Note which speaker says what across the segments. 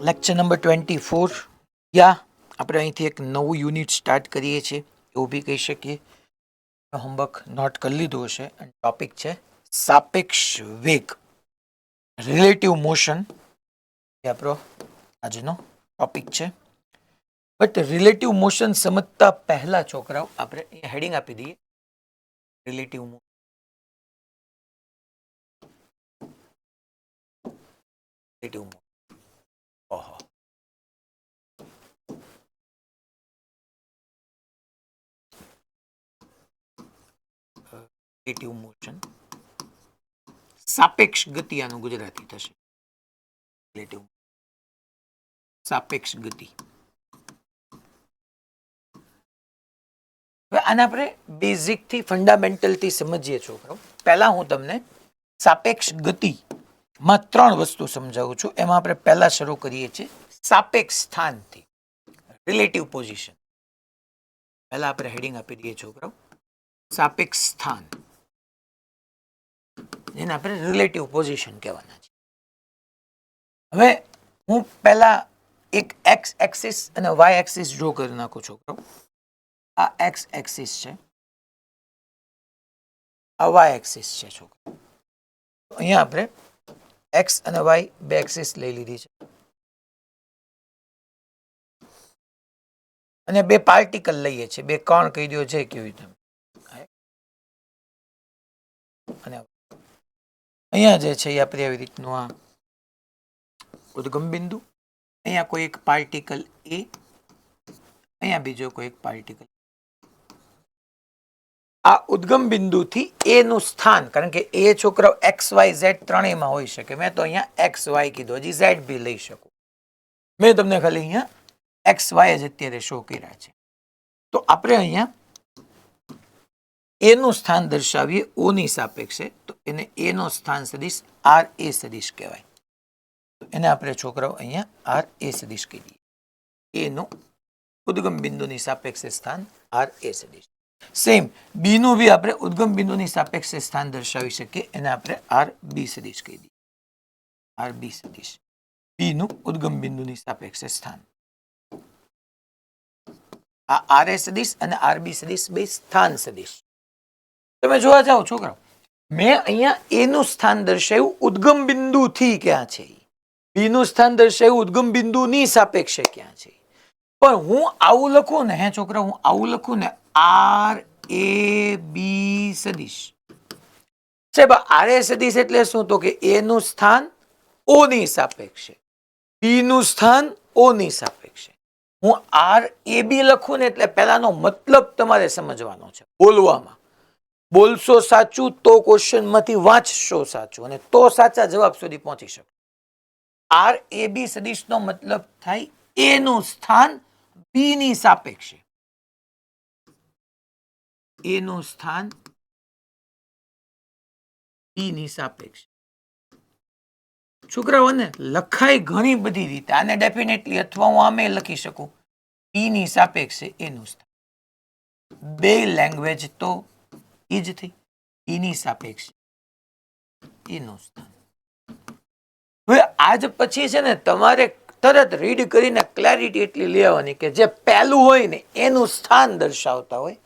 Speaker 1: Lecture number 24 યા આપણે અહીંથી એક નવું યુનિટ સ્ટાર્ટ કરીએ છીએ એવું બી કહી શકીએ. હોમવર્ક નોટ કરી લીધું હશે અને ટોપિક છે સાપેક્ષ વેગ, રિલેટિવ મોશન એ આપણો આજનો ટોપિક છે. બટ રિલેટિવ મોશન સમજતા પહેલા છોકરાઓ આપણે હેડિંગ આપી દઈએ રિલેટિવ મોશન. ઓહો, રિલેટિવ મોશન સાપેક્ષ ગતિ આનું ગુજરાતી થશે. રિલેટિવ સાપેક્ષ ગતિ. હવે આને આપણે બેઝિક થી ફંડામેન્ટલ થી સમજીએ છોકરાઓ. પહેલા હું તમને સાપેક્ષ ગતિ માં ત્રણ વસ્તુ સમજાવું છું. એમાં આપણે પહેલા શરૂ કરીએ છીએ સાપેક્ષ સ્થાનથી, રિલેટિવ પોઝિશન. પહેલા આપણે હેડિંગ આપી દઈએ છોકરાઓ સાપેક્ષ સ્થાન, જેને આપણે રિલેટિવ પોઝિશન કહેવાના છે. હવે હું પહેલા એક એક્સ એક્સિસ અને વાય એક્સિસ ડ્રો કરી નાખું છોકરાઓ. આ એક્સ એક્સિસ છે, આ વાય એક્સિસ છે છોકરાઓ. અહીંયા આપણે એક્સ અને વાય બે એક્સિસ લઈ લીધી છે અને બે પાર્ટિકલ લઈએ છીએ, બે કણ કહી દો છે કેવી રીતે. અને અહીંયા જે છે એ આપણે આવી રીતનું આ ઉદ્ગમ બિંદુ, અહીંયા કોઈ એક પાર્ટિકલ એ, અહીંયા બીજો કોઈ એક પાર્ટિકલ. આ ઉદ્ગમ બિંદુથી એ નું સ્થાન, કારણ કે એ છોકરાઓ એક્સ વાય ઝેડ ત્રણેયમાં હોઈ શકે. મેં તો અહીંયા એક્સ વાય કીધું, હજી ઝેડ બી લઈ શકું. મેં તમને ખાલી અહીંયા એક્સ વાય જ અત્યારે શો કર્યા છે. તો આપણે અહીંયા એનું સ્થાન દર્શાવીએ ઓની સાપેક્ષે, તો એને એનો સ્થાન સદિશ આર એ સદિશ કહેવાય. તો એને આપણે છોકરાઓ અહીંયા આર એ સદિશ કહી દઈએ. એનું ઉદ્ગમ બિંદુની સાપેક્ષે સ્થાન આર એ સદિશ. સેમ બી નું બી આપણે ઉદ્ગમ બિંદુની સાપેક્ષે સ્થાન દર્શાવી શકીએ, એને આપણે આર બી સદિશ કહી દઈએ. આર બી સદિશ, બી નું ઉદ્ગમ બિંદુની સાપેક્ષે સ્થાન. આ આર એ સદિશ અને આર બી સદિશ બે સ્થાન સદિશ. તમે જોવા જાઓ છોકરાઓ, મેં અહીંયા એ નું સ્થાન દર્શાવ્યું ઉદ્ગમ બિંદુથી ક્યાં છે, બી નું સ્થાન દર્શાવ્યું ઉદ્ગમ બિંદુની સાપેક્ષે ક્યાં છે. પણ હું આવું લખું ને, હે છોકરા, હું આવું લખું ને આર એ બી સદિશ. સાહેબ આર એ સદિશ એટલે શું? તો કે એ નું સ્થાન ઓ ની સાપેક્ષે, બી નું સ્થાન ઓ ની સાપેક્ષે. હું આર એ બી લખું ને એટલે પહેલાનો મતલબ તમારે સમજવાનો છે. બોલવામાં બોલશો સાચું તો ક્વેશ્ચન માંથી વાંચશો સાચું, અને તો સાચા જવાબ સુધી પહોંચી શકો. આર એ બી સદિશ નો મતલબ થાય એ નું સ્થાન બી ની સાપેક્ષે, એ નું સ્થાન બી ની સાપેક્ષે. છોકરાઓને લખાય ઘણી બધી રીતે. આને ડેફિનેટલી અથવા હું આમે લખી શકું બી ની સાપેક્ષે એનું સ્થાન. બે લેંગ્વેજ તો એ જ થઈ, એની સાપેક્ષે એનું સ્થાન. હવે આજ પછી છે ને તમારે તરત રીડ કરીને ક્લેરિટી એટલી લેવાની કે જે પહેલું હોય ને એનું સ્થાન દર્શાવતા હોય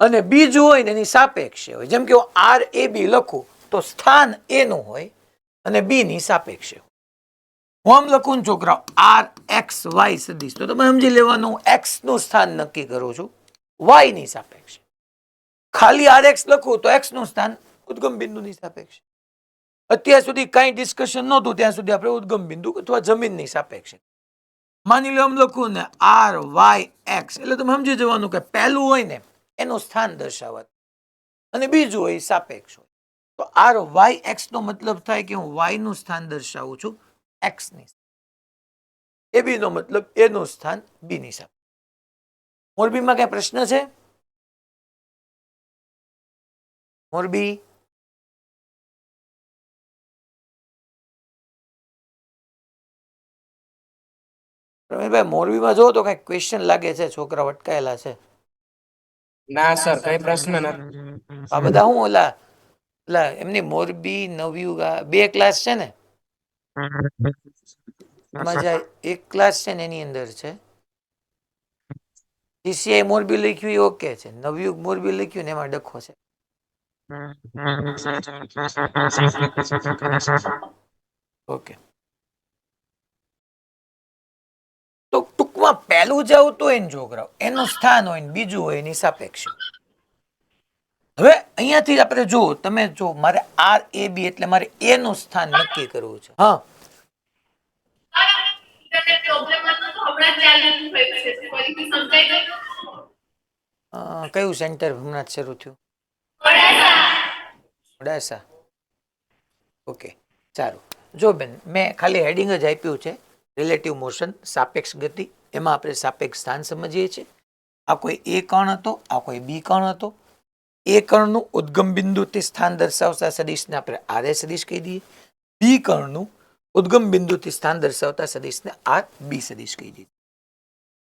Speaker 1: અને બીજું હોય ને એની સાપેક્ષે હોય. જેમ કે હું આર એ બી લખું તો સ્થાન એનું હોય અને બી ની સાપેક્ષે હોય. હું આમ લખું ને છોકરા આર એક્સ વાય સદિશ, તો તમે સમજી લેવાનું એક્સ નું સ્થાન નક્કી કરું છું વાય ની સાપેક્ષે. ખાલી આર એક્સ લખું તો એક્સ નું સ્થાન ઉદ્ગમ બિંદુની સાપેક્ષે. અત્યાર સુધી કઈ ડિસ્કશન નહોતું ત્યાં સુધી આપણે ઉદ્ગમ બિંદુ અથવા જમીનની સાપેક્ષે. માની લો આમ લખું ને આર વાય એક્સ, એટલે તમે સમજી જવાનું કે પહેલું હોય ને એનું સ્થાન દર્શાવત અને બીજું હોય સાપેક્ષ હોય. તો આર વાય એક્સ નો મતલબ થાય કે હું વાય નું સ્થાન દર્શાવું છું એક્સ ની. એ બી નો મતલબ એનું સ્થાન બી ની સાપેક્ષે. મોરબીમાં કઈ પ્રશ્ન છે? મોરબી રમેશભાઈ, મોરબીમાં જો તો કઈ ક્વેશ્ચન લાગે છે, છોકરા અટકાયેલા છે.
Speaker 2: ના સર, કઈ પ્રશ્ન નથી.
Speaker 1: આ બધા હું ઓલા એમની મોરબી નવયુગા બે ક્લાસ છે ને, એમાં જે એક ક્લાસ છે ને એની અંદર છે જીસીઆઈ મોરબી લખ્યું એ ઓકે છે, નવયુગ મોરબી લખ્યું ને એમાં ડખો છે. ઓકે, તો ટૂંકમાં પહેલું જ આવતું હોય ને છોકરાઓ એનું સ્થાન હોય ને બીજું હોય એની સાપેક્ષ. હવે અહીંયાથી આપણે જો તમે જો મારે આર એ બી એટલે મારે એ નું સ્થાન નક્કી કરવું છે. હા, કયું સેન્ટર હમણાં જ શરૂ થયું? મોડાસા. ઓકે, સારું. જો બેન, મેં ખાલી હેડિંગ જ આપ્યું છે, રિલેટિવ મોશન, સાપેક્ષ ગતિ. એમાં આપણે સાપેક્ષ સ્થાન સમજીએ છીએ. આ કોઈ એ કણ હતો, આ કોઈ બી કણ હતો. એ કણનું ઉદ્ગમ બિંદુથી સ્થાન દર્શાવતા સદિશને આપણે આર એ સદિશ કહી દઈએ. બી કણનું ઉદ્ગમ બિંદુથી સ્થાન દર્શાવતા સદિશને આર બી સદિશ કહી દઈએ.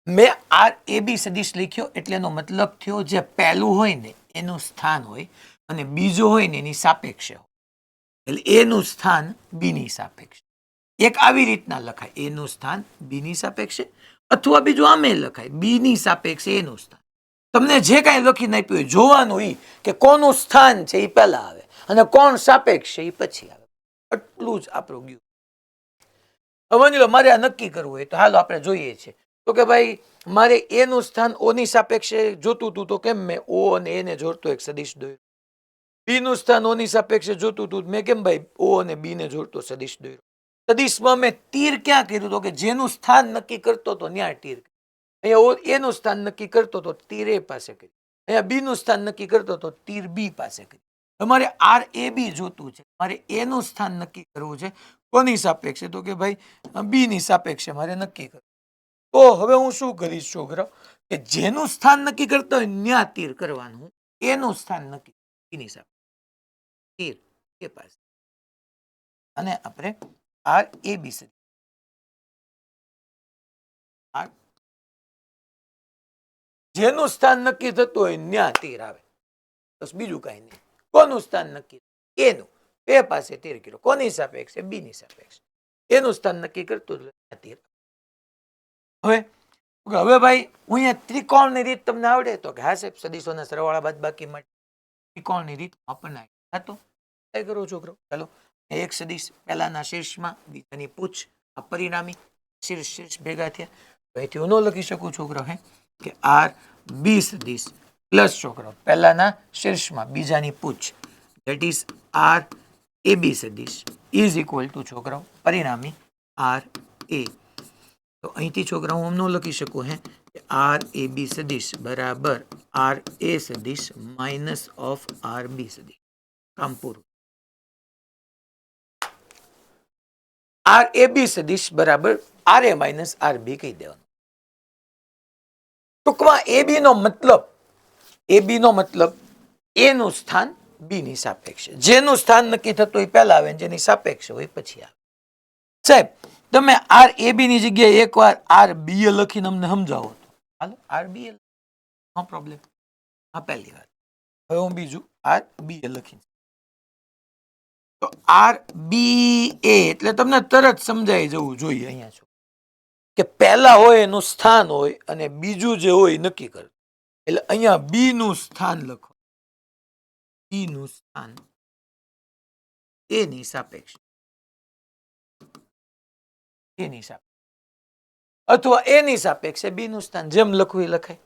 Speaker 1: મેં આર એ બી સદિશ લખ્યો એટલે એનો મતલબ થયો જે પહેલું હોય ને એનું સ્થાન હોય અને બીજું હોય ને એની સાપેક્ષ હોય. એટલે એનું સ્થાન બીની સાપેક્ષ. એક આવી રીતના લખાય, એનું સ્થાન બીની સાપેક્ષે, અથવા બીજું આમે લખાય, બીની સાપેક્ષે એનું સ્થાન. તમને જે કાંઈ લખીને આપ્યું હોય જોવાનું એ કે કોનું સ્થાન છે એ પહેલા આવે અને કોણ સાપેક્ષ છે એ પછી આવે. એટલું જ આપણું ગયું. હવે લો મારે આ નક્કી કરવું હોય તો હાલો આપણે જોઈએ છે તો કે ભાઈ મારે એનું સ્થાન ઓની સાપેક્ષે જોતું હતું, તો કેમ મેં ઓ અને એને જોડતો એક સદિશ દોર્યો. બી નું સ્થાન ઓની સાપેક્ષે જોતું હતું, મેં કેમ ભાઈ ઓ અને બી ને જોડતો સદિશ દોર્યો. સદિશમાં મેં તીર ક્યાં કર્યું? તો કે જેનું સ્થાન નક્કી કરતો હતો ત્યાં તીર. અહીંયા એનું સ્થાન નક્કી કરતો હતો તીર એ પાસે કર્યું. અહીંયા બી નું સ્થાન નક્કી કરતો હતો તીર બી પાસે કર્યું. તમારે આર એ બી જોતું છે, મારે એનું સ્થાન નક્કી કરવું છે. કોની સાપેક્ષે? તો કે ભાઈ બી ની સાપેક્ષે મારે નક્કી કરવું. તો હવે હું શું કરીશ છોકરા કે જેનું સ્થાન નક્કી કરતા હોય ત્યાં તીર કરવાનું. એનું સ્થાન નક્કી એની સાપેક્ષે તીર એ પાસે, અને આપણે આર એ બી સદિશ જેનું સ્થાન નક્કી થતું હોય ત્યાં તીર આવે. બસ બીજું કઈ નહીં. કોનું સ્થાન નક્કી? એનું. એ પાસે તીર કર્યો. કોની સાપેક્ષે? બી ની સાપેક્ષે. એનું સ્થાન નક્કી કરતું તીર. હવે ભાઈ હું અહીંયા ત્રિકોણની રીત તમને આવડે? તો કે હા સાહેબ, સદિશોના સરવાળા બાદબાકી માટે ત્રિકોણની રીત આપણને હતો. કઈ કરો છોકરો? ચાલો, એક સદિશ પહેલાના શીર્ષમાં, બીજાની પૂછ, આ પરિણામી શીર્ષ ભેગા થયા. અહીંથી હું ન લખી શકું છોકરો હે કે આર બી સદિશ પ્લસ છોકરો પહેલાના શીર્ષમાં બીજાની પૂછ, ધેટ ઇઝ આર એ બી સદિશ ઇઝ ઇક્વલ ટુ છોકરો પરિણામી આર એ. તો અહીંથી છોકરા હું ન લખી શકું હે કે આર એ બી સદિશ બરાબર આર એ સદિશ માઇનસ ઓફ આર બી સદિશ. કામ પૂરું. આર એ બી સદિશ બરાબર આર એ માઇનસ આર બી કહી દેવાનું. ટૂંકમાં એ બી નો મતલબ એનું સ્થાન બી ની સાપેક્ષે. જેનું સ્થાન નક્કી થતું હોય પહેલા આવે, જેની સાપેક્ષે હોય પછી આવે. સાહેબ તમે આર એ બી ની જગ્યાએ એકવાર આર બી એ લખીને અમને સમજાવો તો હાલો. આર બી એ નો પ્રોબ્લેમ. હા, પહેલી વાત. હવે હું બીજું આર બી એ લખીને, તો આર બી એ એટલે તમને તરત સમજાઈ જવું જોઈએ અહીંયા છો કે પહેલા હોય એનું સ્થાન હોય અને બીજું જે હોય નક્કી કરે. એટલે અહીંયા બી નું સ્થાન લખો. બી નું સ્થાન એની સાપેક્ષ, એની સાપેક્ષ, અથવા એની સાપેક્ષે બી નું સ્થાન જેમ લખવું એ લખાય.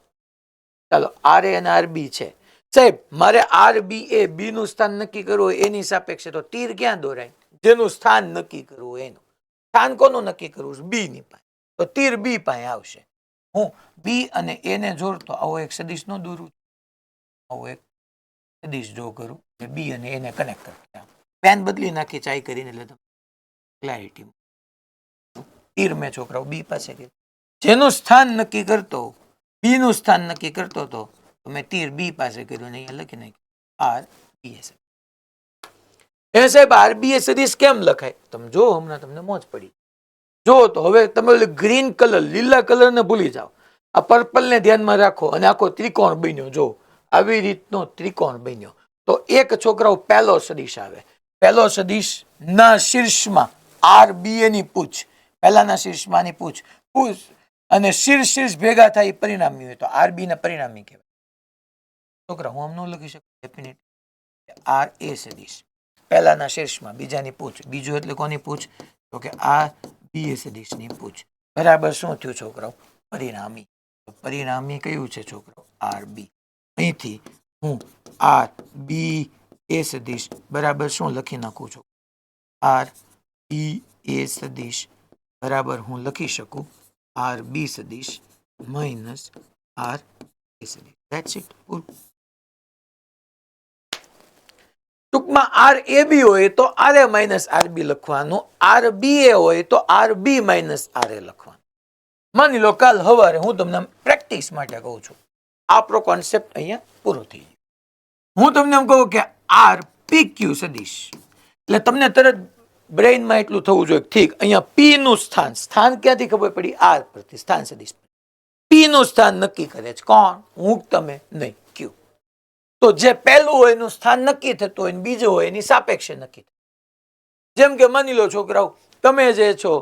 Speaker 1: ચાલો, આર એ અને આર બી છે. સાહેબ મારે આર બી એ બી નું સ્થાન નક્કી કરવું હોય એની સાપેક્ષે, તો તીર ક્યાં દોરાય? જેનું સ્થાન નક્કી કરવું એનું. સ્થાન કોનું નક્કી કરવું? બી ની પાસે. તો તીર બી પાસે આવશે. હું બી અને એને જોડતો આવો એક સદિશ નો દોરું. આવો એક સદિશ જો કરું બી અને એને કનેક્ટ કરતા, પેન બદલી નાખી ચાઈ કરીને, એટલે ક્લેરિટી. તીર મેં છોકરાઓ બી પાસે કર્યું. જેનું સ્થાન નક્કી કરતો, બી નું સ્થાન નક્કી કરતો હતો, તો મેં તીર બી પાસે કર્યું ને અહીંયા લખી નાખ્યું આર બી એસ. એ સાહેબ આર બી એ સદિશ કેમ લખાય? તમે જો હમણાં તમને મોજ પડી. જો તો હવે તમે ગ્રીન કલર, લીલા કલર ને ભૂલી જાઓ, આ પર્પલ ને ધ્યાનમાં રાખો અને આખો ત્રિકોણ બન્યો. જો આવી રીતનો ત્રિકોણ બન્યો. તો એક છોકરાઓ પહેલો સદિશ આવે. પહેલો સદિશ ના શીર્ષમાં આર બી એ ની પૂછ, પહેલાના શીર્ષમાંની પૂછ પૂછ અને શીર્ષ ભેગા થાય એ પરિણામી હોય તો આરબી ને પરિણામી કહેવાય. છોકરા હું આમ ન લખી શકું ડેફિનેટ આર એ સદીશ પહેલાના શીર્ષમાં, બીજાની પૂછ, બીજું એટલે કોની પૂછ તો કે આર બી એ સદીશની પૂછ. બરાબર શું થયું છોકરાઓ? પરિણામી. પરિણામી કયું છે છોકરાઓ? R B. અહીંથી હું આર બી એ સદીશ બરાબર શું લખી નાખું છું? આર બી એ સદીશ બરાબર હું લખી શકું આર બી સદીશ માઇનસ આર એ સદીશ. That's it. ટૂંકમાં આર એ બી હોય તો આર એ માઇનસ આર બી લખવાનું, આર બી એ હોય તો આર બી માઇનસ આર એ લખવાનું. માની લો કાલ સવારે હું તમને પ્રેક્ટિસ માટે કહું છું, આપણો કોન્સેપ્ટ અહીંયા પૂરો થઈ ગયો. હું તમને એમ કહું કે આર પી ક્યુ સદીશ એટલે તમને તરત બ્રેઇનમાં એટલું થવું જોઈએ ઠીક અહીંયા પી નું સ્થાન, સ્થાન ક્યાંથી ખબર પડી? આર પરથી સ્થાન સદીશ. પી નું સ્થાન નક્કી કરે છે કોણ? હું, તમે નહીં, ક્યુ. તો જે પહેલું હોય એનું સ્થાન નક્કી થતું હોય, બીજું હોય એની સાપેક્ષે નક્કી થતું. જેમ કે માની લો છોકરાઓ તમે જે છો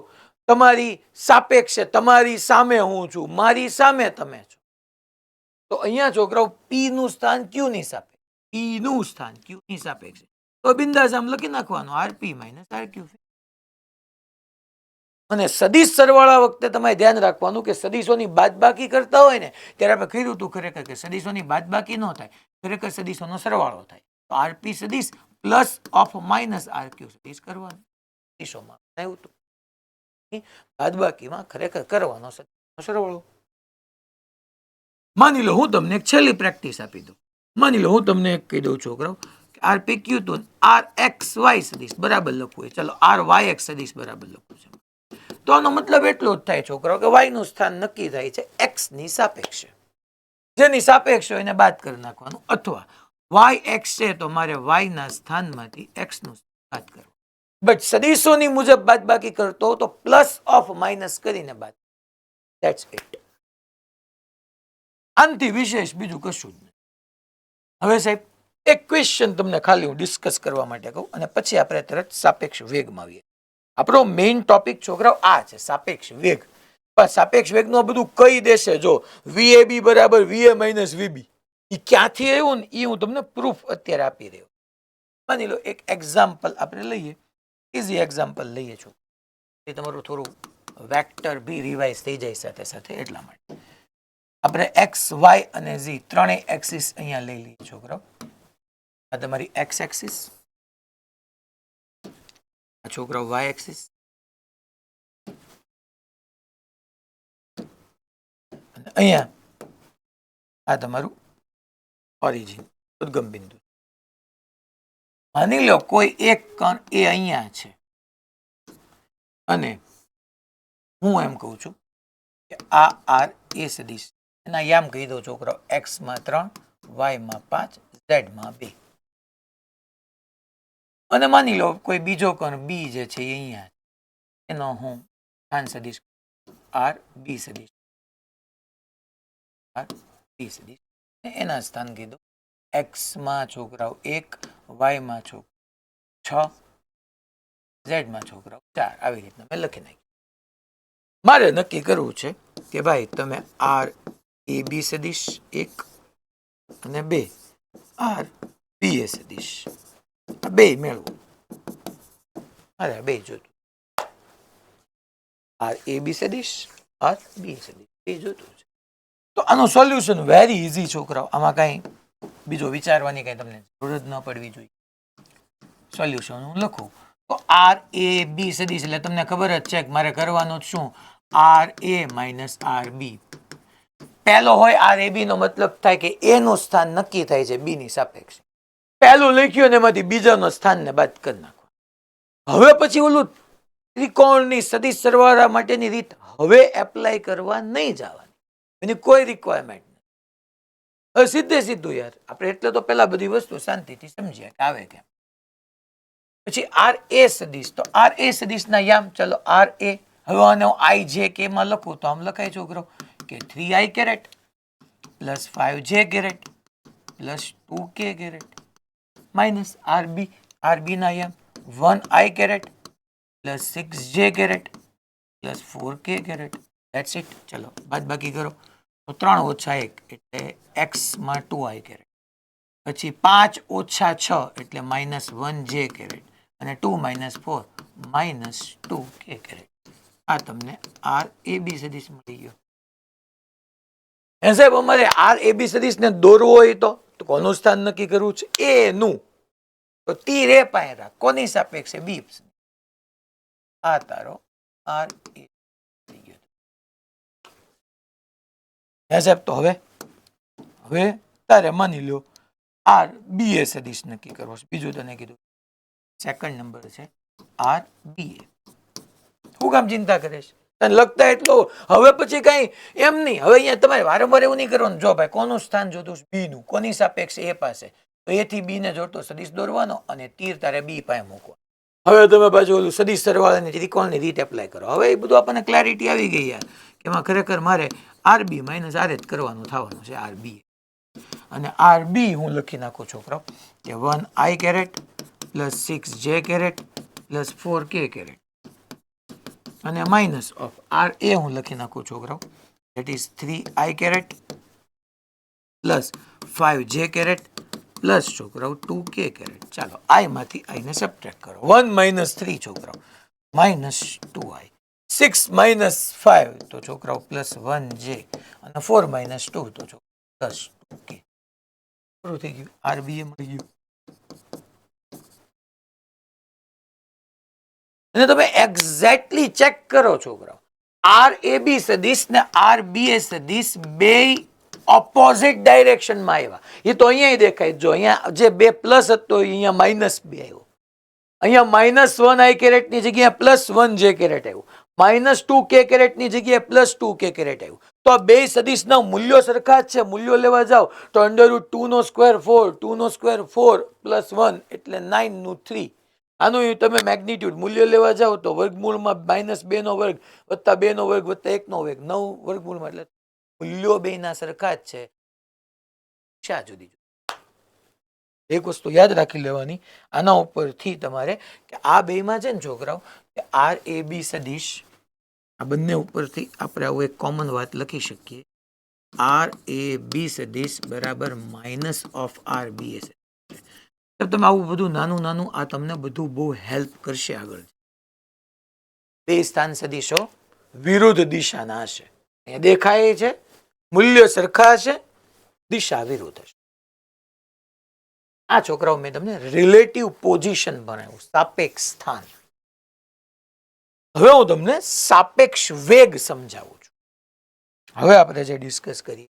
Speaker 1: તમારી સાપેક્ષે તમારી સામે હું છું, મારી સામે તમે છો. તો અહીંયા છોકરાઓ પી નું સ્થાન ક્યુ ની સાપેક્ષે, પી નું સ્થાન ક્યુ ની સાપેક્ષે. તો બિંદાસ આમ લખી નાખવાનું R P minus R Q. અને સદિશ સરવાળા વખતે તમારે ધ્યાન રાખવાનું કે સદિશોની બાદબાકી કરતા હોય ને ત્યારે આપણે કહ્યું હતું ખરેખર કે સદિશોની બાદબાકી ન થાય, ખરેખર સદિશોનો સરવાળો થાય. તો આરપી સદિશ plus of minus R Q સદિશ કરવાનું. સદિશોમાં આવ્યું હતું, બાદબાકીમાં ખરેખર કરવાનો સદિશનો સરવાળો. માની લો હું તમને એક છેલ્લી પ્રેક્ટિસ આપી દઉં. માની લો હું તમને એક કહી દઉં છોકરાઓ આર પી ક્યુ તો આર એક્સ વાય સદિશ બરાબર લખવું હોય, ચલો આર વાય એક્સ સદિશ બરાબર લખવું છે. તો આનો મતલબ એટલો જ થાય છોકરાઓ કે વાય નું સ્થાન નક્કી થાય છે એક્સ ની સાપેક્ષે. જેની સાપેક્ષ હોય એને બાદ કરી નાખવાનું, અથવા વાય એક્સ છે તો મારે વાય ના સ્થાનમાંથી એક્સ નું બાદ કરવું. બટ સદિશોની મુજબ બાદબાકી કરતો તો પ્લસ ઓફ માઇનસ કરીને બાદ. That's it. આનાથી વિશેષ બીજું કશું જ નહીં. હવે સાહેબ એક ક્વેશ્ચન તમને ખાલી હું ડિસ્કસ કરવા માટે કહું અને પછી આપણે તરત સાપેક્ષ વેગમાં આવીએ. આપણો મેઇન ટોપિક છોકરાઓ આ છે સાપેક્ષ વેગ. પણ સાપેક્ષ વેગનું બધું કહી દેશે. જો વીએબી બરાબર વીએ માઇનસ વીબી એ ક્યાંથી આવ્યું ને એ હું તમને પ્રૂફ અત્યારે આપી રહ્યો. માની લો એક એક્ઝામ્પલ આપણે લઈએ, ઇઝી એક્ઝામ્પલ લઈએ છો એ તમારું થોડું વેક્ટર બી રિવાઇઝ થઈ જાય સાથે સાથે, એટલા માટે આપણે એક્સ વાય અને ઝી ત્રણેય એક્સિસ અહીંયા લઈ લઈએ છોકરાઓ. આ તમારી એક્સ એક્સિસ, આ છોકરાઓ વાય એક્સિસ, અને અહીંયા આ તમારું ઓરિજિન ઉદ્ગમ બિંદુ. માની લો કોઈ એક કણ એ અહીંયા છે અને હું એમ કહું છું કે આ આર એ સદિશ એના યામ કહી દો છોકરાઓ એક્સ માં 3, વાય માં 5, ઝેડ માં 2. અને માની લો કોઈ બીજો કણ બી જે છે એ અહીંયા એનો હું સ્થાન સદિશ આર બી સદિશ, આર બી સદિશ એના સ્થાન કીધું એક્સ માં છોકરાઓ 1, વાય માં છોકરાઓ 6, ઝેડ માં છોકરાઓ 4. આવી રીતના મેં લખી નાખ્યું. મારે નક્કી કરવું છે કે ભાઈ તમે આર એ બી સદિશ 1 અને 2 આર બી એ સદિશ 2 મેળવો. અરે 2 જોતું આર એ બી સદિશ આર બી સદિશ 2 જોતું છે. તો આનું સોલ્યુશન વેરી ઇઝી છોકરાઓ. આમાં કઈ બીજો વિચારવાની કઈ તમને જરૂર ન પડવી જોઈએ. સોલ્યુશન હું લખું તો આર એ બી સદિશ એટલે તમને ખબર જ છે કે મારે કરવાનું શું આર એ માઇનસ આર બી. પહેલો હોય આર એ બી નો મતલબ થાય કે એ નું સ્થાન નક્કી થાય છે બી ની સાપેક્ષે. પહેલું લખ્યું ને એમાંથી બીજાનો સ્થાનને બાદ કરી નાખો. હવે પછી ઓલું ત્રિકોણની સદિશ સરવાળા માટેની રીત હવે એપ્લાય કરવા નહીં જવાની, એની કોઈ રિક્વાયરમેન્ટ નહીં. હવે સીધે સીધું યાર આપણે એટલે તો પેલા બધી વસ્તુ શાંતિથી સમજ્યા કે આવે કેમ. પછી આર એ સદિશ, તો આર એ સદિશ ના યામ ચલો આર એ. હવે આને આઈ જે કે માં લખું તો આમ લખાય છોકરો કે 3i caret plus 5j caret plus 2k caret minus RB, RB ના યામ 1i caret plus 6j caret plus 4k caret. That's it. ચલો બાદ બાકી કરો તો 3 ઓછા 1 એટલે એક્સમાં 2i કેરેટ. પછી 5 ઓછા 6 એટલે -1j કેરેટ. અને 2 - 4 -2k કેરેટ. આ તમને આર એ બી સદિશ મળી ગયો. સાહેબ અમારે આર એ બી સદિશને દોરવો હોય તો કોનું સ્થાન નક્કી કરવું છે? એ નું. તો તીર એ પાસે રાખ. કોની સાપેક્ષે? બી. આ તારો આર એ થઈ ગયો. સાહેબ તો હવે તારે માની લો આર બી એ સદિશ નક્કી કરવો છે. બીજું તને કીધું સેકન્ડ નંબર છે આર બી એ. શું કામ ચિંતા કરે છે? તને લગતા એટલો હવે પછી કઈ એમ નહીં. હવે અહીંયા તમારે વારંવાર એવું નહીં કરવાનું. જો ભાઈ કોનું સ્થાન જોતું બી નું, કોની સાપેક્ષ એ પાસે, તો એ થી બી ને જોડતો સદિશ દોરવાનો અને તીર તારે બી પાસે મૂકવાનો. હવે તમે પાછું ઓલું સદિશ સરવાળાની ત્રિકોણની રીત એપ્લાય કરો. હવે એ બધું આપણને ક્લેરિટી આવી ગઈ યાર કે એમાં ખરેખર મારે આર બી માઇનસ આર જ કરવાનું થવાનું છે. આર બી અને આર બી હું લખી નાખું છોકરાઓ કે 1i caret plus 6j caret plus 4k caret અને માઇનસ ઓફ આર એ હું લખી નાખું છોકરાઓ that is 3i caret plus 5j caret plus છોકરાઓ 2k કેરેટ. ચાલો આઈ માંથી આઈને સબટ્રેક્ટ કરો. 1 - 3 છોકરાઓ -2i. 6 - 5 તો છોકરાઓ પ્લસ 1j અને 4 - 2 તો છોકરાઓ પ્લસ 2k. પૂરું થઈ ગયું. આરબીએ મળી ગયું. અને તમે એક્ઝેક્ટલી ચેક કરો છોકરાઓ. આર એ બી સદિશ ને આર બી એ સદિશ બે ઓપોઝિટ ડાયરેક્શનમાં આવ્યા. એ તો અહીંયા દેખાય. જો અહીંયા જે બે પ્લસ હતો અહીંયા -2 આવ્યો. અહીંયા -1i કેરેટ ની જગ્યાએ +1j કેરેટ આવ્યું. -2k કેરેટ ની જગ્યાએ +2k કેરેટ આવ્યું. તો આ બે સદિશના મૂલ્યો સરખા જ છે. મૂલ્યો લેવા જાઓ તો √2 નો સ્ક્વેર 4, 2 નો સ્ક્વેર 4 +1 એટલે 9 નું 3. આનું તમે મેગ્નિટ્યુડ મૂલ્ય લેવા જાઓ તો વર્ગમૂળમાં -2 નો વર્ગ વત્તા 2 નો વર્ગ વત્તા 1 નો વર્ગ 9 વર્ગમૂળમાં. એટલે મૂલ્યો બેના સરખા જ છે. શા જુદી જુદી? એક વસ્તુ યાદ રાખી લેવાની આના ઉપરથી તમારે કે આ બેમાં છે ને છોકરાઓ કે આર એ બી સદિશ આ બંને ઉપરથી આપણે આવું એક કોમન વાત લખી શકીએ. આર એ બી સદિશ બરાબર માઇનસ ઓફ આર બી એ. તમે આવું બધું નાનું નાનું આ તમને બધું બહુ હેલ્પ કરશે આગળ. બે સ્થાન સદિશો વિરુદ્ધ દિશાના હશે. અહીંયા દેખાય છે મૂલ્ય સરખા હશે, દિશા વિરુદ્ધ હશે. આ છોકરાઓ મેં તમને રિલેટિવ પોઝિશન ભણાવ્યું, સાપેક્ષ સ્થાન. હવે હું તમને સાપેક્ષ વેગ સમજાવું છું. હવે આપણે જે ડિસ્કસ કરીએ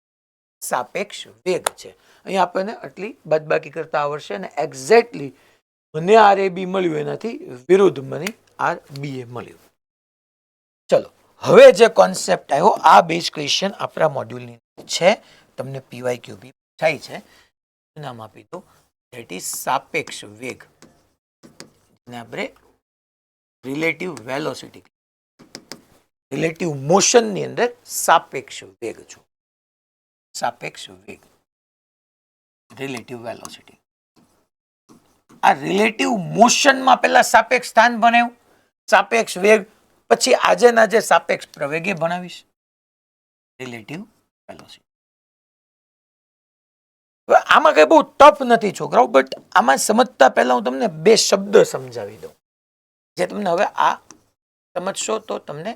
Speaker 1: સાપેક્ષ વેગ છે. અહીંયા આપણને આટલી બાદબાકી કરતા આવડશે અને એક્ઝેક્ટલી મને આર એ બી મળ્યું એનાથી વિરુદ્ધ મને આર બી એ મળ્યું. ચલો હવે જે કોન્સેપ્ટ આવ્યો આ બેઝ ક્વેશ્ચન આપણા મોડ્યુલની છે. તમને પીવાયક્યુ બી થાય છે. નામ આપી દો ધેટ ઇઝ સાપેક્ષ વેગ. ને આપણે રિલેટિવ વેલોસિટી રિલેટિવ મોશનની અંદર સાપેક્ષ વેગ છો. સાપેક્ષ વેગ રિલેટિવ વેલોસિટી. આ રિલેટિવ મોશનમાં પહેલા સાપેક્ષ સ્થાન ભણાવ્યું, સાપેક્ષ વેગ, પછી આજે ના જે સાપેક્ષ પ્રવેગે ભણાવીશ રિલેટિવ વેલોસિટી. આમાં કઈ બહુ ટફ નથી છોકરાઓ, બટ આમાં સમજતા પહેલા હું તમને બે શબ્દ સમજાવી દઉં જે તમને હવે આ સમજશો તો તમને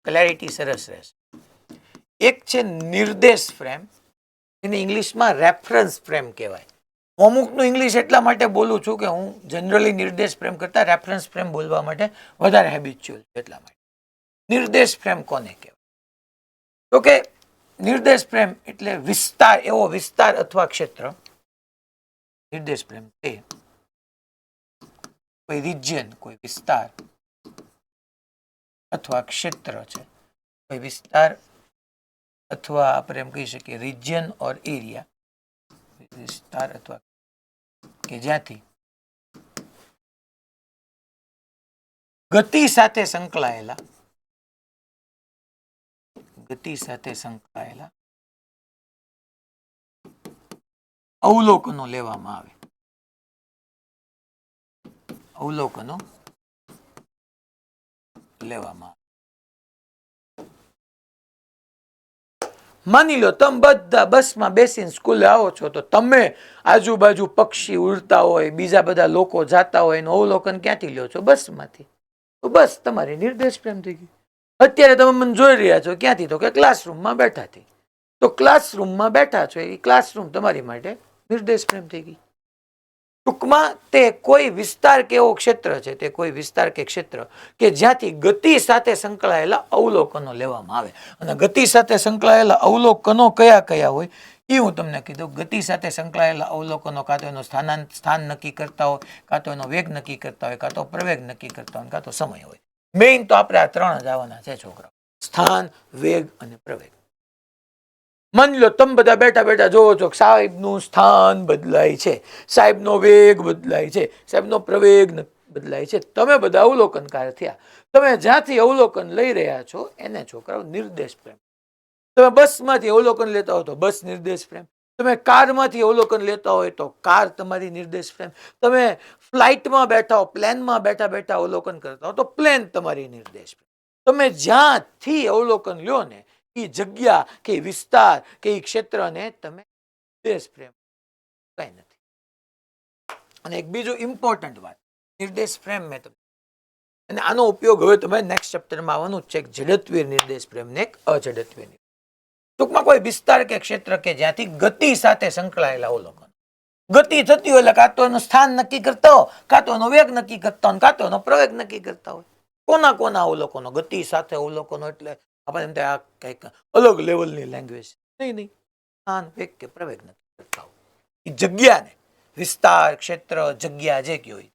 Speaker 1: ક્લેરિટી સરસ રહેશે. એક છે નિર્દેશ ફ્રેમ, એને ઇંગ્લિશમાં રેફરન્સ ફ્રેમ કહેવાય. હું અમુકનું ઇંગ્લિશ એટલા માટે બોલું છું કે હું જનરલી નિર્દેશ ફ્રેમ કરતા રેફરન્સ ફ્રેમ બોલવા માટે વધારે હેબિચ્યુઅલ છું. એટલા માટે નિર્દેશ ફ્રેમ કોને કહેવાય? તો કે નિર્દેશ ફ્રેમ એટલે વિસ્તાર, એવો વિસ્તાર અથવા ક્ષેત્ર. નિર્દેશ ફ્રેમ તે કોઈ રિજિયન, કોઈ વિસ્તાર અથવા ક્ષેત્ર છે. કોઈ વિસ્તાર અથવા આપણે એમ કહી શકીએ રિજિયન ઓર એરિયા, વિસ્તાર અથવા કે જ્યાંથી ગતિ સાથે સંકળાયેલા અવલોકનો લેવામાં આવે. અવલોકનો લેવામાં આવે. માની લો તમે બધા બસમાં બેસીને સ્કૂલે આવો છો તો તમે આજુબાજુ પક્ષી ઉડતા હોય, બીજા બધા લોકો જાતા હોય એનું અવલોકન ક્યાંથી લ્યો છો? બસમાંથી. તો બસ તમારી નિર્દેશ પ્રેમ થઈ ગઈ. અત્યારે તમે મને જોઈ રહ્યા છો ક્યાંથી? તો કે ક્લાસરૂમમાં બેઠાથી. તો ક્લાસરૂમમાં બેઠા છો એ ક્લાસરૂમ તમારી માટે નિર્દેશ પ્રેમ થઈ ગઈ. ટૂંકમાં તે કોઈ વિસ્તાર કે એવો ક્ષેત્ર છે, તે કોઈ વિસ્તાર કે ક્ષેત્ર કે જ્યાંથી ગતિ સાથે સંકળાયેલા અવલોકનો લેવામાં આવે. અને ગતિ સાથે સંકળાયેલા અવલોકનો કયા કયા હોય એ હું તમને કીધું. ગતિ સાથે સંકળાયેલા અવલોકનો કાં તો એનું સ્થાન નક્કી કરતા હોય, કાં તો એનો વેગ નક્કી કરતા હોય, કાં તો પ્રવેગ નક્કી કરતા હોય, કાં તો સમય હોય. મેઇન તો આપણે આ ત્રણ જ આવવાના છે છોકરાઓ: સ્થાન, વેગ અને પ્રવેગ. માની લો તમે બધા બેઠા બેઠા જોવો છો સાહેબનું સ્થાન બદલાય છે, સાહેબનો વેગ બદલાય છે, સાહેબનો પ્રવેગ બદલાય છે. તમે બધા અવલોકનકાર થયા. તમે જ્યાંથી અવલોકન લઈ રહ્યા છો એને છોકરાઓ નિર્દેશ પ્રેમ. તમે બસમાંથી અવલોકન લેતા હો તો બસ નિર્દેશ પ્રેમ. તમે કારમાંથી અવલોકન લેતા હોય તો કાર તમારી નિર્દેશ પ્રેમ. તમે ફ્લાઇટમાં બેઠા હો, પ્લેનમાં બેઠા બેઠા અવલોકન કરતા હો તો પ્લેન તમારી નિર્દેશ પ્રેમ. તમે જ્યાંથી અવલોકન લ્યો ને એ જગ્યા કે વિસ્તાર કે એ ક્ષેત્રને તમે નિર્દેશ પ્રેમ કઈ નથી. અને એક બીજું ઇમ્પોર્ટન્ટ વાત, નિર્દેશ પ્રેમ મેં તમને, અને આનો ઉપયોગ હવે તમે નેક્સ્ટ ચેપ્ટરમાં આવવાનું છે, ઝડપીય નિર્દેશ પ્રેમ ને એક અઝડપીય. ટૂંકમાં કોઈ વિસ્તાર કે ક્ષેત્ર કે જ્યાંથી ગતિ સાથે સંકળાયેલા અવલોકન. ગતિ થતી હોય એટલે કાં તો એનું સ્થાન નક્કી કરતા હો, કાં તો એનો વેગ નક્કી કરતા હોય, કાં તો એનો પ્રવેગ નક્કી કરતા હોય. કોના કોના અવલોકનો? ગતિ સાથે અવલોકનો એટલે આપણે એમ આ કંઈક અલગ લેવલની લેંગ્વેજ નહીં. સ્થાન, વેગ કે પ્રવેગ નક્કી કરતા હોય એ જગ્યાને, વિસ્તાર, ક્ષેત્ર, જગ્યા જે કયો હોય.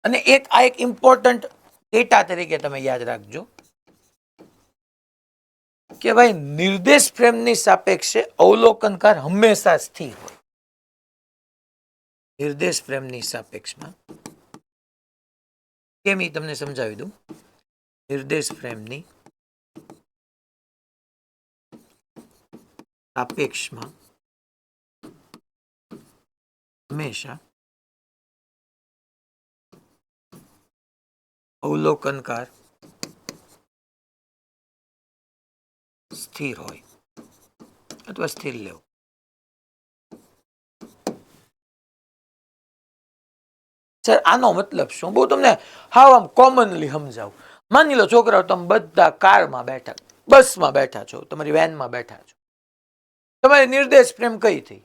Speaker 1: અને એક ઇમ્પોર્ટન્ટ ડેટા તરીકે તમે યાદ રાખજો કે ભાઈ નિર્દેશ પ્રેમની સાપેક્ષે અવલોકનકાર હંમેશા સ્થિર હોય. નિર્દેશ પ્રેમની સાપેક્ષમાં કેમ એ તમને સમજાવી દઉં. નિર્દેશ પ્રેમની સાપેક્ષમાં હંમેશા અવલોકનકાર સ્થિર હોય અથવા સ્થિર લેવું. સર આનો મતલબ શું? બહુ તમને હાવ આમ કોમનલી સમજાવું. માની લો છોકરાઓ તમે બધા કારમાં બેઠા, બસમાં બેઠા છો, તમારી વેનમાં બેઠા છો. તમારી નિર્દેશ પ્રેમ કઈ થઈ?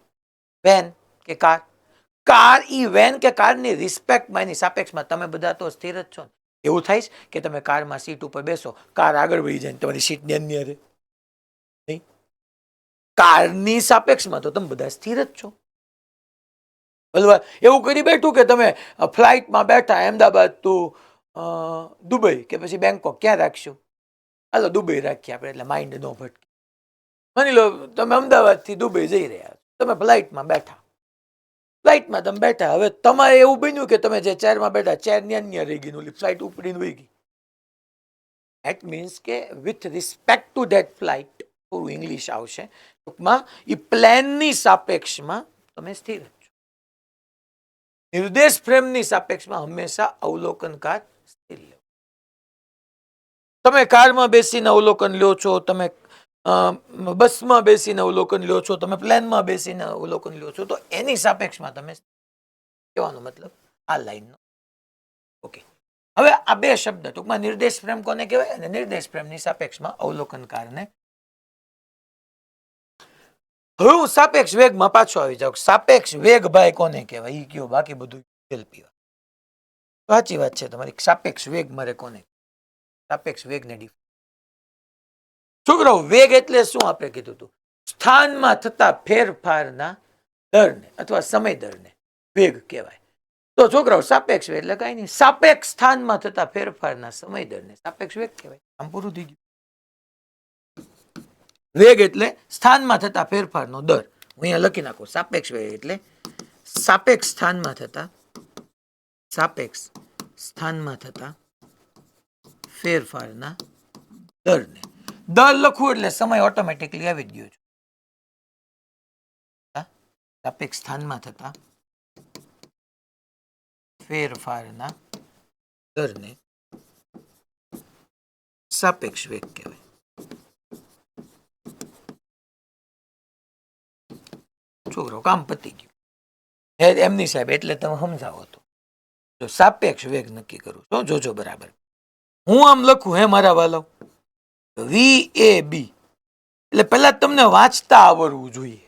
Speaker 1: વેન કે કાર? કાર ઈ વેન કે કારની રિસ્પેક્ટમાં એની સાપેક્ષમાં તમે બધા તો સ્થિર જ છો ને. એવું થાય કે તમે કારમાં સીટ ઉપર બેસો, કાર આગળ વહી જાય તમારી સીટ ની અન્ય રહે નહીં. કારની સાપેક્ષમાં તો તમે બધા સ્થિર જ છો. એવું કરી બેઠું કે તમે ફ્લાઇટમાં બેઠા અમદાવાદ ટુ દુબઈ કે પછી બેંકોક, ક્યાં રાખશું? હાલો દુબઈ રાખીએ આપણે એટલે માઇન્ડ ન ભટકે. માની લો તમે અમદાવાદથી દુબઈ જઈ રહ્યા છો, તમે ફ્લાઇટમાં બેઠા. ફ્લાઇટમાં તમે બેઠા, હવે તમારે એવું બન્યું કે તમે જે ચેરમાં બેઠા ચેરની અન્ય રહી ગઈ, ઓલી ફ્લાઇટ ઉપડીને વહી ગઈ. ધેટ મીન્સ કે with respect to that flight, થોડું ઇંગ્લિશ આવશે ટૂંકમાં, એ પ્લેનની સાપેક્ષમાં તમે સ્થિર છો. નિર્દેશ પ્રેમની સાપેક્ષમાં હંમેશા અવલોકનકાર સ્થિર લો. તમે કારમાં બેસીને અવલોકન લ્યો છો, તમે બસમાં બેસીને અવલોકન લ્યો છો, તમે પ્લેનમાં બેસીને અવલોકન લ્યો છો, તો એની સાપેક્ષમાં તમે કહેવાનો મતલબ આ લાઈનનો. ઓકે, હવે આ બે શબ્દ ટૂંકમાં નિર્દેશ પ્રેમ કોને કહેવાય અને નિર્દેશ પ્રેમની સાપેક્ષમાં અવલોકનકારને. હવે હું સાપેક્ષ વેગમાં પાછો આવી જાઉં. સાપેક્ષ વેગ ભાઈ કોને કહેવાય એ કયો, બાકી બધું સાચી વાત છે તમારી. સાપેક્ષ વેગ મારે કોને? સાપેક્ષ વેગને છોકરાઓ વેગ એટલે શું આપણે કીધું હતું? સ્થાનમાં થતા ફેરફારના દરને અથવા સમય દરને વેગ કહેવાય. તો છોકરાઓ સાપેક્ષ વેગ એટલે કઈ નહીં, સાપેક્ષ સ્થાનમાં થતા ફેરફારના સમય દરને સાપેક્ષ વેગ કહેવાય. આમ પૂરું થઈ ગયું. વેગ એટલે સ્થાનમાં થતા ફેરફારનો દર. હું અહીંયા લખી નાખું, સાપેક્ષ વેગ એટલે સાપેક્ષ સ્થાનમાં થતા ફેરફારના દરને. દર લખવું એટલે સમય ઓટોમેટિકલી આવી જ ગયો છે. સાપેક્ષ સ્થાનમાં થતા ફેરફારના દરને સાપેક્ષ વેગ કહેવાય. છોકરો કામ પતી ગયું. એમની સાહેબ એટલે તમે સમજાવો તો. જો સાપેક્ષ વેગ નક્કી કરું તો જોજો બરાબર. હું આમ લખું હે મારા વાલો, વી એ બી, એટલે પહેલા તમને વાંચતા આવડવું જોઈએ.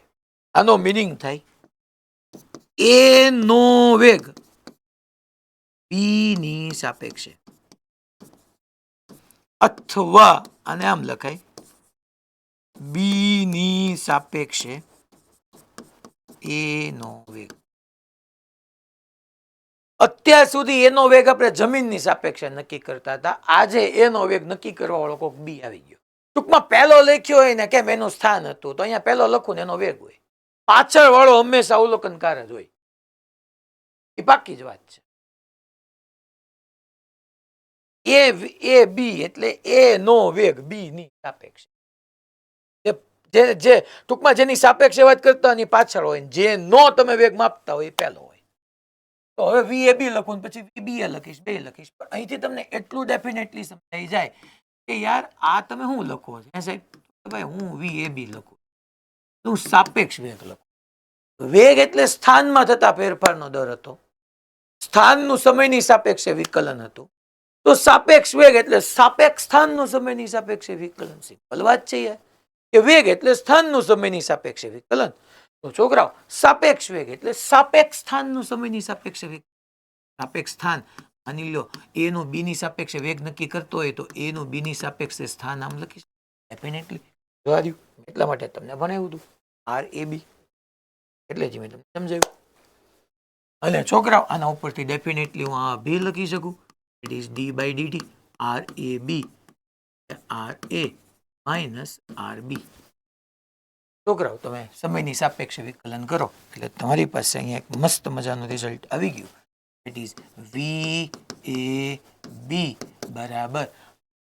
Speaker 1: આનો મિનિંગ થાય એ નો વેગ બી ની સાપેક્ષે, અથવા આને આમ લખાય બી ની સાપેક્ષે એ નો વેગ. અત્યાર સુધી એનો વેગ આપણે જમીનની સાપેક્ષે નક્કી કરતા હતા. આજે એનો વેગ નક્કી કરવા વાળો કોઈક બી આવી ગયો. ટૂંકમાં પહેલો લખ્યો હોય ને કેમ એનું સ્થાન હતું, તો અહીંયા પહેલો લખું ને એનો વેગ હોય. પાછળ વાળો હંમેશા અવલોકનકાર જ હોય. એ પાકી જ વાત છે. એ બી એટલે એ નો વેગ બી ની સાપેક્ષે. જે ટૂંકમાં જેની સાપેક્ષે વાત કરતા એની પાછળ હોય, જે નો તમે વેગ માપતા હોય એ પહેલો હોય. તો હવે વી એ બી લખું પછી વી બી એ લખીશ, બે લખીશ, પણ અહીંથી તમને એટલું ડેફિનેટલી સમજાઈ જાય કે યાર આ તમે શું લખો છો સાહેબ? ભાઈ હું વી એ બી લખું, હું સાપેક્ષ વેગ લખું. વેગ એટલે સ્થાનમાં થતા ફેરફારનો દર હતો, સ્થાનનું સમયની સાપેક્ષે વિકલન હતું. તો સાપેક્ષ વેગ એટલે સાપેક્ષ સ્થાનનું સમયની સાપેક્ષે વિકલન. સિમ્પલ વાત છે યાર, કે વેગ એટલે સ્થાનનું સમયની સાપેક્ષે વિકલન. તો છોકરાઓ સાપેક્ષ વેગ એટલે સાપેક્ષ સ્થાનનું સમયની સાપેક્ષે વિકલન. સાપેક્ષ સ્થાન માની લો એ નું બી ની સાપેક્ષે વેગ નક્કી કરતો હોય તો એ નું બી ની સાપેક્ષે સ્થાન આમ લખીશ ડેફિનેટલી. જોવા દઉં એટલા માટે તમને ભણાવ્યું હતું આર એ બી, એટલે જ મેં તમને સમજાવ્યું. અને છોકરાઓ આના ઉપરથી ડેફિનેટલી હું આ બી લખી શકું. It is D by DT R A B R A minus R B. છોકરાઓ તમે સમયની સાપેક્ષે વિકલન કરો એટલે તમારી પાસે અહીંયા એક મસ્ત મજાનું રિઝલ્ટ આવી ગયું. ઇટ ઇઝ વી એ બી બરાબર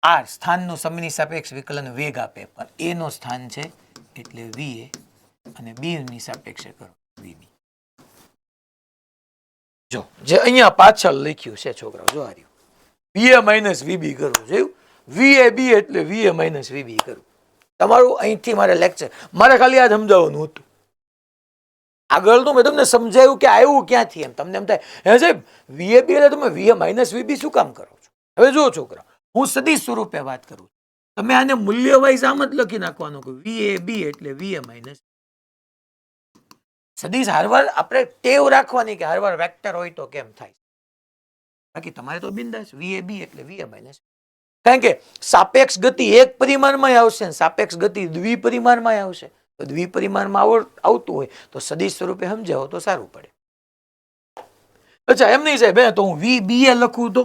Speaker 1: આર, સ્થાનનું સમયની સાપેક્ષ વિકલન વેગ આપે, પણ એ નો સ્થાન છે એટલે વી એ, અને બી ની સાપેક્ષે કરો વી બી. જો જે અહીંયા પાછળ લખ્યું છે છોકરાઓ, જો આ રહ્યું વી એ માઇનસ વીબી કરવું. જોયું? વી એ બી એટલે વી એ માઇનસ વીબી કરવું. તમારું અહીંથી મારે લેક્ચર મારે ખાલી આ સમજાવવાનું હતું. આગળનું મેં તમને સમજાવ્યું કે આવ્યું ક્યાંથી એમ. તમને એમ થાય હે સાહેબ વી એ બી એટલે તમે વી એ માઇનસ વીબી શું કામ કરો છો? હવે જુઓ છોકરા, હું સદિશ સ્વરૂપે વાત કરું. તમે આને મૂલ્ય વાઇઝ આમ જ લખી નાખવાનું કે વી એ બી એટલે વી એ માઇનસ. સદિશ હારવાર આપણે ટેવ રાખવાની કે હારવાર વેક્ટર હોય તો કેમ થાય. બાકી તમારે તો બિંદાસ વી એ બી એટલે વી એ માઇનસ. કારણ કે સાપેક્ષ ગતિ એક પરિમાણમાં આવશે, સાપેક્ષ ગતિ દ્વિપરિમાણમાં આવશે. તો દ્વિપરિમાણમાં આવતું હોય તો સદિશ સ્વરૂપે સમજાવો તો સારું પડે. અચ્છા એમ નહીં સાહેબ, તો હું વી બી એ લખું તો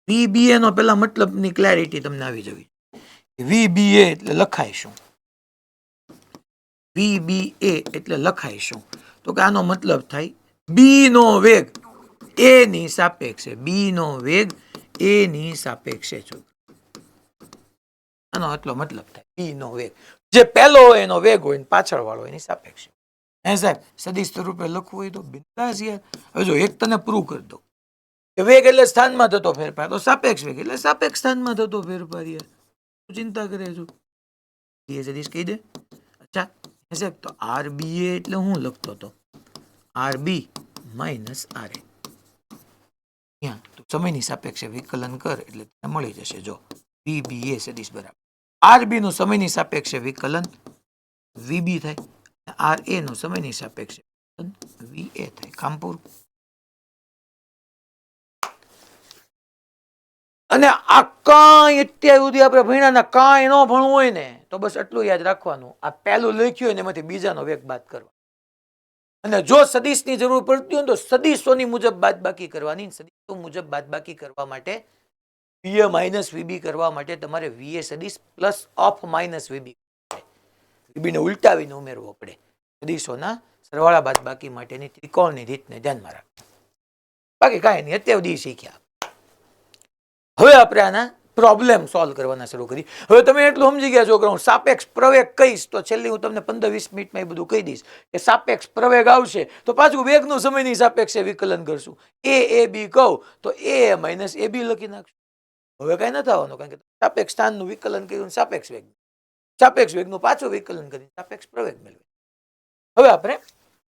Speaker 1: વી બી એ નો પેલા મતલબની ક્લેરિટી તમને આવી જવી. વી બી એ એટલે લખાય શું? વી બી એ એટલે લખાય શું? તો કે આનો મતલબ થાય બી નો વેગ એ ની સાપેક્ષે, બી નો વેગ એ ની સાપેક્ષે. આનો આટલો મતલબ થાય બી નો વેગ. જે પહેલો હોય એનો વેગ હોય, પાછળ વાળો એની સાપેક્ષે. હે સાહેબ સદિશ સ્વરૂપે લખવું હોય તો બિંદાસ યાર. હવે જો એક તને પ્રૂવ કરી દો કે વેગ એટલે સ્થાનમાં થતો ફેરફાર, તો સાપેક્ષ વેગ એટલે સાપેક્ષ સ્થાનમાં થતો ફેરફાર. યાર ચિંતા કરે છો એ સદિશ કહી દે. અચ્છા સાહેબ તો આર બી એ એટલે હું લખતો હતો આર બી માઇનસ આર એ. સમયની સાપેક્ષે વિકલન કર એટલે મળી જશે. જો વી બી એ સદિશ બરાબર આર બી નું સમયની સાપેક્ષે વિકલન વી બી થાય, આર એ નું સમયની સાપેક્ષે વી એ થાય. કામ પૂરું. અને આ કાંઈ અત્યાર સુધી આપણે ભણ્યા કાંઈ ન ભણવું હોય ને તો બસ એટલું યાદ રાખવાનું, આ પહેલું લખ્યું હોય ને એમાંથી બીજાનો વેગ બાદ કરવા. અને જો સદિશની જરૂર પડતી હોય તો સદિશોની મુજબ બાદબાકી કરવાની. સદિશો મુજબ બાદબાકી કરવા માટે વીએ માઇનસ વીબી કરવા માટે તમારે વીએ સદિશ પ્લસ ઓફ માઇનસ વીબી, વીબીને ઉલટાવીને ઉમેરવો પડે. સદિશોના સરવાળા બાદબાકી માટેની ત્રિકોણની રીતને ધ્યાનમાં રાખો. બાકી કાંઈ નહીં, અત્યાર સુધી શીખ્યા. હવે આપણે આના પ્રોબ્લેમ સોલ્વ કરવાના શરૂ કરી. હવે તમે એટલું સમજી ગયા છોકરાઓ, સાપેક્ષ પ્રવેગ કહીશ તો છેલ્લી હું તમને 15-20 મિનિટમાં એ બધું કહી દઈશ કે સાપેક્ષ પ્રવેગ આવશે તો પાછું વેગનું સમયની સાપેક્ષે વિકલન કરશું. એ બી કહું તો એ માઇનસ એ બી લખી નાખશું. હવે કઈ નથી આવવાનું, કારણ કે સાપેક્ષ સ્થાનનું વિકલન કર્યું, સાપેક્ષ વેગનું પાછું વિકલન કરી સાપેક્ષ પ્રવેગ મેળવે. હવે આપણે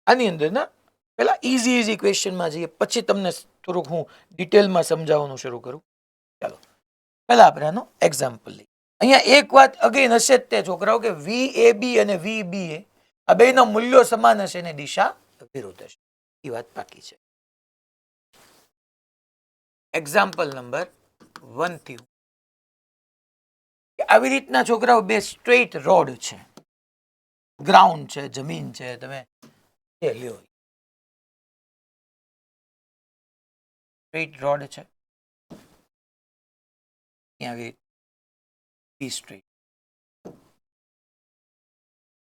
Speaker 1: આની અંદર ના પેલા ઇઝી ક્વેશ્ચનમાં જઈએ, પછી તમને થોડુંક હું ડિટેલમાં સમજાવવાનું શરૂ કરું. ચાલો પહેલા આપણે આનો એક્ઝામ્પલ લઈએ. અહીંયા એક વાત અગેન હશે જ તે છોકરાઓ કે VAB અને VBA આ બેના મૂલ્યો સમાન હશે અને દિશા વિરુદ્ધ હશે. એ વાત બાકી છે. એક્ઝામ્પલ નંબર 1 થી આવી રીતના છોકરાઓ બે સ્ટ્રેટ રોડ છે, ગ્રાઉન્ડ છે, જમીન છે, તમે એ લ્યો સ્ટ્રેટ રોડ છે, આવી સ્ટ્રેટ.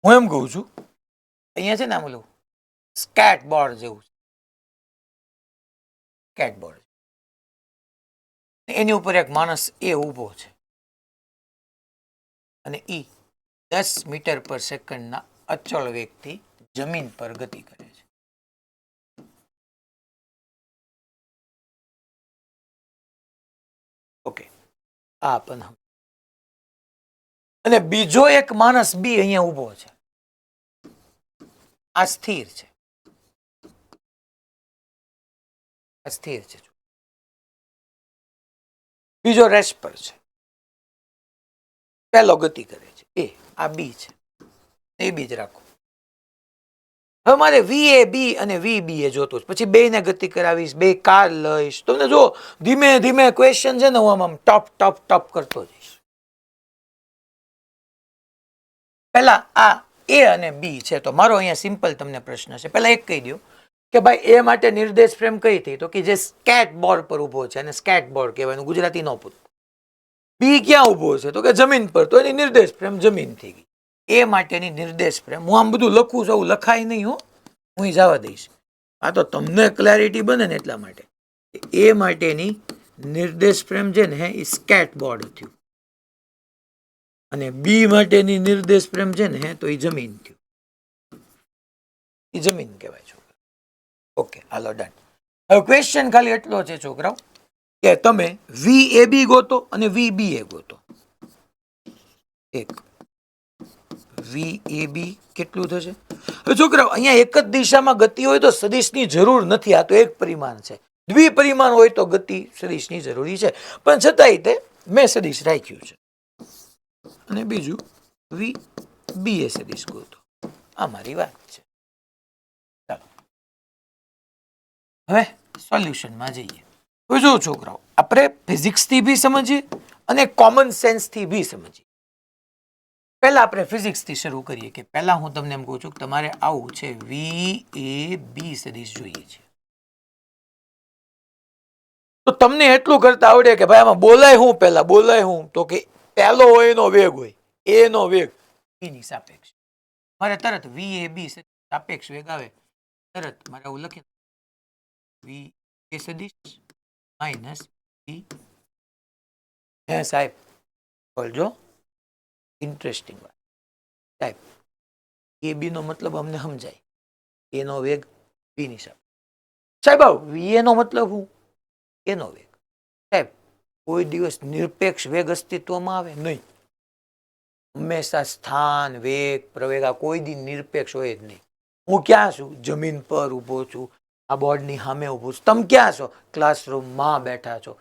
Speaker 1: હું એમ કહું છું અહીંયા છે ને આમ ઓલું સ્કેટ બોર્ડ જેવું સ્કેટ બોર્ડ, એની ઉપર એક માણસ એ ઊભો છે અને ઈ 10 મીટર પર સેકન્ડના અચળ વેગથી જમીન પર ગતિ કરે છે. ઓકે, આ પણ અને બીજો એક માણસ બી અહીંયા ઊભો છે, આ સ્થિર છે, આ સ્થિર છે, બીજો રેસ્ટ પર છે, પહેલો ગતિ કરે છે, આ બી છે, એ બી જ રાખો. હવે મારે VAB અને VBA જોતું છે, પછી બે ને ગતિ કરાવીશ, બે કાર લઈશ. તમને જો ધીમે ધીમે ક્વેશ્ચન છે ને હું આમ ટપ કરતો જઈશ. પહેલા આ A અને B છે, તો મારો અહીંયા સિમ્પલ તમને પ્રશ્ન છે. પહેલા એક કહી દો કે ભાઈ એ માટે નિર્દેશ ફ્રેમ કઈ થઈ, તો કે જે સ્કેટ બોર્ડ પર ઉભો છે અને સ્કેટ બોર્ડ કહેવાય, ગુજરાતી ન પૂછ. બી ક્યાં ઉભો છે, તો કે જમીન પર, તો એની નિર્દેશ ફ્રેમ જમીન થઈ ગઈ. એ માટેની નિર્દેશ ફ્રેમ હું આમ બધું લખું છું, આવું લખાય નહીં હો, હું જવા દઈશ. આ તો તમને ક્લેરિટી બને ને એટલા માટે. એ માટેની નિર્દેશ ફ્રેમ છે ને એ સ્કેટ બોર્ડ થયું અને બી માટેની નિર્દેશ ફ્રેમ છે ને તો એ જમીન થયું. એ જમીન કહેવાય છોકરા. ઓકે, હાલો ડન. હવે ક્વેશ્ચન ખાલી એટલો છે છોકરાઓ કે તમે VAB ગોતો અને VBA ગોતો. એક VAB કેટલું થશે? હવે છોકરાઓ અહીંયા એક જ દિશામાં ગતિ હોય તો સદિશની જરૂર નથી. આ તો એક પરિમાણ છે. દ્વિપરિમાણ હોય તો ગતિ સદિશની જરૂરી છે, પણ છતાંય તે મેં સદિશ રાખ્યું છે. અને બીજું VBA સદિશ ગોતો. આ મારી વાત છે. ચાલો હવે સોલ્યુશનમાં જઈએ. હવે જો છોકરાઓ આપણે ફિઝિક્સથી બી સમજીએ અને કોમન સેન્સથી બી સમજીએ. પહેલા આપણે ફિઝિક્સથી શરૂ કરીએ કે પહેલા હું તમને એમ કહું છું કે તમારે આવું છે VAB સદિશ જોઈએ છે. તો તમને એટલું કરતા આવડે કે ભાઈ આમાં બોલાય હું, પહેલા બોલાય હું, તો કે પહેલો હોય એનો વેગ હોય, એનો વેગ એની સાપેક્ષ. મારે તરત VAB સાપેક્ષ વેગ આવે, તરત મારે આવું લખી VA સદિશ માઇનસ V. હે સાહેબ બોલજો, ઇન્ટરેસ્ટિંગ વાત સાહેબ. AB નો મતલબ અમને સમજાય, એનો વેગ B ની સાપેક્ષ. સાહેબ VA નો મતલબ હું, એનો વેગ. સાહેબ કોઈ દિવસ નિરપેક્ષ વેગ અસ્તિત્વમાં આવે નહીં. હંમેશા સ્થાન, વેગ, પ્રવેગ આ કોઈ દી નિરપેક્ષ હોય જ નહીં. હું ક્યાં છું? જમીન પર ઊભો છું, આ બોર્ડની સામે ઊભો છું. તમે ક્યાં છો? ક્લાસરૂમમાં બેઠા છો.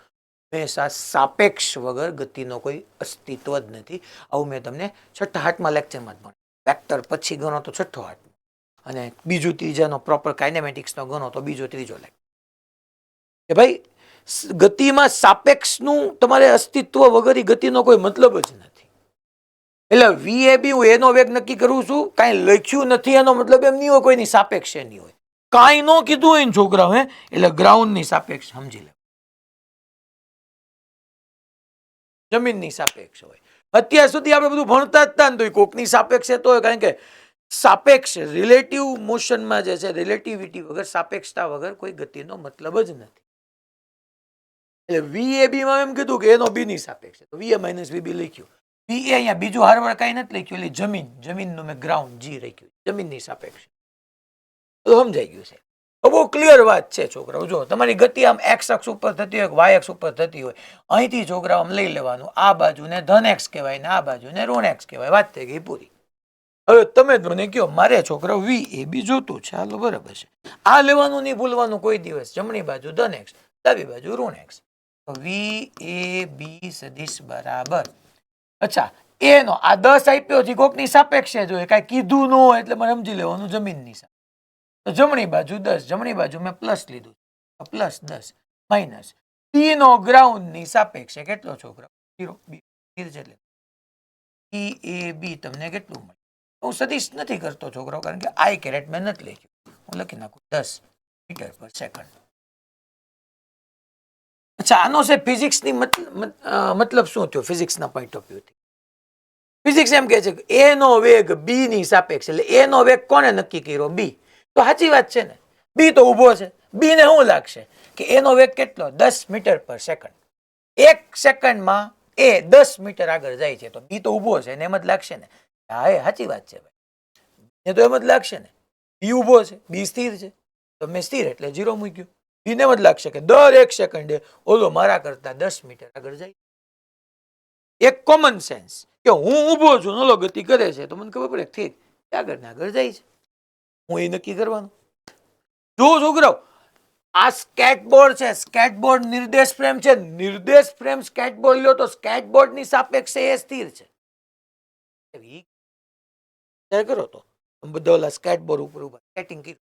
Speaker 1: હંમેશા સાપેક્ષ વગર ગતિનો કોઈ અસ્તિત્વ જ નથી. આવું મેં તમને 6ઠા 8મા લેક્ચરમાં જ ભણ્યું. વેક્ટર પછી ગણો તો 6ઠ્ઠો 8મો, અને બીજું ત્રીજાનો પ્રોપર કાઇનેમેટિક્સનો ગણો તો બીજો ત્રીજો લેક્ચર. કે ભાઈ ગતિમાં સાપેક્ષનું તમારે અસ્તિત્વ વગર ગતિનો કોઈ મતલબ જ નથી. એટલે VAB હું એનો વેગ નક્કી કરું છું, કાંઈ લખ્યું નથી એનો મતલબ એમ નહીં હોય કોઈની સાપેક્ષ નહીં હોય. કાંઈ ન કીધું હોય ને છોકરા, હે એટલે ગ્રાઉન્ડની સાપેક્ષ સમજી લે, જમીનની સાપેક્ષ હોય. અત્યાર સુધી આપણે બધું ભણતા જ હતા ને, તો કોકની સાપેક્ષ તો હોય, કારણ કે સાપેક્ષ રિલેટિવ મોશનમાં જે છે, રિલેટિવિટી વગર, સાપેક્ષતા વગર કોઈ ગતિનો મતલબ જ નથી. એટલે VAB માં એમ કીધું કે એનો B ની સાપેક્ષ છે, તો VA માઇનસ VB લખ્યું. VA અહીંયા બીજું હારવળ કાંઈ નથી લખ્યું, એટલે જમીન, જમીનનું મેં ગ્રાઉન્ડ G રાખ્યું, જમીનની સાપેક્ષ. તો સમજાઈ ગયું છે. બહુ ક્લિયર વાત છે છોકરાઓ. જો તમારી ગતિ આમ X અક્ષ ઉપર થતી હોય, Y અક્ષ ઉપર થતી હોય, અહીંથી છોકરાઓ આમ લઈ લેવાનું, આ બાજુને ધન X કહેવાય ને આ બાજુને ઋણ X કહેવાય. વાત થઈ ગઈ પૂરી. હવે તમે જ મને કહો, મારે છોકરા વી એ બી જોતું છે, હાલો બરાબર છે. આ લેવાનું નહીં ભૂલવાનું કોઈ દિવસ. જમણી બાજુ ધન એક્સ, ડાબી બાજુ ઋણ એક્સ. તો વી એ બી સદિશ બરાબર. અચ્છા, એનો આ 10 આપ્યો છે, કોકની સાપેક્ષે જોઈએ, કાંઈ કીધું ન હોય એટલે મને સમજી લેવાનું જમીનની સાપેક્ષે. તો જમણી બાજુ 10, જમણી બાજુ મેં પ્લસ લીધું, પ્લસ 10 માઇનસ બી નો ગ્રાઉન્ડ ની સાપેક્ષે કેટલો છોકરા? 0. બી એટલે ઈ એ બી તમને કેટલું મળે? હું સદિશ નથી કરતો છોકરાઓ, કારણ કે આઈ કેરેટ મેં નથી લખ્યું. હું લખી નાખું 10 મીટર પર સેકન્ડ. અચ્છા, આનો છે ફિઝિક્સની મતલબ શું થયો? ફિઝિક્સના પોઈન્ટ ઓફ વ્યૂથી ફિઝિક્સ એમ કહે છે કે એ નો વેગ બી ની સાપેક્ષ, એટલે એ નો વેગ કોને નક્કી કર્યો? બી. તો સાચી વાત છે ને, બી તો ઊભો છે. બી ને શું લાગશે કે એનો વેગ કેટલો? 10 મીટર પર સેકન્ડ. 1 સેકન્ડમાં એ 10 મીટર આગળ જાય છે, તો બી તો ઊભો છે ને, એમ જ લાગશે ને. હા, એ સાચી વાત છે ભાઈ, એ તો એમ જ લાગશે ને. બી ઊભો છે, બી સ્થિર છે, તો મેં સ્થિર એટલે 0 મૂક્યું. બીને એમ જ લાગશે કે દર 1 સેકન્ડે ઓલો મારા કરતા 10 મીટર આગળ જાય. એક કોમન સેન્સ કે હું ઊભો છું, ઓલો ગતિ કરે છે, તો મને ખબર પડે ઠીક આગળ ને આગળ જાય છે. હું એ નક્કી કરવાનું. જો છોકરાઓ, આ સ્કેટબોર્ડ છે, સ્કેટબોર્ડ નિર્દેશ ફ્રેમ છે. નિર્દેશ ફ્રેમ સ્કેટબોર્ડ લ્યો તો સ્કેટબોર્ડ ની સાપેક્ષે એ સ્થિર છે. કરો તો બધા ઓલા સ્કેટબોર્ડ ઉપર ઉભા સ્કેટિંગ કર્યું,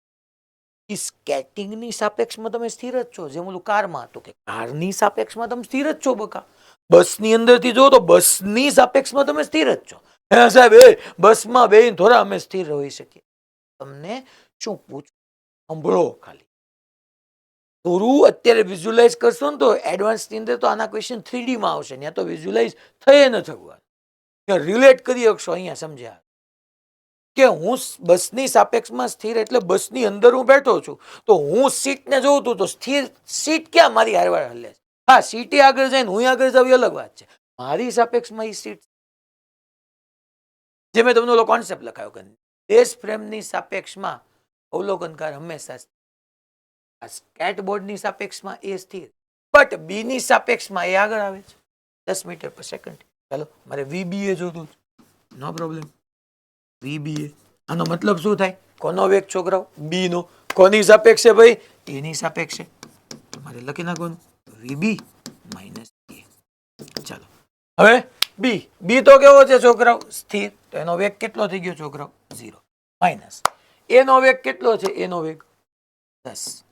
Speaker 1: એ સ્કેટિંગ ની સાપેક્ષમાં તમે સ્થિર જ છો. જેમ ઓલું કારમાં હતું કે કારની સાપેક્ષમાં તમે સ્થિર જ છો. બકા બસ ની અંદર થી જો તો બસ ની સાપેક્ષમાં તમે સ્થિર જ છો. હે સાહેબ, એ બસમાં બેહીને થોડા અમે સ્થિર રહી શકીએ. તમને શું પૂછું, સાંભળો ખાલી. થોડું અત્યારે વિઝ્યુલાઇઝ કરશો ને તો એડવાન્સ ની અંદર તો આના ક્વેશ્ચન 3D માં આવશે. ત્યાં તો વિઝ્યુલાઇઝ થઈ ન થવું, રિલેટ કરી શકશો. અહીંયા સમજ્યા કે હું બસની સાપેક્ષમાં સ્થિર એટલે બસની અંદર હું બેઠો છું, તો હું સીટને જોઉં છું તો સ્થિર સીટ ક્યાં મારી હારવાર હલે છે. હા, સીટે આગળ જાય ને હું આગળ જાવ એ અલગ વાત છે. મારી સાપેક્ષમાં એ સીટ, જે મેં તમને ઓલો કોન્સેપ્ટ લખાયો કે દેશ ફ્રેમની સાપેક્ષમાં અવલોકનકાર હંમેશા સ્કેટબોર્ડની સાપેક્ષમાં એ સ્થિર, બટ બી ની સાપેક્ષમાં એ આગળ આવે છે 10 મીટર પર સેકન્ડ. ચાલો, મારે વીબીએ જોતું, નો પ્રોબ્લેમ. વીબીએ આનો મતલબ શું થાય? કોનો વેગ છોકરાઓ? બી નો. કોની સાપેક્ષે ભાઈ? એની સાપેક્ષે. તમારે લખી નાખવાનું વીબી માઇનસ એ. ચાલો, હવે બી. બી તો કેવો છે છોકરાઓ? સ્થિર. તો એનો વેગ કેટલો થઈ ગયો છોકરાઓ? 0. માઇનસ એનો વેગ કેટલો છે? એનો વેગ 10.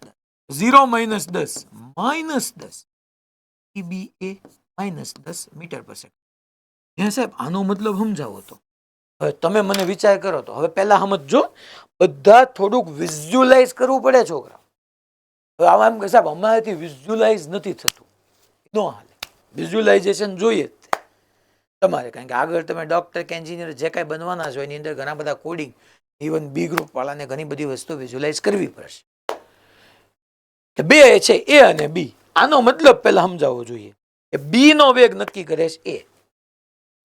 Speaker 1: 0 માઇનસ 10 માઇનસ 10. બી એ માઇનસ 10 મીટર પર સેકન્ડ. હે સાહેબ, આનો મતલબ સમજાવો તો. હવે તમે મને વિચાર કરો તો. હવે પહેલા સમજો, બધા થોડુંક વિઝ્યુલાઇઝ કરવું પડે છોકરા. હવે આમાં એમ કે સાહેબ અમારાથી વિઝ્યુલાઇઝ નથી થતું, નો હાલે. વિઝ્યુલાઇઝેશન જોઈએ તમારે, કારણ કે આગળ તમે ડોક્ટર કે એન્જિનિયર જે કાંઈ બનવાના છો એની અંદર ઘણા બધા કોડિંગ, ઇવન બી ગ્રુપ વાળાને ઘણી બધી વસ્તુ વિઝ્યુલાઇઝ કરવી પડશે. કે બે છે એ અને બી, આનો મતલબ પહેલા સમજાવવો જોઈએ કે બી નો વેગ નક્કી કરે છે એ.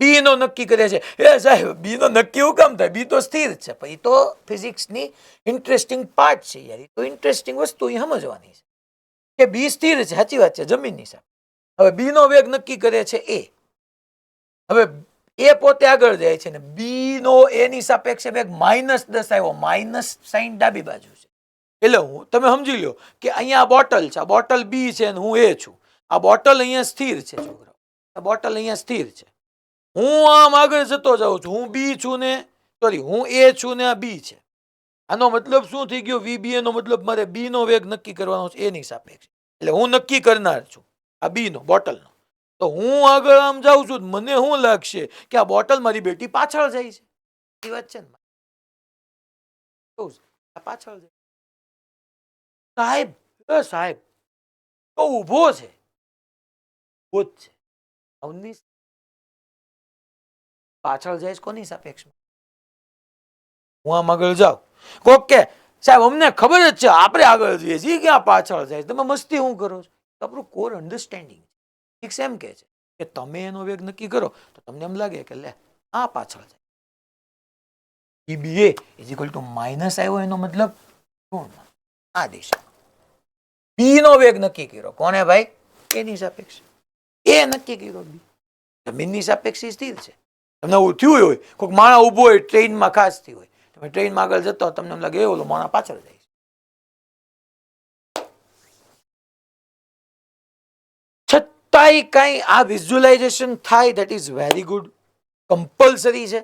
Speaker 1: બી નો નક્કી કરે છે એ સાહેબ, બી નો નક્કી શું કામ થાય? બી તો સ્થિર છે. પછી તો ફિઝિક્સની ઇન્ટરેસ્ટિંગ પાર્ટ છે યાર, તો ઇન્ટરેસ્ટિંગ વસ્તુ એ સમજવાની છે કે બી સ્થિર છે. સાચી વાત છે, જમીનની સાથે. હવે બી નો વેગ નક્કી કરે છે એ. હવે એ પોતે આગળ જાય છે ને બી નો એની સાપેક્ષે વેગ માઇનસ 10 આવ્યો, માઇનસ સાઈન ડાબી બાજુ છે. એટલે હું તમે સમજી લો કે અહીંયા બોટલ છે, આ બોટલ બી છે ને હું એ છું. આ બોટલ અહીંયા સ્થિર છે છોકરાઓ, આ બોટલ અહીંયા સ્થિર છે. હું આમ આગળ જતો જાઉં છું, હું બી છું ને, સોરી હું એ છું ને આ બી છે. આનો મતલબ શું થઈ ગયો? વીબીએ નો મતલબ મારે બી નો વેગ નક્કી કરવાનો છે એની સાપેક્ષે. એટલે હું નક્કી કરનાર છું આ બી નો, બોટલનો. તો હું આગળ આમ જાઉં છું, મને શું લાગશે કે આ બોટલ મારી બેટી પાછળ જાય છે. એ વાત છે ને, પાછળ જાય. સાહેબ, સાહેબ તો ઉભો છે, ઉભો જ છે. પાછળ જાય કોની સાપેક્ષમાં? હું આમ આગળ જાઉં, કોક કે સાહેબ અમને ખબર જ છે આપણે આગળ જઈએ છીએ, ક્યાં પાછળ જાય? તમે મસ્તી શું કરો છો? આપણું કોર અન્ડરસ્ટેન્ડિંગ ઠીક છે. એમ કે છે કે તમે એનો વેગ નક્કી કરો તો તમને એમ લાગે કે લે આ પાછળ જાય. B is equal to minus આવ્યો, એનો મતલબ આ દિશા. બી નો વેગ નક્કી કર્યો કોને ભાઈ? એની સાપેક્ષે. એ નક્કી કર્યો બી. જમીનની સાપેક્ષે સ્થિર છે. તમને એવું થયું હોય કોઈક માણસ ઊભો હોય ટ્રેનમાં ખાસથી હોય, તમે ટ્રેનમાં આગળ જતા હોય, તમને એમ લાગે એ ઓલો માણસ પાછળ જાય છે. છતાંય કઈ આ વિઝ્યુલાઇઝેશન થાય that is very good, compulsory છે.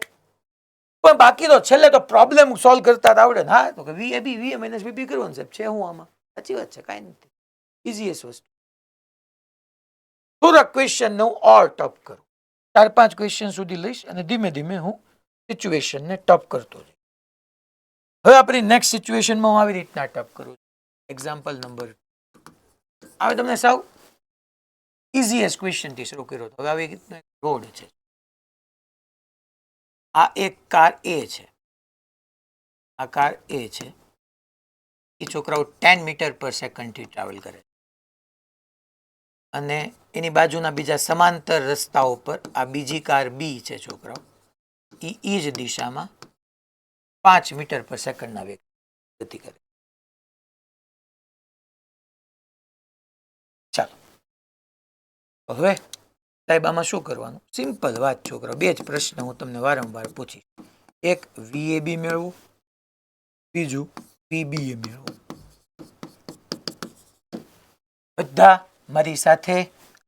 Speaker 1: પણ બાકી તો છેલ્લે તો પ્રોબ્લેમ સોલ્વ કરતા આવડે ને. હા તો કે VAB VA માઇનસ VB કરવાનું સાહેબ છે હું આમાં, સાચી વાત છે, કાંઈ નથી, ઇઝીએસ્ટ વસ્તુ. થોડા ક્વેશ્ચન હું ઓર ટફ કરું, 4-5 ક્વેશ્ચન સુધી લઈશ અને ધીમે ધીમે હું સિચ્યુએશનને ટફ કરતો જઈશ. હવે આપણી નેક્સ્ટ સિચ્યુએશનમાં હું આવી રીતના ટફ કરું છું. એક્ઝામ્પલ નંબર હવે તમને સાવ ઇઝીએસ્ટ ક્વેશ્ચનથી શરૂ કર્યો હતો. હવે આવી રીતનો એક રોડ છે, આ એક કાર એ છે, આ કાર એ છે, એ છોકરાઓ 10 મીટર પર સેકન્ડથી ટ્રાવેલ કરે છે અને એની બાજુના બીજા સમાંતર રસ્તાઓ પર આ બીજી કાર બી છે છોકરાઓ, એ જ દિશામાં 5 મીટર પર સેકન્ડના વેગ ગતિ કરે. ચાલો હવે સાહેબ આમાં શું કરવાનું? સિમ્પલ વાત છોકરા, બે જ પ્રશ્ન હું તમને વારંવાર પૂછીશ. એક VAB મેળવું, બીજું VBA મેળવું. બધા મારી સાથે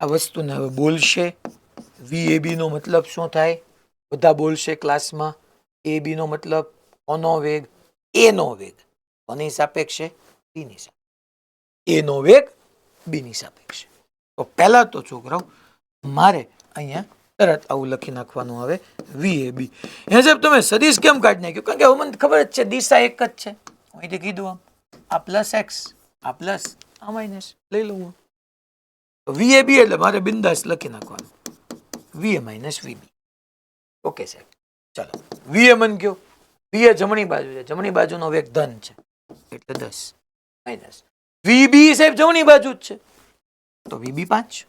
Speaker 1: આ વસ્તુને હવે બોલશે. VAB નો મતલબ શું થાય? બધા બોલશે ક્લાસમાં. AB નો મતલબ કોનો વેગ? A નો વેગ. કોની સાપેક્ષે? B ની સાપેક્ષે. A નો વેગ B ની સાપેક્ષે. તો પહેલા તો છોકરાઓ મારે અહીંયા તરત આવું લખી નાખવાનું આવે VAB. અહીંયા સાહેબ તમે સદિશ કેમ કાઢી નાખ્યું? કારણ કે હવે મને ખબર જ છે દિશા એક જ છે. અહીંથી કીધું આમ આ પ્લસ એક્સ, આ પ્લસ, આ માઇનસ લઈ લઉં. VAB એટલે મારે બિંદાસ લખી નાખવાનું VA માઇનસ VB. ઓકે સાહેબ ચાલો VA મને કયો, VA જમણી બાજુ છે, જમણી બાજુનો વેગ ધન છે એટલે 10 માઇનસ VB સાહેબ જમણી બાજુ જ છે તો VB 5.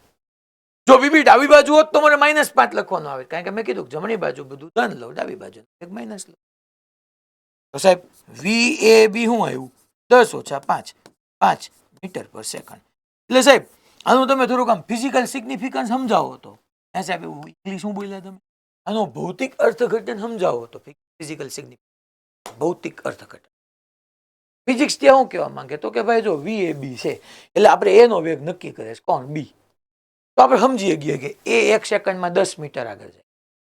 Speaker 1: જો VB ડાબી બાજુ હોત તો મને -5 લખવાનું આવે, કારણ કે મેં કીધું જમણી બાજુ બધું ધન લો, ડાબી બાજુ એક માઇનસ લો. તો સાહેબ VAB શું આવ્યું? 10 ઓછા 5, 5 મીટર પર સેકન્ડ. એટલે સાહેબ આનું તમે થોડુંક આમ ફિઝિકલ સિગ્નિફિકન્સ સમજાવો તો. હે સાહેબ એવું ઇંગ્લિશ શું બોલ્યા તમે? આનો ભૌતિક અર્થઘટન સમજાવો તો. ફિઝિકલ સિગ્નિફિકન્સ, ભૌતિક અર્થઘટન. ફિઝિક્સ ત્યાં શું કહેવા માંગે તો કે ભાઈ જો VAB છે એટલે આપણે A નો વેગ નક્કી કરે છે, કોણ? B. તો આપણે સમજીએ ગયા કે A 1 સેકન્ડમાં 10 મીટર આગળ જાય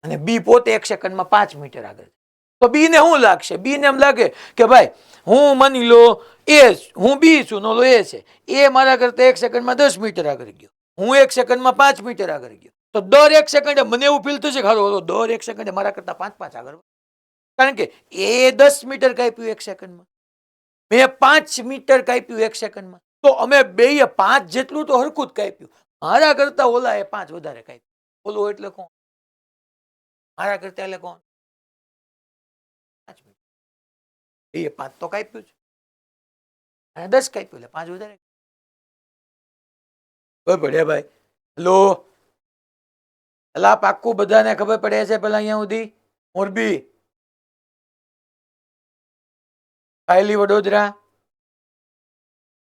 Speaker 1: અને B પોતે 1 સેકન્ડમાં 5 મીટર આગળ જાય. તો B ને શું લાગશે? B ને એમ લાગે કે ભાઈ હું માની લો A, હું B છું, નો લો A છે. A મારા કરતા 1 સેકન્ડમાં 10 મીટર આગળ ગયો, હું 1 સેકન્ડમાં 5 મીટર આગળ ગયો. તો દર 1 સેકન્ડે મને એવું ફીલ થશે કે હાલો દર 1 સેકન્ડે મારા કરતા 5 આગળ, કારણ કે A 10 મીટર કાપ્યું 1 સેકન્ડમાં, મેં 5 મીટર કાપ્યું 1 સેકન્ડમાં. તો અમે બેય 5 જેટલું તો હરખું જ કાપ્યું. મારા કરતા ઓલા એ 5 વધારે કાપ્યું. ઓલો એટલે કોણ? મારા કરતા એટલે કોણ? 5 મીટર. એ 5 તો કાપ્યું છે અને 10 કાપ્યું એટલે 5 વધારે. ખબર પડે ભાઈ? હેલો અલા પાક્કું બધાને ખબર પડે છે? પેલા અહીંયા સુધી મોરબી, ફાયલી, વડોદરા,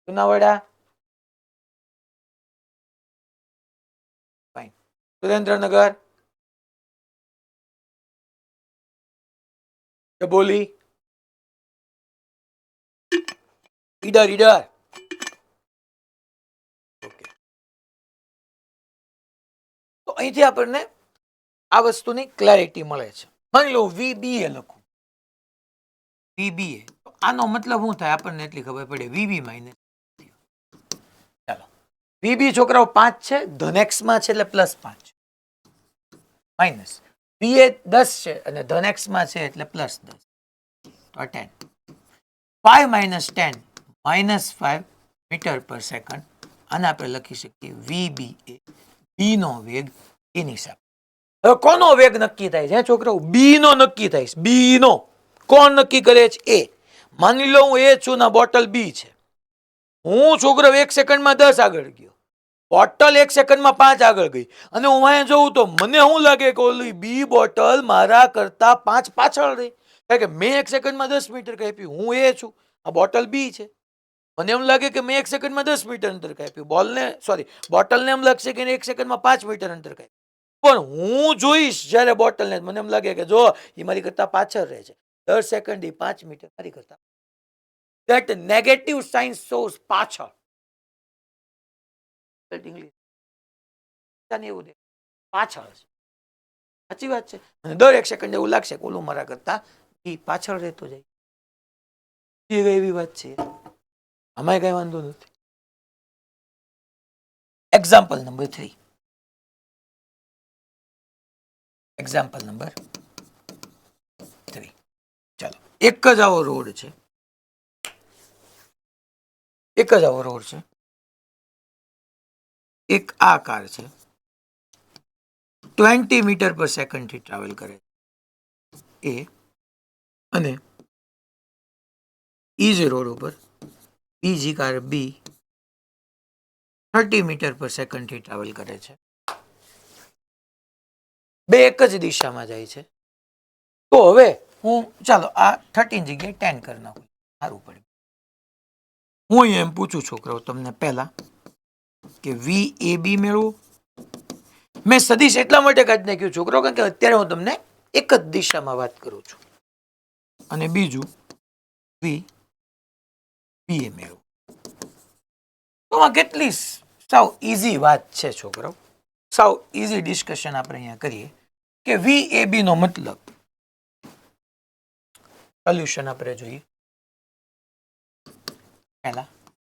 Speaker 1: જુનાવાડા, ફાઇન, સુરેન્દ્રનગર, ડબોલી, ઈડર, ઈડર. ઓકે, તો અહીંથી આપણને આ વસ્તુની ક્લેરિટી મળે છે. માની લો VBA લખું, VBA આનો મતલબ શું થાય આપણને એટલી ખબર પડે, VB માઇનસ. ચાલો VB છોકરાઓ 5 છે, ધન x માં છે એટલે +5, માઇનસ VA 10 છે અને ધન x માં છે એટલે +10, તો 10. 5 minus 10 -5 મીટર પર સેકન્ડ. આને આપણે લખી શકીએ VBA, B નો વેગ એની સાથે. હવે કોનો વેગ નક્કી થાય છે છોકરાઓ? B નો નક્કી થાય છે. B નો કોણ નક્કી કરે છે? A. માની લો હું A છું ના બોટલ B છે, હું છોકરો 1 સેકન્ડમાં 10 આગળ ગયો, બોટલ 1 સેકન્ડમાં 5 આગળ ગઈ અને હું અહીંયા જોઉં તો મને શું લાગે કે ઓલી B બોટલ મારા કરતા 5 પાછળ રહી, કારણ કે મેં 1 સેકન્ડમાં 10 મીટર કાપ્યું, હું A છું, આ બોટલ B છે. મને એમ લાગે કે મેં 1 સેકન્ડમાં 10 મીટર અંતર કાપ્યું, બોટલને એમ લાગશે કે 1 સેકન્ડમાં 5 મીટર અંતર કાપ્યું. પણ હું જોઈશ જ્યારે બોટલને મને એમ લાગે કે જો એ મારી કરતા પાછળ રહે છે, દર સેકન્ડ 5 મીટર મારી કરતા, that negative sign shows પાછળ. ઇંગ્લિશ એવું દે પાછળ છે. સાચી વાત છે. અને દર 1 સેકન્ડ એવું લાગશે કે ઓલું મારા કરતા એ પાછળ રહેતો જાય. એવી વાત છે. આમાં કઈ વાંધો નથી. Example number 3. Example number 3. ચાલો, એક જ આવો રોડ છે. એક જ આવો રોડ છે. એક આ કાર છે, 20 મીટર પર સેકન્ડ થી ટ્રાવેલ કરે એ, અને ઈ જ રોડ ઉપર બીજી કાર બી 30 મીટર પર સેકન્ડ થી ટ્રાવેલ કરે છે. બે એક જ દિશામાં જાય છે. તો હવે હું ચાલો આ 13 જગ્યાએ 10 કરી નાખું, સારું પડે. હું એમ પૂછું છોકરાઓ તમને પહેલા કે VAB મેળવું. મેં સદીશ એટલા માટે કાઢી નાખ્યું છોકરાઓ કારણ કે અત્યારે હું તમને એક જ દિશામાં વાત કરું છું. અને બીજું VBA મેળવું. તો આ કેટલી સાવ ઈઝી વાત છે છોકરાઓ. સાવ ઈઝી ડિસ્કશન આપણે અહીંયા કરીએ કે VAB નો મતલબ, સોલ્યુશન આપણે જોઈએ પહેલા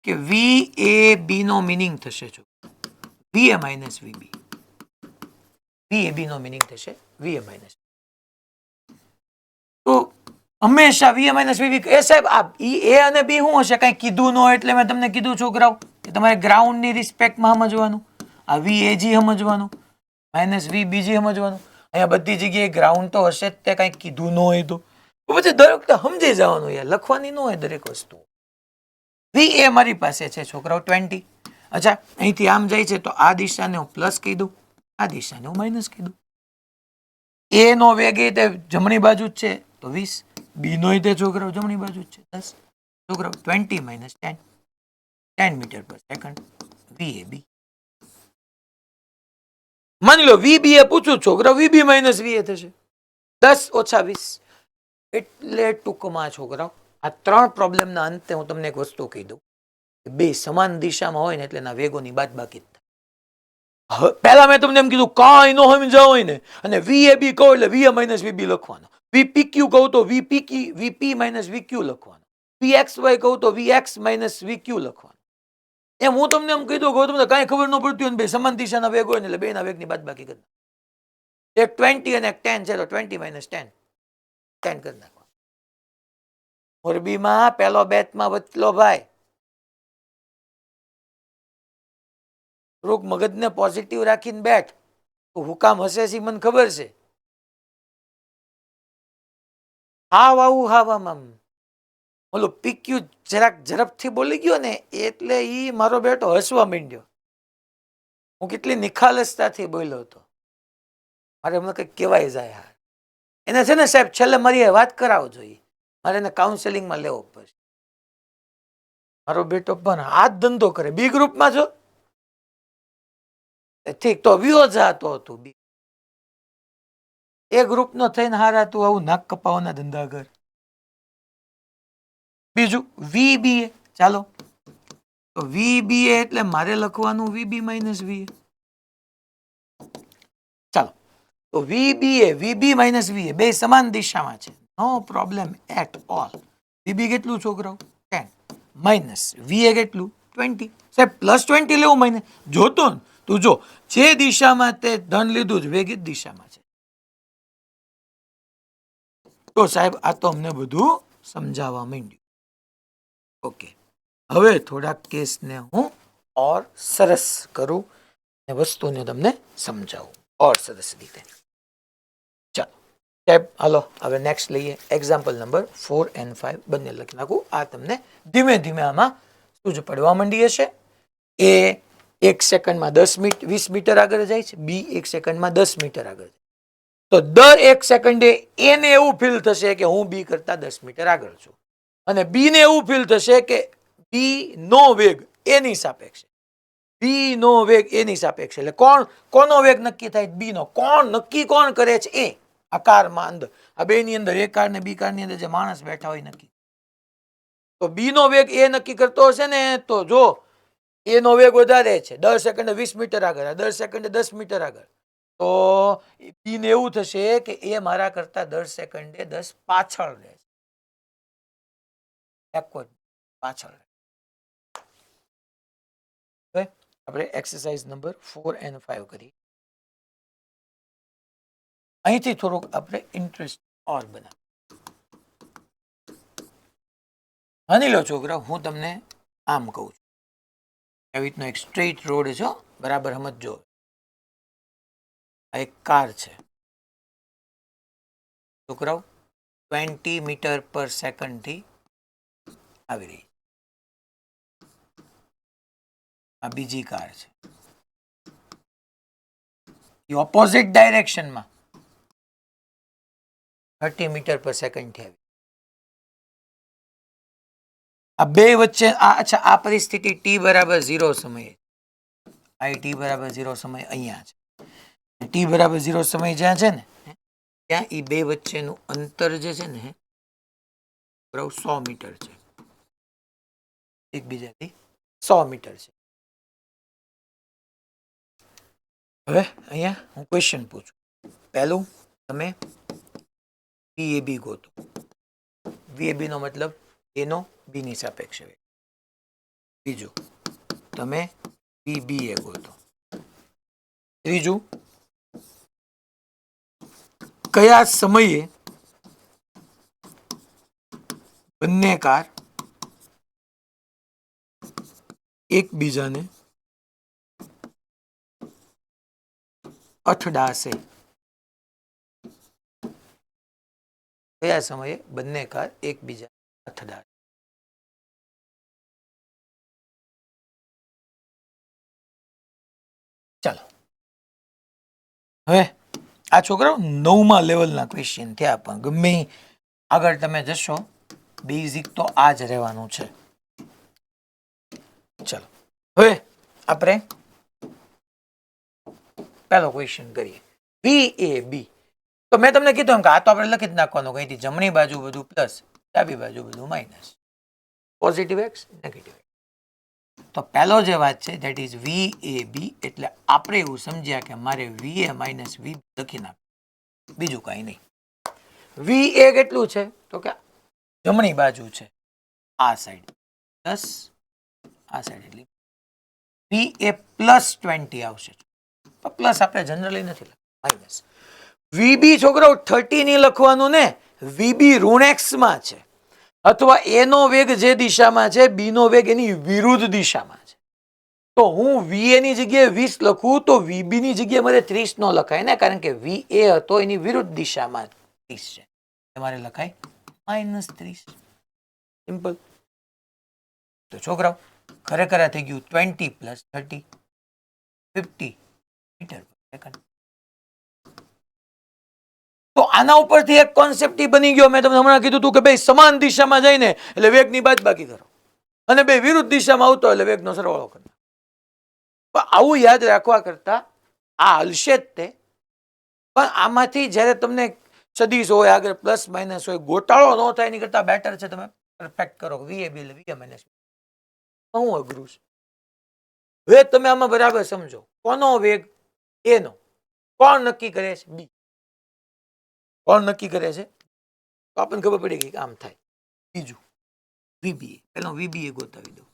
Speaker 1: કે VAB નો મિનિંગ થશે VA minus VB. VAB no meaning થશે VA માઇનસ. તો હંમેશા VA માઇનસ VB એ સાહેબ આ A અને B શું હશે કઈ કીધું ન હોય એટલે મેં તમને કીધું છોકરાઓ કે તમારે ગ્રાઉન્ડ ની રિસ્પેક્ટમાં સમજવાનું. આ VAG સમજવાનું, માઇનસ VBG સમજવાનું. અહીંયા બધી જગ્યાએ ગ્રાઉન્ડ તો હશે જ, તે કઈ કીધું ન હોય તો પછી દરેક વખતે સમજી જવાનું, યાર લખવાની ન હોય દરેક વસ્તુ. VA મારી પાસે છે છોકરાઓ 20. અચ્છા, અહીંથી આમ જાય છે તો આ દિશાને હું પ્લસ કહી દઉં, આ દિશાને હું માઇનસ કહી દઉં. A નો વેગ એ જમણી બાજુ જ છે તો 20, B નો તે છોકરાઓ જમણી બાજુ જ છે 10. છોકરાઓ 20 માઇનસ 10, 10 મીટર પર સેકન્ડ VAB. માની લો VBA પૂછું છોકરાઓ, VB માઇનસ VA થશે 10 ઓછા 20. એટલે ટૂંકમાં છોકરાઓ આ 3 પ્રોબ્લેમના અંતે હું તમને એક વસ્તુ કહી દઉં, બે સમાન દિશામાં હોય ને એટલે એના વેગોની બાદબાકી જ થાય. પહેલા મેં તમને એમ કીધું કાંઈ નો સમજાવ હોય ને અને VAB કહો એટલે VA માઇનસ VB લખવાનો, VPQ કહું તો VP માઇનસ VQ લખવાનો, VXY કહું તો VX માઇનસ VQ લખવાનો. એમ હું તમને એમ કીધું કહું તમને કાંઈ ખબર ન પડતી હોય ને બે સમાન દિશાના વેગ હોય ને એટલે બેના વેગની બાદબાકી કરી. એક 20 અને એક 10 છે તો 20 માઇનસ 10 કરી નાખો. મોરબીમાં પેલો બેચમાં વચલો ભાઈ થોડુંક મગજને પોઝિટિવ રાખીને બેઠ. હુકામ હશે સી મને ખબર છે. હાવ આવું હાવ આમ ઓલું પીક્યુ જરાક ઝડપથી બોલી ગયો ને એટલે ઈ મારો બેટો હસવા માંડ્યો. હું કેટલી નિખાલસતાથી બોલ્યો હતો. મારે એમને કંઈક કહેવાય જાય. હા એને છે ને સાહેબ છેલ્લે મારી વાત કરાવો જોઈએ, મારે એને કાઉન્સેલિંગમાં લેવો પડશે. મારો બેટો પણ હાથ ધંધો કરે. બી ગ્રુપમાં છો ઠીક તો વિયો જાતો હતું. એ ગ્રુપ નો થઈને હારા તું આવું નાક કપાવાના ધંધા કર. બીજું VBA, ચાલો તો VBA એટલે મારે લખવાનું VB માઇનસ VA. ચાલો તો VBA VB માઇનસ VA બે સમાન દિશામાં છે, નો પ્રોબ્લેમ એટ ઓલ. VB કેટલું છોકરાઓ 10 માઇનસ VA કેટલું 20. સાહેબ પ્લસ 20 લેવું માઇનસ જોતો ને તું જો જે દિશામાં તે ધન લીધું જ વેગ જ દિશામાં છે. તો સાહેબ આ તો અમને બધું સમજાવવા માંડ્યું. ઓકે, હવે થોડાક કેસને હું ઓર સરસ કરું ને વસ્તુને તમને સમજાવું ઓર સરસ રીતે. ચાલો સાહેબ હાલો હવે નેક્સ્ટ લઈએ. એક્ઝામ્પલ નંબર 4 and 5 બંને લખી નાખું. આ તમને ધીમે ધીમે આમાં સૂઝ પડવા માંડી હશે. એ 1 સેકન્ડમાં 20 મીટર આગળ જાય છે, બી 1 સેકન્ડમાં 10 મીટર આગળ જાય. તો દર 1 સેકન્ડે એને એવું ફીલ થશે કે હું બી કરતા 10 મીટર આગળ છું, અને બી ને એવું ફીલ થશે કે બી નો વેગ એની સાપેક્ષે બી નો વેગ એની સાપેક્ષે. એટલે કોનો વેગ નક્કી થાય? બી નો. નક્કી કોણ કરે છે? એ. આ કારમાં અંદર, આ બે ની અંદર, એ કાર ને બી કાર ની અંદર જે માણસ બેઠા હોય નક્કી. તો બી નો વેગ એ નક્કી કરતો હશે ને, તો જો એનો વેગ વધારે છે, દર સેકન્ડે 20 મીટર આગળ, દર સેકન્ડે 10 મીટર આગળ, તો બી ને એવું થશે કે એ મારા કરતા દર સેકન્ડે 10 પાછળ રહે છે, પાછળ. હવે આપણે એક્સરસાઇઝ નંબર 4 અને 5 કરીએ. અહીંથી થોડુંક આપણે ઇન્ટરેસ્ટ ઓર બનાવીએ. માની લો છોકરા, હું તમને આમ કહું છું, એવી રીતનો એક સ્ટ્રેટ રોડ છે, બરાબર સમજો. આ એક કાર છે છોકરાઓ, 20 મીટર પર સેકન્ડ થી આવી રહી. આ બીજી કાર છે, એ ઓપોઝિટ ડાયરેક્શનમાં 30 મીટર પર સેકન્ડ થી આવી. આ બે વચ્ચે અચ્છા, આ પરિસ્થિતિ ટી બરાબર 0 સમયે, આ ટી બરાબર 0 સમય અહીંયા છે. ટી બરાબર 0 સમય જ્યાં છે ને, ત્યાં એ બે વચ્ચેનું અંતર જે છે ને 100 મીટર છે, એકબીજાથી 100 મીટર છે. હવે અહીંયા હું ક્વેશ્ચન પૂછું. પહેલું, તમે વીએબી ગોતો. વીએબી નો મતલબ એનો બી ની સાપેક્ષે. બીજું, તમે વીબીએ ગોતો. ત્રીજું, કયા સમયે બંને કાર એકબીજાને અથડાશે? કયા સમયે બંને કાર એકબીજા અથડાશે? ચાલો, હવે આ છોકરાઓ 9મા લેવલના ક્વેશ્ચન થયા, પણ ગમે આગળ તમે જશો, બેઝિક તો આ જ રહેવાનું છે. ચાલો, હવે આપણે પહેલો ક્વેશ્ચન કરીએ. વીએબી. તો મેં તમને કીધું એમ કે આ તો આપણે લખી જ નાખવાનું, કઈથી જમણી બાજુ બધું પ્લસ, ડાબી બાજુ બધું minus, positive x, negative x. તો પહેલો જે વાત છે ધેટ ઇઝ વીએબી, એટલે આપણે એવું સમજ્યા કે મારે વીએ માઇનસ વી લખી નાખ, બીજું કાંઈ નહીં. વીએ કેટલું છે? તો કે જમણી બાજુ છે, આ સાઈડ પ્લસ આ સાઈડ, એટલે વીએ પ્લસ 20 આવશે. પ્લસ આપણે જનરલી નથી લખતા, માઇનસ. વીબી છોકરાઓ 30 ની લખવાનું ને, વીબી ઋણ એક્સ માં છે, અથવા એનો વેગ જે દિશામાં છે, બી નો વેગ એની વિરુદ્ધ દિશામાં છે. તો હું વીએ ની જગ્યાએ 20 લખું તો વીબી ની જગ્યાએ મારે 30 નો લખાય ને, કારણ કે વીએ હતો એની વિરુદ્ધ દિશામાં 30 છે, તમારે લખાય -30. સિમ્પલ. તો છોકરાઓ ખરેખર આ થઈ ગયું 20 + 30, 50 મીટર પર સેકન્ડ. તો આના ઉપરથી એક કોન્સેપ્ટ બની ગયો, મેં તમને હમણાં કીધું હતું કે ભાઈ સમાન દિશામાં જઈને એટલે વેગની બાદબાકી કરો, અને બે વિરુદ્ધ દિશામાં આવતો એટલે વેગનો સરવાળો કરો. પણ આવું યાદ રાખવા કરતા આ હલશે જ તે, પણ આમાંથી જ્યારે તમને સદીશ હોય, આગળ પ્લસ માઇનસ હોય, ગોટાળો ન થાય એની કરતા બેટર છે તમે પરફેક્ટ કરો. વીએબી એટલે વીએ માઇનસ. હું અઘરું છે? હવે તમે આમાં બરાબર સમજો, કોનો વેગ? એનો. કોણ નક્કી કરે છે? બી. કોણ નક્કી કરે છે? તો આપણને ખબર પડી ગઈ કે આમ થાય. બીજું વીબીએ, પેલો વીબીએ ગોતાવી દો.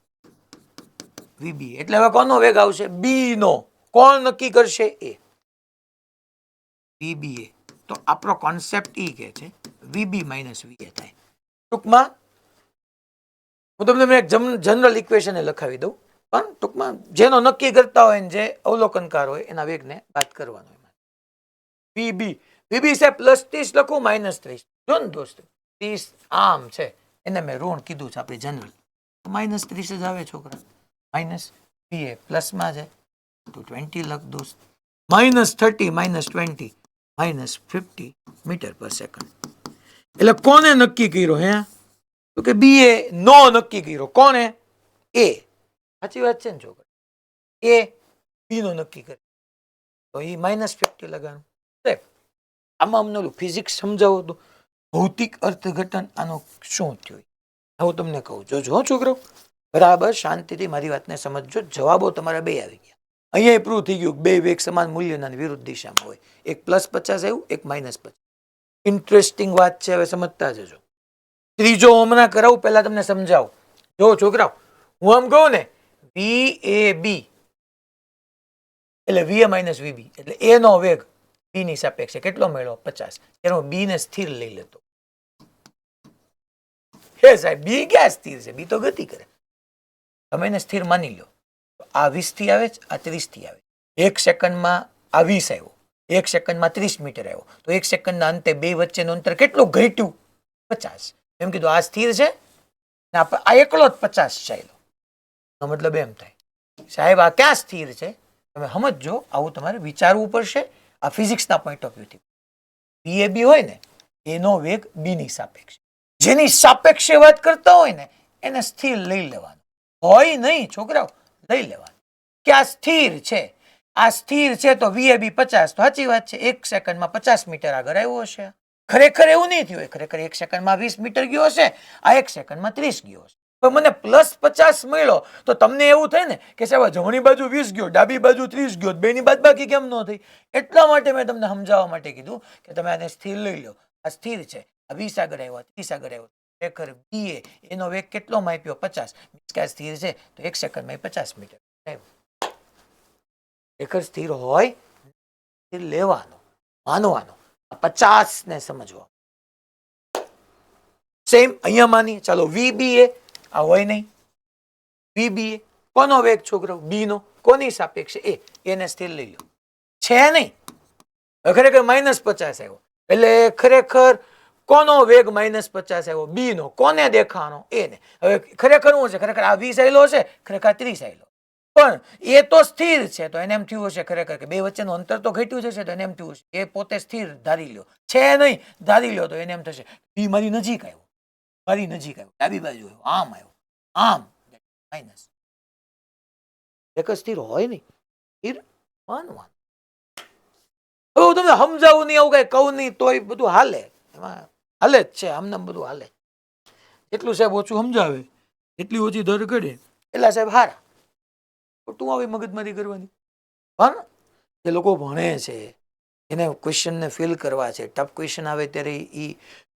Speaker 1: વીબીએ એટલે હવે કોનો વેગ આવશે? બી નો. કોણ નક્કી કરશે? એ. વીબીએ. તો આપણો કોન્સેપ્ટ ઈ કે છે વીબી માઇનસ વીએ થાય. ટૂંકમાં હું તમને એક જનરલ ઇક્વેશન લખાવી દઉં, પણ ટૂંકમાં જેનો નક્કી કરતા હોય ને જે અવલોકનકાર હોય એના વેગને બાદ કરવાનો. વીબી, વીબી છે +30 લખું -30. જો ને દોસ્ત, 30 આમ છે એને મેં ઋણ કીધું છે, આપણે જનરલ -30 જ આવે છોકરા. માઇનસ વીએ પ્લસમાં છે તો 20 લખ દોસ્ત. -30 -20 -50 મીટર પર સેકન્ડ. એટલે કોને નક્કી કર્યો? હે તો કે બી એ નો નક્કી કર્યો. કોને? એ. સાચી વાત છે ને છોકરા? એ બી નો નક્કી કરે તો એ -50 લગાડવાનું. સાહેબ આમાં અમને ઓલું ફિઝિક્સ સમજાવો તો ભૌતિક અર્થઘટન આનો શું થયું હું તમને કહું જોજો છોકરો બરાબર શાંતિથી મારી વાતને સમજજો. જવાબો તમારા બે આવી ગયા. અહીંયા પ્રૂવ થઈ ગયું બે વેગ સમાન મૂલ્યના વિરુદ્ધ દિશામાં હોય. એક +50 આવ્યું એક -50. ઇન્ટરેસ્ટિંગ વાત છે. હવે સમજતા જજો. ત્રીજો હમણાં કરાવું પહેલા તમને સમજાવું. જો છોકરાઓ હું આમ કહું ને VAB એટલે VA - VB એટલે A નો વેગ B ની સાપેક્ષે કેટલો મળ્યો 50. એનો B ને સ્થિર લઈ લેતો. હે સાહેબ B ક્યાં સ્થિર છે? B તો ગતિ કરે. તમે એને સ્થિર માની લો. આ 20 થી આવે છે, આ 30 થી આવે. 1 સેકન્ડમાં આ 20 આવ્યો, 1 સેકન્ડમાં 30 મીટર આવ્યો. તો 1 સેકન્ડના અંતે બે વચ્ચેનું અંતર કેટલું ઘટ્યું? 50. એમ કીધું આ સ્થિર છે ને આ એકલો જ 50 ચાલ્યો. એનો મતલબ એમ થાય સાહેબ આ ક્યાં સ્થિર છે? તમે સમજો આવું તમારે વિચારવું પડશે આ ફિઝિક્સના પોઈન્ટ ઓફ વ્યૂથી. VAB હોય ને એનો વેગ B ની સાપેક્ષે. જેની સાપેક્ષે વાત કરતા હોય ને એને સ્થિર લઈ લેવાનું હોય નહીં છોકરાઓ, લઈ લેવાનું કે આ સ્થિર છે. આ સ્થિર છે તો VAB 50 તો સાચી વાત છે. 1 સેકન્ડમાં 50 મીટર આગળ આવ્યો હશે. ખરેખર એવું નહીં થયું હોય. ખરેખર 1 સેકન્ડમાં 20 મીટર ગયો હશે, આ 1 સેકન્ડમાં 30 ગયો હશે. તો મને +50 મળ્યો તો તમને એવું થાય ને કે સાહેબ જમણી બાજુ 20 ગયો, ડાબી બાજુ 30 ગયો, બેની બાદબાકી કેમ ન થઈ? એટલા માટે મેં તમને સમજાવવા માટે કીધું કે તમે આને સ્થિર લઈ લો. આ સ્થિર છે, આ 20 આગળ આવ્યો, 30 આગળ આવ્યો. ખરેખર BA એનો વેગ કેટલો માપ્યો? 50. કે સ્થિર છે તો 1 સેકન્ડમાં 50 મીટર. ખરેખર સ્થિર હોય સ્થિર લેવાનો, માનવાનો. 50 ને સમજવા. સેમ અહીંયા માની ચાલો VBA આ હોય નહીં. VBA કોનો વેગ છોકરો? B નો. કોની સાપેક્ષે? A. એને સ્થિર લઈ લો. છે નહીં. ખરેખર -50 આવ્યો એટલે ખરેખર કોનો વેગ -50 આવ્યો? B નો. કોને દેખાનો? A ને. હવે ખરેખર શું છે? ખરેખર આ 20 આવેલો હશે, ખરેખર 30 આવેલો. પણ એ તો સ્થિર છે તો એને એમ થયું હશે ખરેખર કે બે વચ્ચેનું અંતર તો ઘટ્યું જશે તો એને એમ થયું હશે એ પોતે સ્થિર ધારી લ્યો. છે નહીં, ધારી લ્યો તો એને એમ થશે B મારી નજીક આવ્યો, મારી નજીક આવ્યો, ડાબી બાજુ આવ્યો, આમ આવ્યો, આમ માઇનસ. એક સ્થિર હોય નહીં, સ્થિર માનવાનું. હવે હું તમને સમજાવું નહીં, આવું કઈ કહું નહીં તોય બધું હાલે. એમાં હાલે જ છે, આમને બધું હાલે. એટલું સાહેબ ઓછું સમજાવે એટલી ઓછી દર ઘડે એટલા સાહેબ હારા. તું આવી મગજમારી કરવાની. પણ જે લોકો ભણે છે એને ક્વેશ્ચનને ફિલ કરવા છે, ટફ ક્વેશ્ચન આવે ત્યારે એ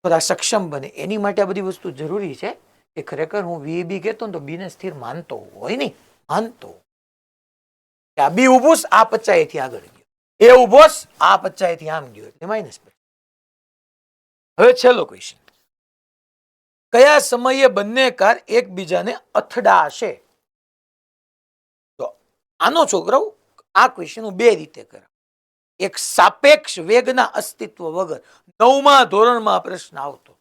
Speaker 1: થોડા સક્ષમ બને એની માટે આ બધી વસ્તુ જરૂરી છે. કે ખરેખર હું VAB કહેતો ને તો B ને સ્થિર માનતો હોય નહીં, માનતો કે આ B ઊભું આ 50 થી આગળ ગયો, એ ઊભો આ 50 થી આમ ગયો એટલે -50. હવે છેલ્લો ક્વેશ્ચન. કયા સમયે બંને કાર એકબીજાને અથડાશે? આનો છોકરાઓ આ ક્વેશ્ચન હું બે રીતે કરા. એક સાપેક્ષ વેગના અસ્તિત્વ વગર 9મા ધોરણમાં પ્રશ્ન આવતો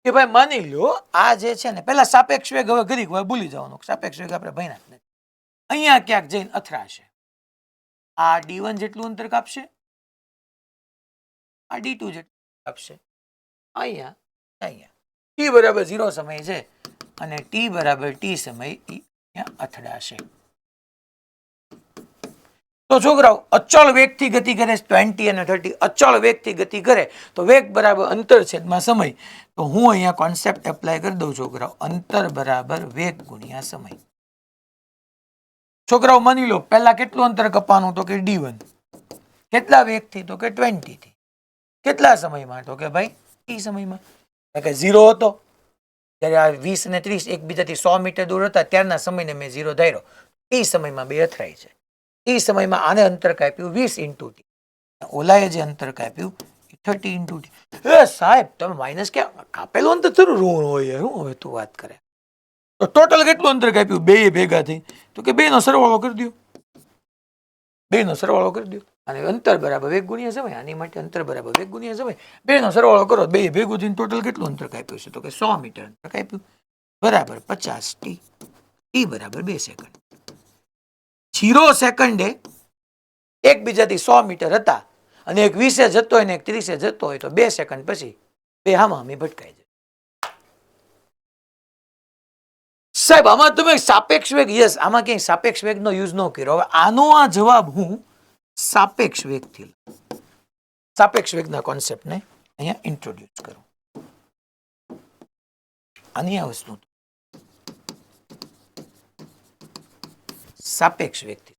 Speaker 1: કે ભાઈ માની લો આ જે છે ને પેલા સાપેક્ષ વેગ હવે ઘડીક વાર ભૂલી જવાનો. સાપેક્ષ વેગ આપણે ભણ્યા જ નથી. અહીંયા ક્યાંક જઈને અથડાશે. આ D1 જેટલું અંતર કાપશે, આ D2 જેટલું કાપશે. અહીંયા અહીંયા T બરાબર 0 સમય છે અને T બરાબર T સમય અહીંયા અથડાશે. તો છોકરાઓ અચળ વેગથી ગતિ કરે 20 અને 30. અચળ વેગથી ગતિ કરે તો વેગ બરાબર અંતર છેદમાં સમય. તો હું અહીંયા કોન્સેપ્ટ એપ્લાય કરી દઉં છોકરાઓ. અંતર બરાબર વેગ ગુણ્યા સમય. છોકરાઓ માની લો પહેલા કેટલું અંતર કપાનું? તો કે D1. કેટલા વેગથી? તો કે 20 થી. કેટલા સમયમાં? તો કે ભાઈ T સમયમાં. કે 0 હતો ત્યારે આ 20 અને 30 એકબીજાથી 100 મીટર દૂર હતા ત્યારના સમયને મેં 0 ધાર્યો. T સમયમાં બે અથડાય છે. T સમયમાં આને અંતર કાપ્યું 20 × T. ઓલાએ જે અંતર કાપ્યું 30 × T. એ સાહેબ તમે માઇનસ ક્યાં કાપેલું અંતર થોડું ઋણ હોય શું હવે તું વાત કરે? તો ટોટલ કેટલું અંતર કાપ્યું બે ભેગા થઈ? તો કે બે નો સરવાળો કરી દો. બે નો સરવાળો કરી દો અને અંતર બરાબર વેગ ગુણ્યા સમય. આની માટે અંતર બરાબર વેગ ગુણ્યા સમય. બે નો સરવાળો કરો બે ભેગું થઈને ટોટલ કેટલું અંતર કાપ્યું છે? તો કે 100 મીટર અંતર કાપ્યું બરાબર 50 T. T બરાબર 2 સેકન્ડ. 0 સેકન્ડે એકબીજાથી 100 મીટર હતા અને એક 20 જતો હોય ને એક 30 જતો હોય તો 2 સેકન્ડ પછી બે હામાહામી ભટકાઈ જાય. સાહેબ આમાં તમે સાપેક્ષ વેગ, યસ, આમાં ક્યાંય સાપેક્ષ વેગનો યુઝ ન કર્યો. હવે આનો આ જવાબ હું સાપેક્ષ વેગથી લઉં. સાપેક્ષ વેગના કોન્સેપ્ટને અહીંયા ઇન્ટ્રોડ્યુસ કરું. આની આ વસ્તુ સાપેક્ષ વેગથી.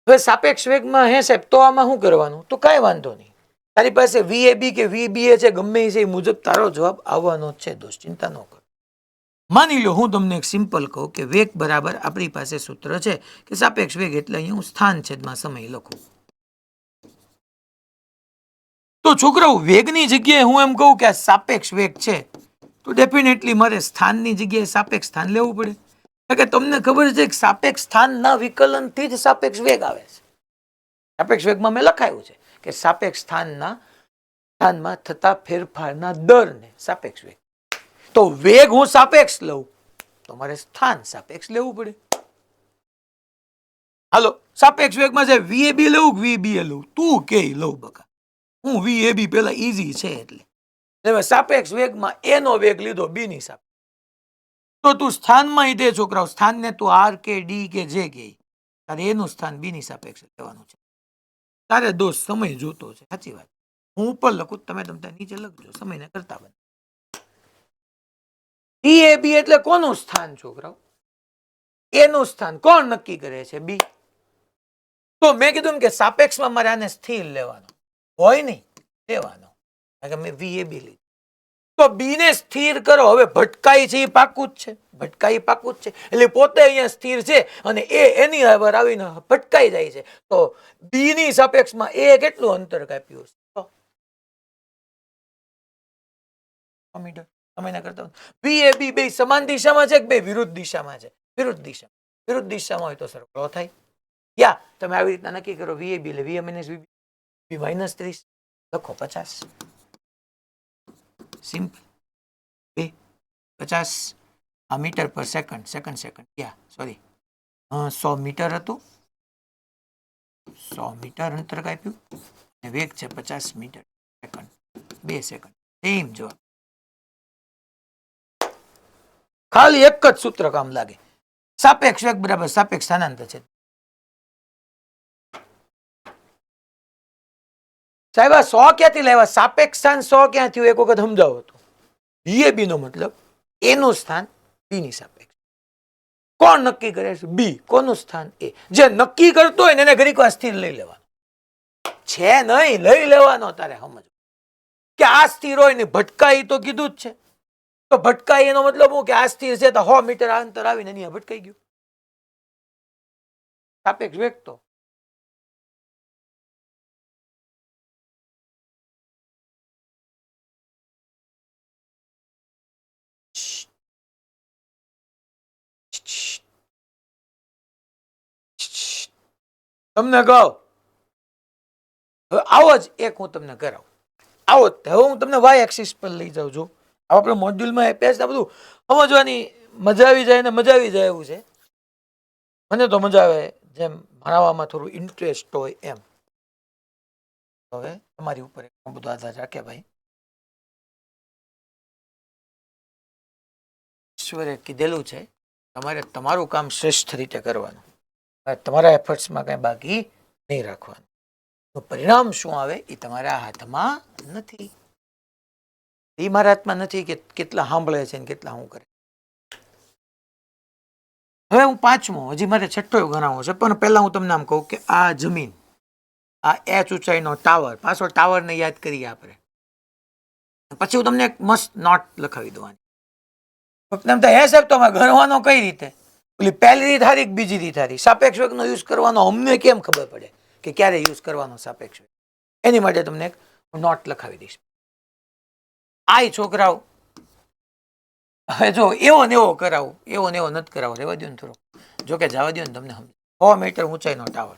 Speaker 1: હવે સાપેક્ષ વેગમાં હે સાહેબ, તો આમાં શું કરવાનું? તો કાંઈ વાંધો નહીં, તારી પાસે VAB કે VBA છે, ગમે છે એ મુજબ તારો જવાબ આવવાનો જ છે. દોસ્ત ચિંતા ન કર. માની લો હું તમને એક સિમ્પલ કહું કે વેગ બરાબર આપણી પાસે સૂત્ર છે કે સાપેક્ષ વેગ એટલે અહીંયા હું સ્થાન છેદમાં સમય લખું. તો છોકરાઓ વેગની જગ્યાએ હું એમ કહું કે આ સાપેક્ષ વેગ છે, તો ડેફિનેટલી મારે સ્થાનની જગ્યાએ સાપેક્ષ સ્થાન લેવું પડે. કે તમને ખબર છે કે સાપેક્ષ સ્થાનના વિકલનથી જ સાપેક્ષ વેગ આવે છે. સાપેક્ષ વેગમાં મેં લખાયું છે કે સાપેક્ષ સ્થાનમાં થતા ફેરફારના દરને સાપેક્ષ વેગ. તો વેગ હું સાપેક્ષ લઉં તો મારે સ્થાન સાપેક્ષ લેવું પડે. હાલો, સાપેક્ષ વેગમાં છે VAB લઉં કે VBA લઉં? તું કે લઉં બકા, હું VAB પેલા ઈઝી છે એટલે. હવે સાપેક્ષ વેગમાં A નો વેગ લીધો B ની સાપેક્ષ, તો તું સ્થાનમાં દે છોકરાઓ, સ્થાનને તું R કે D કે જે કે તારે એનું સ્થાન B ની સાપેક્ષ લેવાનું છે. તારે દોસ્ત સમય જોતો છે, સાચી વાત. હું ઉપર લખું, તમે નીચે લખજો, સમયને કરતા બને. DAB એટલે કોનું સ્થાન છોકરાઓ? એનું સ્થાન. કોણ નક્કી કરે છે? B. તો મેં કીધું કે સાપેક્ષમાં મારે આને સ્થિર લેવાનો હોય નહીં, લેવાનો, કારણ કે મેં VAB લીધું. તો B ને સ્થિર કરો. હવે ભટકાઈ છે એ પાકું જ છે, ભટકાઈ પાકું જ છે, એટલે પોતે અહીંયા સ્થિર છે અને એ એની આગળ આવીને ભટકાઈ જાય છે. તો B ની સાપેક્ષમાં એ કેટલું અંતર કાપ્યું છે? 100 મીટર. સમયના કરતા VAB બે સમાન દિશામાં છે કે બે વિરુદ્ધ દિશામાં છે? વિરુદ્ધ દિશા. વિરુદ્ધ દિશામાં હોય તો સરખો થાય. યા તમે આવી રીતના નક્કી કરો, VAB એટલે VA minus VB, B minus 30 લખો 50. સિમ્પલ. 50 આ મીટર પર સેકન્ડ, સેકન્ડ, યા સોરી 100 મીટર હતું, 100 મીટર અંતર કાપ્યું અને વેગ છે 50 મીટર સેકન્ડ, 2 સેકન્ડ. સેમ જવાબ. ખાલી એક જ સૂત્ર કામ લાગે. સાપેક્ષ વેગ બરાબર સાપેક્ષ સ્થાનાંતર છે. સાહેબ આ 100 ક્યાંથી લાવ્યા? સાપેક્ષ સ્થાન 100 ક્યાં થયું? એક વખત સમજાવો તો. VAB નો મતલબ એનું સ્થાન B ની સાપેક્ષ. કોણ નક્કી કરે છે? B. કોનું સ્થાન? A. જે નક્કી કરતો હોય ને એને ઘડીક વાર સ્થિર લઈ લેવાનો છે, નહીં લઈ લેવાનો. તારે સમજ કે આ સ્થિર હોય ને ભટકાઈ તો કીધું જ છે. તો ભટકાઈ એનો મતલબ હું કે આ સ્થિર છે તો 100 મીટર અંતર આવીને અહીંયા ભટકાઈ ગયું. સાપેક્ષ વેગ તો તમને કહો. હવે આવો જ એક હું તમને કરાવું. આવો હવે હું તમને વાય એક્સિસ પર લઈ જાઉં છું. આપણે મોડ્યુલમાં પેજ ને બધું સમજવાની મજા આવી જાય ને મજા આવી જાય એવું છે. મને તો મજા આવે, જેમ ભણાવવામાં થોડું ઇન્ટરેસ્ટ હોય એમ. હવે તમારી ઉપર બધું આધાર રાખે ભાઈ. ઈશ્વરે કીધેલું છે તમારે તમારું કામ શ્રેષ્ઠ રીતે કરવાનું, તમારા એફર્ટ્સમાં કઈ બાકી નહીં રાખવાનું. તો પરિણામ શું આવે એ તમારા હાથમાં નથી. એ મારા હાથમાં નથી કે કેટલા સાંભળે છે ને કેટલા હું કરે. હવે હું પાંચમો, હજી મારે છઠ્ઠો ગણાવો છે, પણ પહેલા હું તમને આમ કહું કે આ જમીન, આ H ઊંચાઈનો ટાવર, પાછો ટાવરને યાદ કરીએ આપણે. પછી હું તમને એક મસ્ત નોટ લખાવી દઉં. હે સાહેબ તો ગણવાનો કઈ રીતે? પેલી પહેલી રીત હારી કે બીજી રીત હારી? સાપેક્ષ વેગનો યુઝ કરવાનો અમને કેમ ખબર પડે કે ક્યારે યુઝ કરવાનો સાપેક્ષ વેગ? એની માટે તમને એક નોટ લખાવી દઈશ. આય છોકરાઓ, હવે જો એવો ને એવો કરાવું, એવો ને એવો નથી કરાવો, રેવા દો ને થોડો, જોકે જવા દો ને. તમને 100 મીટર ઊંચાઈનો ટાવર.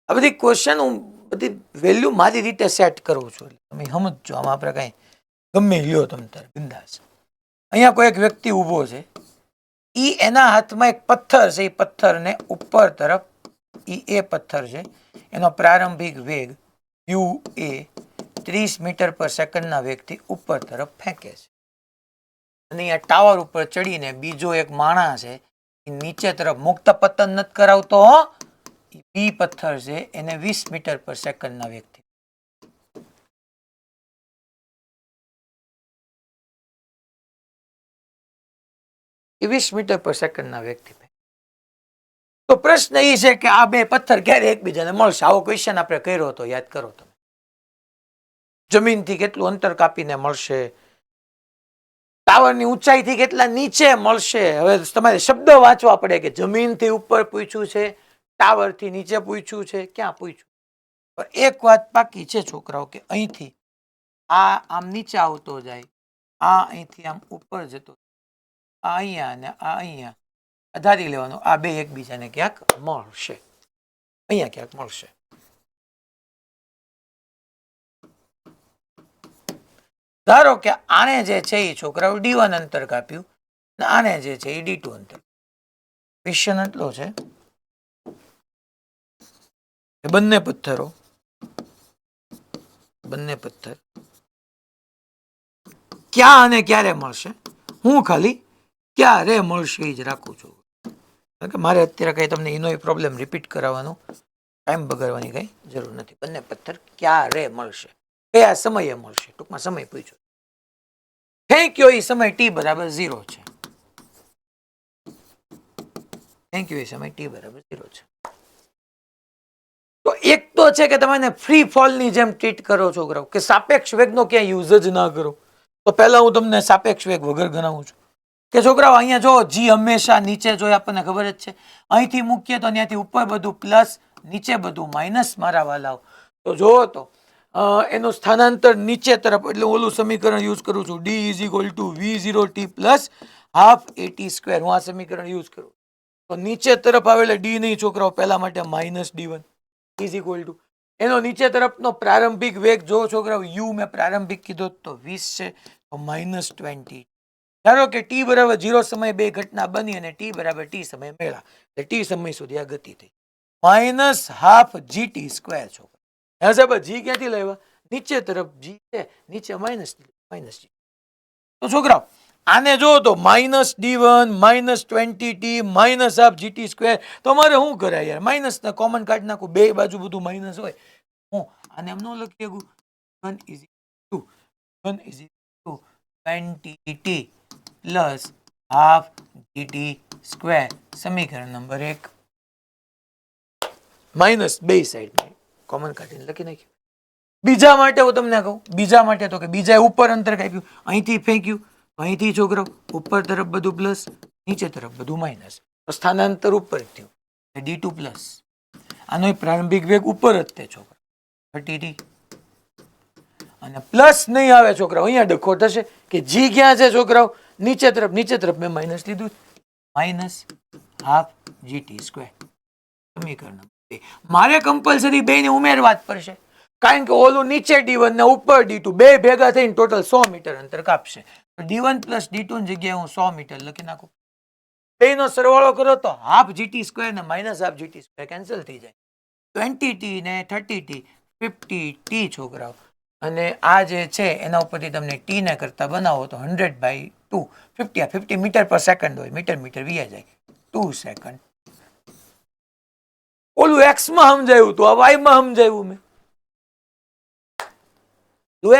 Speaker 1: આ બધી ક્વેશ્ચન હું બધી વેલ્યુ મારી રીતે સેટ કરું છું, તમે સમજજો. આમાં આપણે કઈ ગમે લ્યો તમે તારે બિંદાસ. અહીંયા કોઈ એક વ્યક્તિ ઊભો છે, ઈ એના હાથમાં એક પથ્થર છે, એ પથ્થરને ઉપર તરફ, એ પથ્થર છે એનો પ્રારંભિક વેગ UA 30 મીટર પર સેકન્ડના વેગથી ઉપર તરફ ફેંકે છે. અને અહીંયા ટાવર ઉપર ચડીને બીજો એક માણસ છે એ નીચે તરફ મુક્ત પતન નથી કરાવતો હો. બી પથ્થર છે એને 20 મીટર પર સેકન્ડના વેગથી એ 20 મીટર પર સેકન્ડના વેગથી. તો પ્રશ્ન એ છે કે આ બે પથ્થર ક્યારે એકબીજાને મળશે? આવો ક્વેશ્ચન આપણે કર્યો હતો, યાદ કરો તમે. જમીનથી કેટલું અંતર કાપીને મળશે, ટાવરની ઊંચાઈથી કેટલા નીચે મળશે. હવે તમારે શબ્દ વાંચવા પડે કે જમીનથી ઉપર પૂછ્યું છે, ટાવરથી નીચે પૂછ્યું છે, ક્યાં પૂછ્યું. પણ એક વાત પાકી છે છોકરાઓ કે અહીંથી આ આમ નીચે આવતો જાય, આ અહીંથી આમ ઉપર જતો, આ અહીંયા અને આ અહીંયા ધારી લેવાનું આ બે એકબીજાને ક્યાંક મળશે, અહીંયા ક્યાંક મળશે. ધારો કે આને જે છે એ છોકરાઓ D1 અંતર કાપ્યું અને આને જે છે એ D2 અંતર. ક્વેશ્ચન એટલો છે કે બંને પથ્થર ક્યાં અને ક્યારે મળશે, હું ખાલી ક્યારે મળશે એ જ રાખું છું. કારણ કે મારે અત્યારે કઈ તમને એનો પ્રોબ્લેમ રિપીટ કરાવવાનો ટાઈમ બગાડવાની કઈ જરૂર નથી. બંને પથ્થર ક્યારે મળશે, કયા સમયે મળશે, ટૂંકમાં સમય પૂછ્યો. ફેંક્યો એ સમય t બરાબર 0 છે. ફેંક્યો એ સમય t બરાબર 0 છે. તો એક તો છે કે તમે ફ્રી ફોલ ની જેમ ટ્રીટ કરો છોકરાઓ કે સાપેક્ષ વેગનો ક્યાંય યુઝ જ ના કરો. તો પહેલા હું તમને સાપેક્ષ વેગ વગર ગણાવું છું કે છોકરાઓ અહીંયા જો જી હંમેશા નીચે જોઈએ, આપણને ખબર જ છે. અહીંથી મૂકીએ તો ત્યાંથી ઉપર બધું પ્લસ, નીચે બધું માઇનસ. મારા વાલાઓ તો જોવો તો એનું સ્થાનાંતર નીચે તરફ, એટલે ઓલું સમીકરણ યુઝ કરું છું, d = v0t plus half at square. હું આ સમીકરણ યુઝ કરું તો નીચે તરફ આવે એટલે ડી નહીં છોકરાઓ, પહેલા માટે -d1 = એનો નીચે તરફનો પ્રારંભિક વેગ જો છોકરાઓ u મેં પ્રારંભિક કીધો તો 20 છે તો -20. ધારો કે t બરાબર 0 સમય બે ઘટના બની અને t બરાબર t સમય મેળા, એટલે t સમય સુધી આ ગતિ થઈ. -12 gt સ્ક્વેર છોકરા. સાહેબ જી ક્યાંથી લેવા? નીચે તરફ જી છે, નીચે માઇનસ g. તો છોકરાઓ આને જો તો -d1 -20t -12 gt સ્ક્વેર. તો મારે શું કરાય યાર, માઇનસ ને કોમન કાઢી નાખું, બે બાજુ બધું માઇનસ હોય. હું આને એમ ન લખી શકું 1 = 20t plus half gt square. સમીકરણ નંબર 1 માઇનસ બે સાઈડ કોમન કાઢીને લખી નાખ્યું. બીજા માટે હું તમને કહું, બીજા માટે તો કે બીજા ઉપર અંતર કાપ્યું, અહીંથી ફેંક્યું, અહીંથી છોકરો ઉપર તરફ બધું પ્લસ, નીચે તરફ બધું માઇનસ, સ્થાનાંતર ઉપર થયું d2 પ્લસ. આનો પ્રારંભિક વેગ ઉપર જ તે છોકરો 30t અને પ્લસ નહીં આવે છોકરાઓ, અહીંયા ડખો થશે કે જી ક્યાં છે છોકરાઓ? નીચે તરફ મેં માઇનસ લીધું, -12 gt સ્ક્વેર. સમીકરણ નંબર 2 મારે કમ્પલસરી બે ને ઉમેરવા જ પડશે, કારણ કે ઓલું નીચે d1 ને ઉપર d2 બે ભેગા થઈને ટોટલ 100 મીટર અંતર કાપશે. d1 પ્લસ d2 ની જગ્યાએ હું 100 મીટર લખી નાખું. બેનો સરવાળો કરો તો હાફ gt સ્ક્વેર ને -હાફ gt સ્ક્વેર કેન્સલ થઈ જાય. 20t ને 30t 50t છોકરાઓ. અને આ જે છે એના ઉપરથી તમને t ને કરતા બનાવો તો 100/2 50 આ 50 મીટર પર સેકન્ડ હોય, મીટર વ્યા જાય 2 સેકન્ડ. ઓલું x માં સમજાયું તો આ y માં સમજાયું, મેં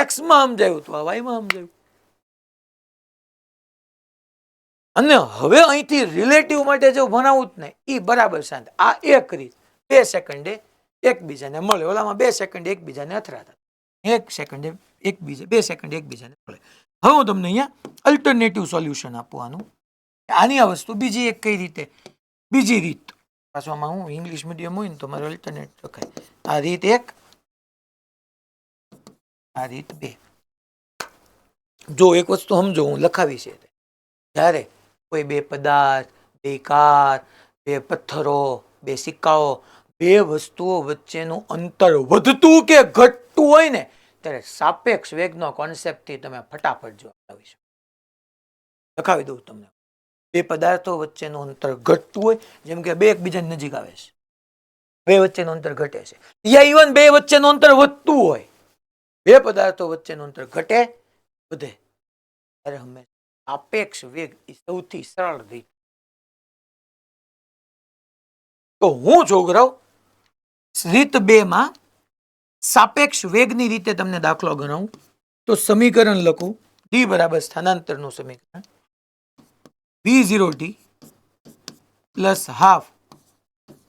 Speaker 1: x માં સમજાયું તો આ y માં સમજાયું. અને હવે અહીંથી રિલેટિવ માટે જો ભણાવું જ ને એ બરાબર શાંત. આ એક રીત 2 સેકન્ડે એકબીજાને મળે, ઓલામાં 2 સેકન્ડ એકબીજાને અથડાતા, 1 સેકન્ડે એકબીજા 2 સેકન્ડ એકબીજાને મળે. હવે હું તમને અહીંયા અલ્ટરનેટિવ સોલ્યુશન આપવાનું. આની આ વસ્તુ બીજી એક કઈ રીતે, બીજી રીત પાછવામાં હું ઇંગ્લિશ મીડિયમ હોય ને તો મારે અલ્ટરનેટ લખાય. આ રીત 1, આ રીત 2. જો એક વસ્તુ સમજો, હું લખાવી છે જ્યારે કોઈ બે પદાર્થ, બે કાર, બે પથ્થરો, બે સિક્કાઓ, બે વસ્તુઓ વચ્ચેનું અંતર વધતું કે ઘટતું હોય ને ત્યારે સાપેક્ષ વેગનો કોન્સેપ્ટથી તમે ફટાફટ જવાબ લાવી શકો. લખાવી દઉં તમને. બે પદાર્થો વચ્ચેનું અંતર ઘટતું હોય, જેમ કે બે એકબીજાની નજીક આવે છે, બે વચ્ચેનું અંતર ઘટે છે, યા ઇવન બે વચ્ચેનું અંતર વધતું હોય, બે પદાર્થો વચ્ચેનું અંતર ઘટે વધે ત્યારે હંમેશા સાપેક્ષ વેગ એ સૌથી સરળ રીત. તો હું છોકરાઓ રીત 2 માં સાપેક્ષ વેગની રીતે તમને દાખલો ગણાવું. તો સમીકરણ લખું ડી બરાબર સ્થાનાંતરનું સમીકરણ v0t plus half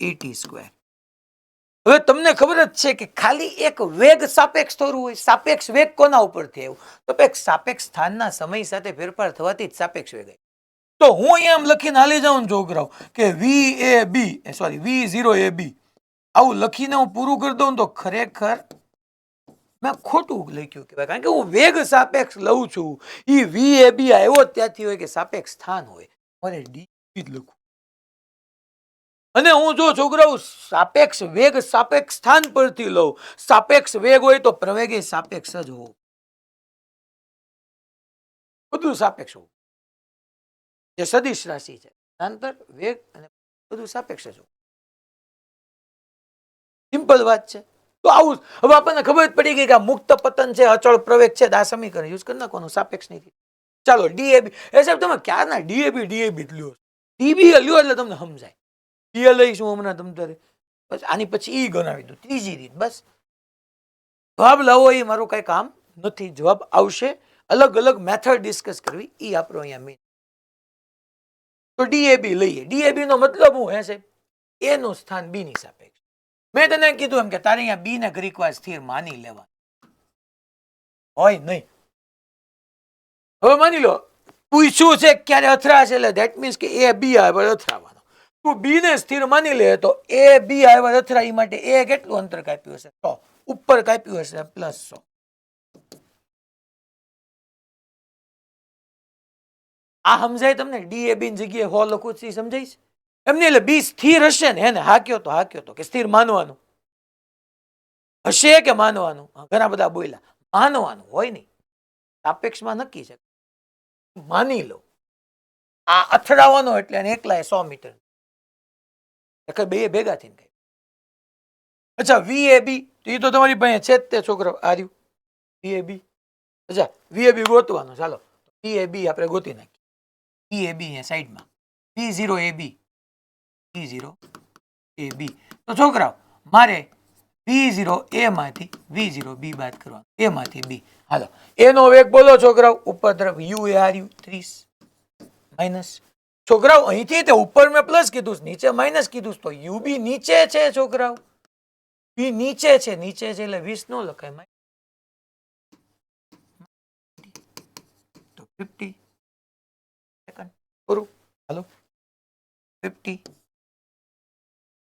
Speaker 1: at square. હવે તમને ખબર જ છે કે ખાલી એક વેગ સાપેક્ષ થોડું હોય. સાપેક્ષ વેગ કોના ઉપરથી આવ્યું? તો એક સાપેક્ષ સ્થાનના સમય સાથે ફેરફાર થવાથી જ સાપેક્ષ વેગ આવ્યો. તો હું અહીંયા આમ લખીને હાલી જાઉં છોકરાઓ કે v0ab આવું લખીને હું પૂરું કરી દઉં તો ખરેખર મેં ખોટું લખ્યું કહેવાય. કારણ કે હું વેગ સાપેક્ષ લઉં છું. એ VAB આવ્યો ત્યાંથી હોય કે સાપેક્ષ સ્થાન હોય. મારે ડી જ લખવું. અને હું જો છોકરાઓ સાપેક્ષ વેગ સાપેક્ષ સ્થાન પરથી લઉં, સાપેક્ષ વેગ હોય તો પ્રવેગ એ સાપેક્ષ જ હોવું. બધું સાપેક્ષ હોવું. જે સદિશ રાશિ છે, સ્થાનાંતર, વેગ અને બધું સાપેક્ષ જ હોવું. સિમ્પલ વાત છે. તો આવું હવે આપણને ખબર જ પડી ગઈ કે આ મુક્ત પતન છે, અચળ પ્રવેગ છે. આ સમીકરણ યુઝ કરી નાખવાનું સાપેક્ષ નહીં. ચાલો DAB. એ સાહેબ તમે ક્યારના DAB લ્યો? DB લ્યો એટલે તમને સમજાય. એ લઈશું હમણાં તમ તારે. આની પછી ઈ ગણાવી દો. ત્રીજી રીત. બસ જવાબ લાવો એ મારું કઈ કામ નથી. જવાબ આવશે. અલગ અલગ મેથડ ડિસ્કસ કરવી એ આપણો અહીંયા મેઇન. તો DAB લઈએ. DAB નો મતલબ હું હે સાહેબ? A નું સ્થાન B ની સાપેક્ષ. મેં તને કીધું એમ કે તારે અહીંયા B ને ગ્રીકવાર સ્થિર માની લેવા હોય નહીં. હવે માની લો પૂછ્યું છે ક્યારે અથડાશે એટલે ધેટ મીન્સ કે A B આવે અથડાવાનો. તું B ને સ્થિર માની લે તો A B આવે અથડા. એ માટે A કેટલું અંતર કાપ્યું હશે? 100. ઉપર કાપ્યું હશે +100. આ સમજાય તમને? DAB ની જગ્યાએ 100 લખું છું સમજાય? એમને એટલે B સ્થિર હશે ને એને હા કયો તો કે સ્થિર માનવાનું હશે કે માનવાનું? ઘણા બધા બોલ્યા માનવાનું હોય નહીં. સાપેક્ષમાં નક્કી છે. માની લો આ અથડાવાનો એટલે એકલા 100 મીટર બે ભેગા થઈને કઈ. અચ્છા VAB તો એ તો તમારી પાસે છે જ તે છોકરો આ રહ્યું VAB. અચ્છા VAB ગોતવાનું. ચાલો VAB આપણે ગોતી નાખીએ. VAB અહીંયા સાઈડમાં V0AB તો છોકરાઓ મારે V0A માંથી V0B બાદ કરવાનું. A માંથી B. હાલો એનો વેગ બોલો છોકરાઓ ઉપર તરફ U એ આ રહ્યું 30 માઇનસ. છોકરાઓ અહીંથી તે ઉપર મેં પ્લસ કીધું, નીચે માઇનસ કીધું. તો UB નીચે છે છોકરાઓ. B નીચે છે એટલે 20 નો લખાય. તો 50 સેકન્ડ પૂરું. હાલો 50.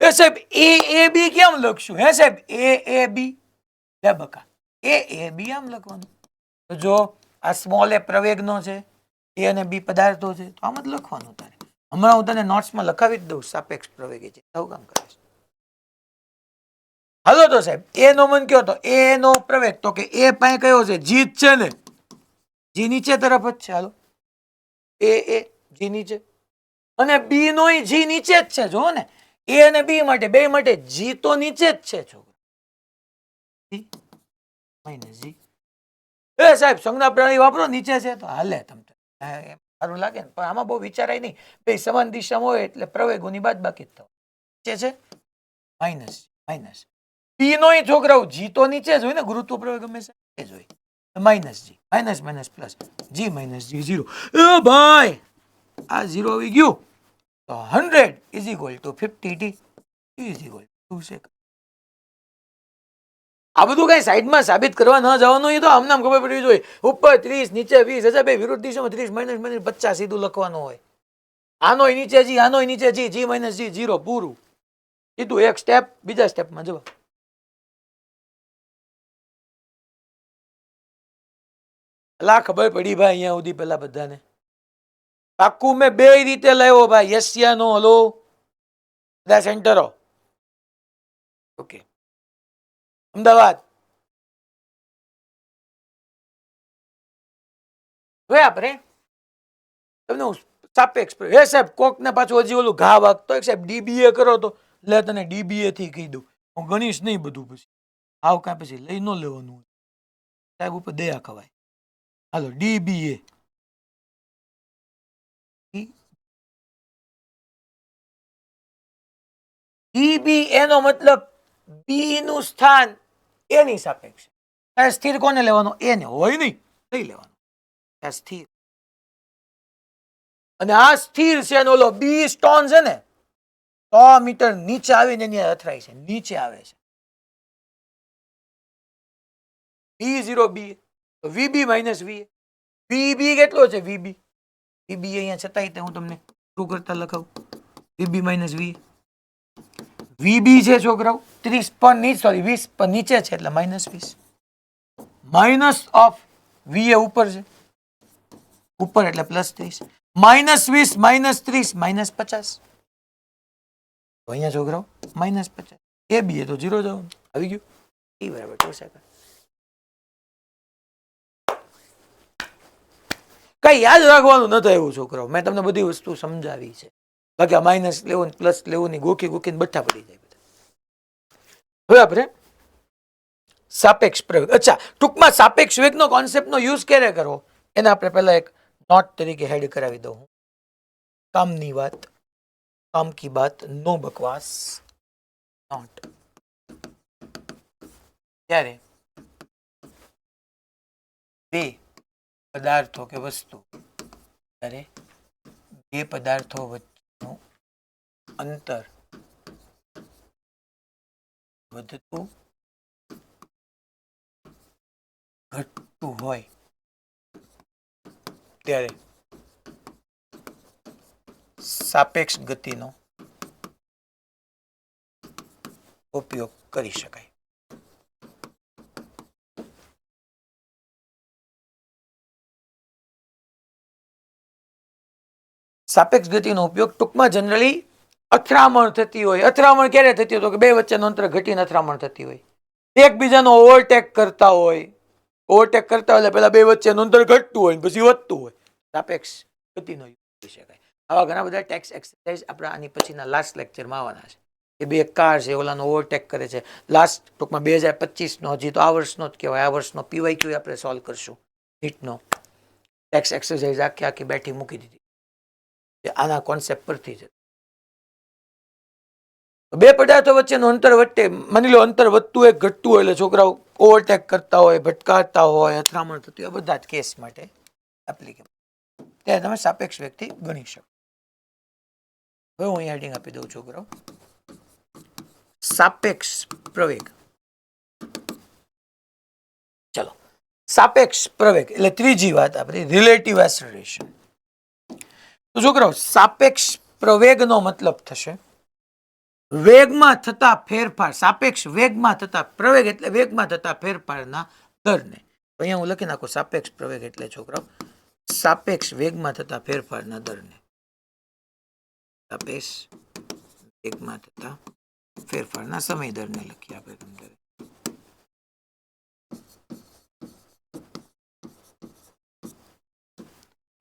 Speaker 1: એ સાહેબ AAB કેમ લખશું? હે સાહેબ AAB લે બકા AAB આમ લખવાનું. તો જો આ સ્મોલ એ પ્રવેગનો છે, A અને B પદાર્થો છે, તો આમ જ લખવાનું તારે. હમણાં હું તને નોટ્સમાં લખાવી જ દઉં સાપેક્ષ પ્રવેગી છે. આવું કામ કરે છે. હાલો તો સાહેબ A નો મન કયો તો A નો પ્રવેગ તો કે A પાસે કયો છે? G છે ને? G નીચે તરફ જ છે. હાલો A G નીચે અને B નો G નીચે જ છે. જો ને A અને B માટે બે માટે G તો નીચે જ છે છોકરા. G. એ સાહેબ સંજ્ઞા પ્રણાલી વાપરો નીચે છે તો હાલે. તમને સારું લાગે ને? પણ આમાં બહુ વિચારાય નહીં. બે સમાન દિશામાં હોય એટલે પ્રવેગોની બાદબાકી જ થવા. નીચે છે માઇનસ B નો છોકરાઓ G તો નીચે જ હોય ને. ગુરુત્વ પ્રવેગ હંમેશા નીચે જ હોય. -G minus plus G minus G 0. એ ભાઈ આ 0 આવી ગયું તો 100 = 50t = 2 સેકન્ડ. આ બધું કઈ સાઈડમાં સાબિત કરવા ન જવાનું. એ તો આમ નામ ખબર પડવી જોઈએ. ઉપર 30 નીચે 20. અચ્છા બે વિરુદ્ધ દિશામાં 30 માઇનસ 50 સીધું લખવાનું હોય. આનોય નીચે G આનોય નીચે G માઇનસ G 0 પૂરું. સીધું એક સ્ટેપ બીજા સ્ટેપમાં જવા. અલા ખબર પડી ભાઈ અહીંયા સુધી પેલા બધાને. પાક્કું મેં બે રીતે લાવ્યો ભાઈ. એશિયાનો હલો બધા સેન્ટરો. ઓકે અમદાવાદ. હવે આપણે તમને સાપેક્ષ હે સાહેબ કોક ને પાછું હજી ઓલું ઘા વાગતો હોય સાહેબ DBA કરો તો લે તને DBA થી કહી દઉં. હું ગણીશ નહીં બધું પછી આવ કાંઈ પછી લઈ ન લેવાનું સાહેબ ઉપર દયા ખવાય. હાલો DBA ડીબી એનો મતલબ બી નું સ્થાન એની સાપેક્ષે. ત્યારે સ્થિર કોને લેવાનો? એને. હોય નહીં, લઈ લેવાનો. આ સ્થિર. અને આ સ્થિર છે અને ઓલો બી સ્ટોન છે ને 100 મીટર નીચે આવીને એની અથડાય છે, નીચે આવે છે. B0 બી વીબી માઇનસ વી. વીબી કેટલો છે? વીબી વીબી અહીંયા છતાંય હું તમને શું કરતા લખાવું. V B minus V. વીબી છે છોકરાઓ 30 પર નીચે, સોરી 20 પર નીચે છે એટલે -20. માઇનસ ઓફ વી એ ઉપર છે, ઉપર એટલે +30. -20 -30 -50. તો અહીંયા છોકરાઓ -50. એ બી એ તો 0 જવાનું. આવી ગયું. એ બરાબર 2 સેકન્ડ. કઈ યાદ રાખવાનું નથી આવ્યું છોકરાઓ. મેં તમને બધી વસ્તુ સમજાવી છે. બાકી આ માઇનસ લેવું પ્લસ લેવું ની ગોખી ગોખીને બઠ્ઠા પડી જાય બધા. હવે આપણે સાપેક્ષ પ્રવેગ. અચ્છા, ટૂંકમાં સાપેક્ષ વેગનો કોન્સેપ્ટનો યુઝ ક્યારે કરવો એને આપણે પહેલા એક નોટ તરીકે હેડ કરાવી દઉં. કામની વાત, કામ કી બાત, નો બકવાસ, નોટ. ત્યારે બે પદાર્થો કે વસ્તુ, ત્યારે બે પદાર્થો વચ્ચેનું અંતર વધતું ઘટતું હોય ત્યારે સાપેક્ષ ગતિનો ઉપયોગ કરી શકાય. સાપેક્ષ ગતિનો ઉપયોગ ટૂંકમાં જનરલી અથડામણ થતી હોય. અથડામણ ક્યારે થતી હોય? તો કે બે વચ્ચેનું અંતર ઘટીને અથડામણ થતી હોય. એકબીજાનો ઓવરટેક કરતા હોય. ઓવરટેક કરતા હોય એટલે પેલા બે વચ્ચેનું અંતર ઘટતું હોય પછી વધતું હોય. સાપેક્ષ ગતિનો ઉપયોગ કરી શકાય. આવા ઘણા બધા ટેક્સ એક્સરસાઇઝ આપણા આની પછીના લાસ્ટ લેક્ચરમાં આવવાના છે. એ બે કાર છે, ઓલાનો ઓવરટેક કરે છે. લાસ્ટ ટૂંકમાં 2025નો, હજી તો આ વર્ષનો જ કહેવાય, આ વર્ષનો પીવાયક્યુ આપણે સોલ્વ કરશું. નીટનો ટેક્સ એક્સરસાઇઝ આખી બેઠી મૂકી દીધી આના કોન્સેપ્ટ પરથી છે. બે પદાર્થો વચ્ચેનું અંતર વધે, માની લો અંતર વધતું હોય ઘટતું હોય એટલે છોકરાઓ ઓવરટેક કરતા હોય, ભટકાતા હોય, અથડામણ થતી હોય, બધા જ કેસ માટે એપ્લિકેબલ. ત્યારે તમે સાપેક્ષ વ્યક્તિ ગણી શકો. હવે હું અહીં હેડિંગ આપી દઉં છોકરાઓ, સાપેક્ષ પ્રવેગ. ચલો, સાપેક્ષ પ્રવેગ એટલે ત્રીજી વાત આપણી રિલેટિવ એસલરેશન. તો છોકરાઓ સાપેક્ષ પ્રવેગનો મતલબ થશે વેગમાં થતા ફેરફાર. સાપેક્ષ વેગમાં થતા પ્રવેગ એટલે વેગમાં થતા ફેરફારના દરને. તો અહીંયા હું લખી નાખું સાપેક્ષ પ્રવેગ એટલે છોકરાઓ સાપેક્ષ વેગમાં થતા ફેરફારના દરને. સાપેક્ષ વેગમાં થતા ફેરફારના સમય દરને લખીએ આપણે તમને.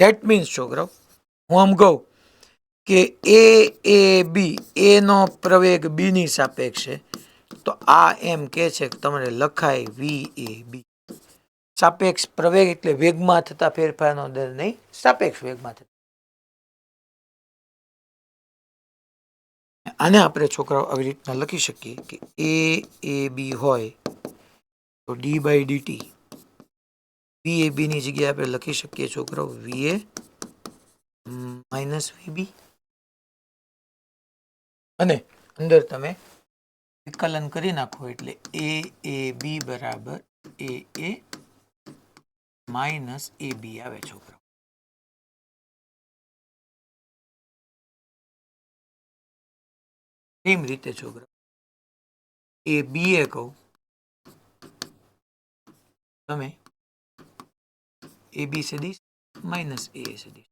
Speaker 1: ધેટ મીન્સ છોકરાઓ હું આમ કહું કે એ બી એ નો પ્રવેગ બી ની સાપેક્ષે, તો આ એમ કે છે કે તમારે લખાય વી એ બી. સાપેક્ષ પ્રવેગ એટલે વેગમાં થતા ફેરફારનો દર નહીં, સાપેક્ષ વેગમાં થતા. આને આપણે છોકરાઓ આવી રીતના લખી શકીએ કે એ બી હોય તો ડી બાય ડીટી. વી એ બી ની જગ્યાએ આપણે લખી શકીએ છોકરાઓ વી એ માઇનસ વીબી. અને અંદર તમે વિકલન કરી નાખો એટલે એ બી બરાબર એ માઇનસ એ બી આવે છોકરાઓ. એમ રીતે છોકરાઓ એ બી એ કહું તમે એ બી સદીશ માઇનસ એ સદીશ.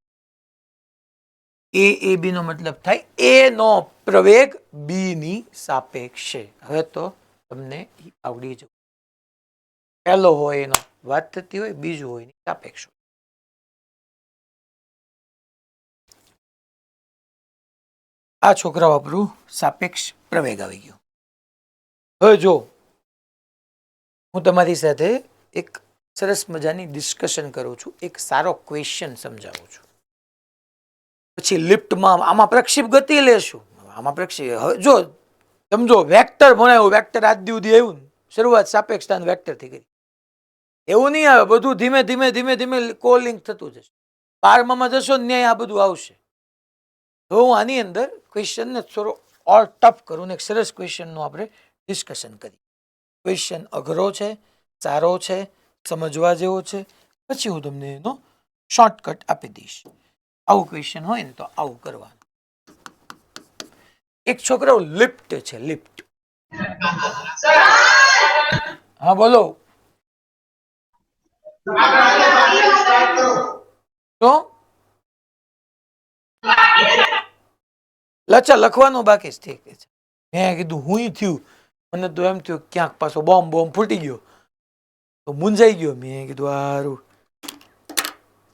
Speaker 1: એ બી નો મતલબ થાય એ નો પ્રવેગ બી ની સાપેક્ષે. હવે તો તમને આવડી જવું. પહેલો હોય એનો વાત થતી હોય, બીજું હોય એની સાપેક્ષ. આ છોકરા વાપરું સાપેક્ષ પ્રવેગ આવી ગયો. હવે જો હું તમારી સાથે એક સરસ મજાની ડિસ્કશન કરું છું, એક સારો ક્વેશ્ચન સમજાવું છું, પછી લિફ્ટમાં આમાં પ્રક્ષેપ ગતિ લેશું. આમાં પ્રક્ષેપ હવે જો સમજો વેક્ટર ભણાવ્યું, વેક્ટર આજ સુધી આવ્યું ને, શરૂઆત સાપેક્ષતા વેક્ટરથી કરી. એવું નહીં આવે, બધું ધીમે ધીમે ધીમે ધીમે કોલિંગ થતું જશે. 12માં જશો ને ન્યાય આ બધું આવશે. તો હું આની અંદર ક્વેશ્ચનને થોડો ઓર ટફ કરું ને એક સરસ ક્વેશ્ચનનું આપણે ડિસ્કશન કરીએ. ક્વેશ્ચન અઘરો છે, સારો છે, સમજવા જેવો છે, પછી હું તમને એનો શોર્ટકટ આપી દઈશ. આવું ક્વેશ્ચન હોય ને તો આવું કરવાનું. એક છોકરો લિફ્ટ છે, લિફ્ટ. હા બોલો. તો લચા લખવાનું બાકી જ ઠીક છે. મેં કીધું હું થયું, મને તો એમ થયું ક્યાંક પાછો બોમ્બ ફૂટી ગયો તો મૂંઝાઈ ગયો. મેં કીધું હારું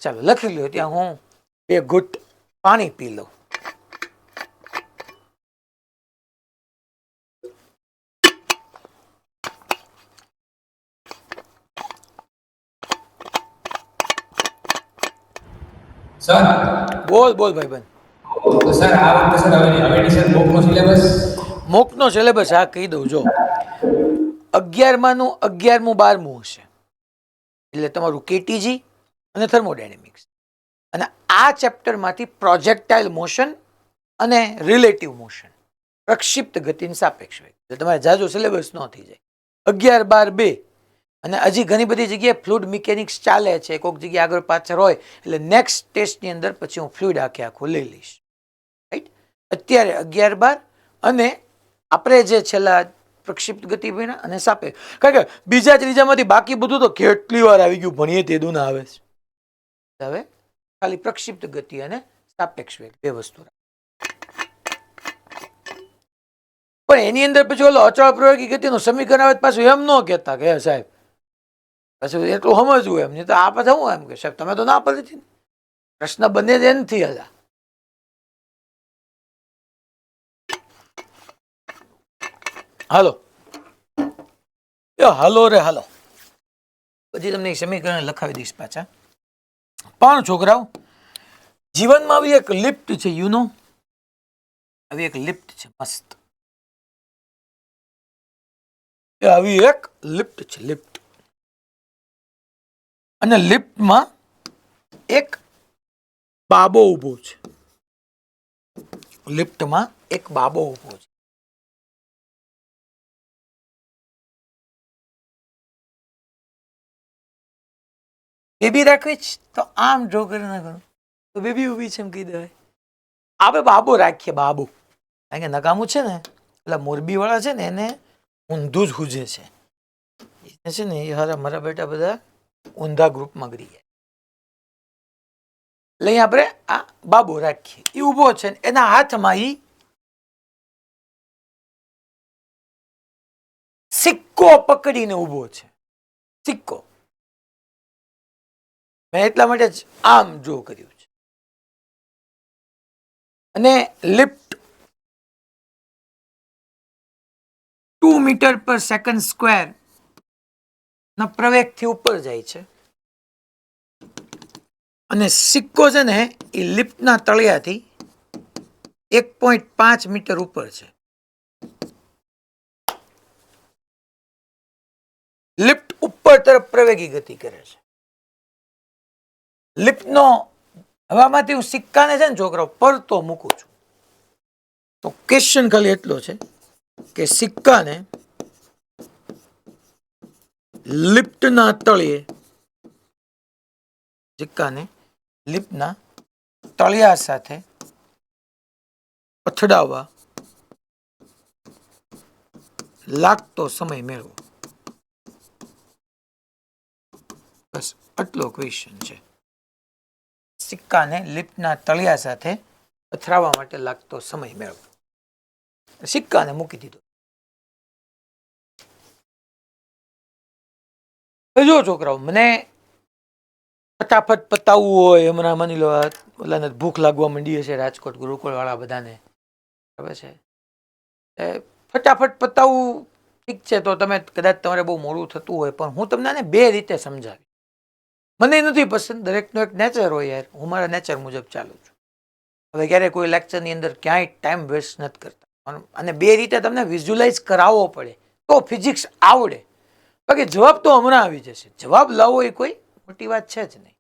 Speaker 1: ચાલો લખી લ્યો. ત્યાં હું બે ઘૂંટ પાણી પી લઉં.
Speaker 2: સર
Speaker 1: બોલ બોલ ભાઈ બન.
Speaker 2: તો સર આ વખતે સર હવે સર મોકનો સિલેબસ
Speaker 1: મોકનો સિલેબસ આ કહી દઉં જો. 11માનું 11મું 12મું હશે એટલે તમારું કેટીજી અને થર્મોડાયનેમિક્સ. અને આ ચેપ્ટરમાંથી પ્રોજેક્ટાઇલ મોશન અને રિલેટિવ મોશન, પ્રક્ષિપ્ત ગતિની સાપેક્ષ વેગ. એટલે તમારે જાજો સિલેબસ ન થઈ જાય. 11 12 2 અને હજી ઘણી બધી જગ્યાએ ફ્લુઇડ મિકેનિક્સ ચાલે છે, કોઈક જગ્યાએ આગળ પાછળ હોય એટલે નેક્સ્ટ ટેસ્ટની અંદર પછી હું ફ્લુઇડ આખું લઈ લઈશ. રાઈટ. અત્યારે 11 12 અને આપણે જે છેલ્લા પ્રક્ષિપ્ત ગતિ ભણ્યા અને સાપેક્ષ. કારણ કે બીજા ત્રીજામાંથી બાકી બધું તો કેટલી વાર આવી ગયું, ભણીએ તે દૂના આવે છે. હવે ખાલી પ્રક્ષિપ્ત ગતિ અને સાપેક્ષ વેગ બે વસ્તુ. પણ એની અંદર પછી ઓલો અચળ પ્રયોગી ગતિનું સમીકરણ આવે પાછું એમ ન કહેતા કે સાહેબ પછી એટલું સમજવું એમ. નહીં તો આ પાછા હું એમ કે સાહેબ તમે તો ના પડી હતી. પ્રશ્ન બને જ એનથી હતા. હાલો હાલો રે હાલો. પછી તમને સમીકરણ લખાવી દઈશ પાછા. પણ છોકરાઓ જીવનમાં આવી એક લિફ્ટ છે, યુનો આવી એક લિફ્ટ છે મસ્ત. આવી એક લિફ્ટ છે, લિફ્ટ. અને લિફ્ટમાં એક બાબો ઉભો છે. લિફ્ટમાં એક બાબો ઉભો છે. બેબી રાખવી છે તો આમ ડ્રો કરી નાખો તો બેબી ઊભી છે એમ કહી દેવાય. આપણે બાબો રાખીએ, બાબો. કારણ કે નકામું છે ને એટલે મોરબી વાળા છે ને એને ઊંધું જ હુજે છે. છે ને એ હારા મારા બેટા બધા ઊંધા ગ્રુપમાં ગરી ગયા. એટલે અહીં આપણે આ બાબો રાખીએ. એ ઊભો છે ને એના હાથમાં એ સિક્કો પકડીને ઊભો છે. સિક્કો. મેં એટલા માટે જ આમ જો કર્યું છે. અને લિફ્ટ 2 મીટર પર સેકન્ડ સ્ક્વેર ના પ્રવેગથી ઉપર જાય છે. અને સિક્કો છે ને એ લિફ્ટના તળિયાથી 1.5 મીટર ઉપર છે. લિફ્ટ ઉપર તરફ પ્રવેગી ગતિ કરે છે. લિફ્ટનો હવામાંથી હું સિક્કાને છે ને છોકરાઓ પરતો મૂકું છું. તો ક્વેશ્ચન ખાલી એટલો છે કે સિક્કાને લિફ્ટના તળિયે લિફ્ટના તળિયા સાથે અથડાવવા લાગતો સમય મેળવો. બસ આટલો ક્વેશ્ચન છે. સિક્કાને લિફ્ટના તળિયા સાથે અથડાવવા માટે લાગતો સમય મેળવો. સિક્કાને મૂકી દીધો. જો છોકરાઓ મને ફટાફટ પતાવવું હોય, હમણાં માની લો ઓલાને ભૂખ લાગવા માંડી હશે રાજકોટ ગુરુકુળ વાળા બધાને, બરાબર છે. ફટાફટ પતાવવું ઠીક છે તો તમે કદાચ તમારે બહુ મોડું થતું હોય પણ હું તમને આને બે રીતે સમજાવી. મને નથી પસંદ, દરેકનો એક નેચર હોય યાર. હું મારા નેચર મુજબ ચાલું છું. હવે ક્યારેય કોઈ લેક્ચરની અંદર ક્યાંય ટાઈમ વેસ્ટ નથી કરતા. અને બે રીતે તમને વિઝ્યુલાઇઝ કરાવવો પડે તો ફિઝિક્સ આવડે. બાકી જવાબ તો હમણાં આવી જશે. જવાબ લાવવો એ કોઈ મોટી વાત છે જ નહીં.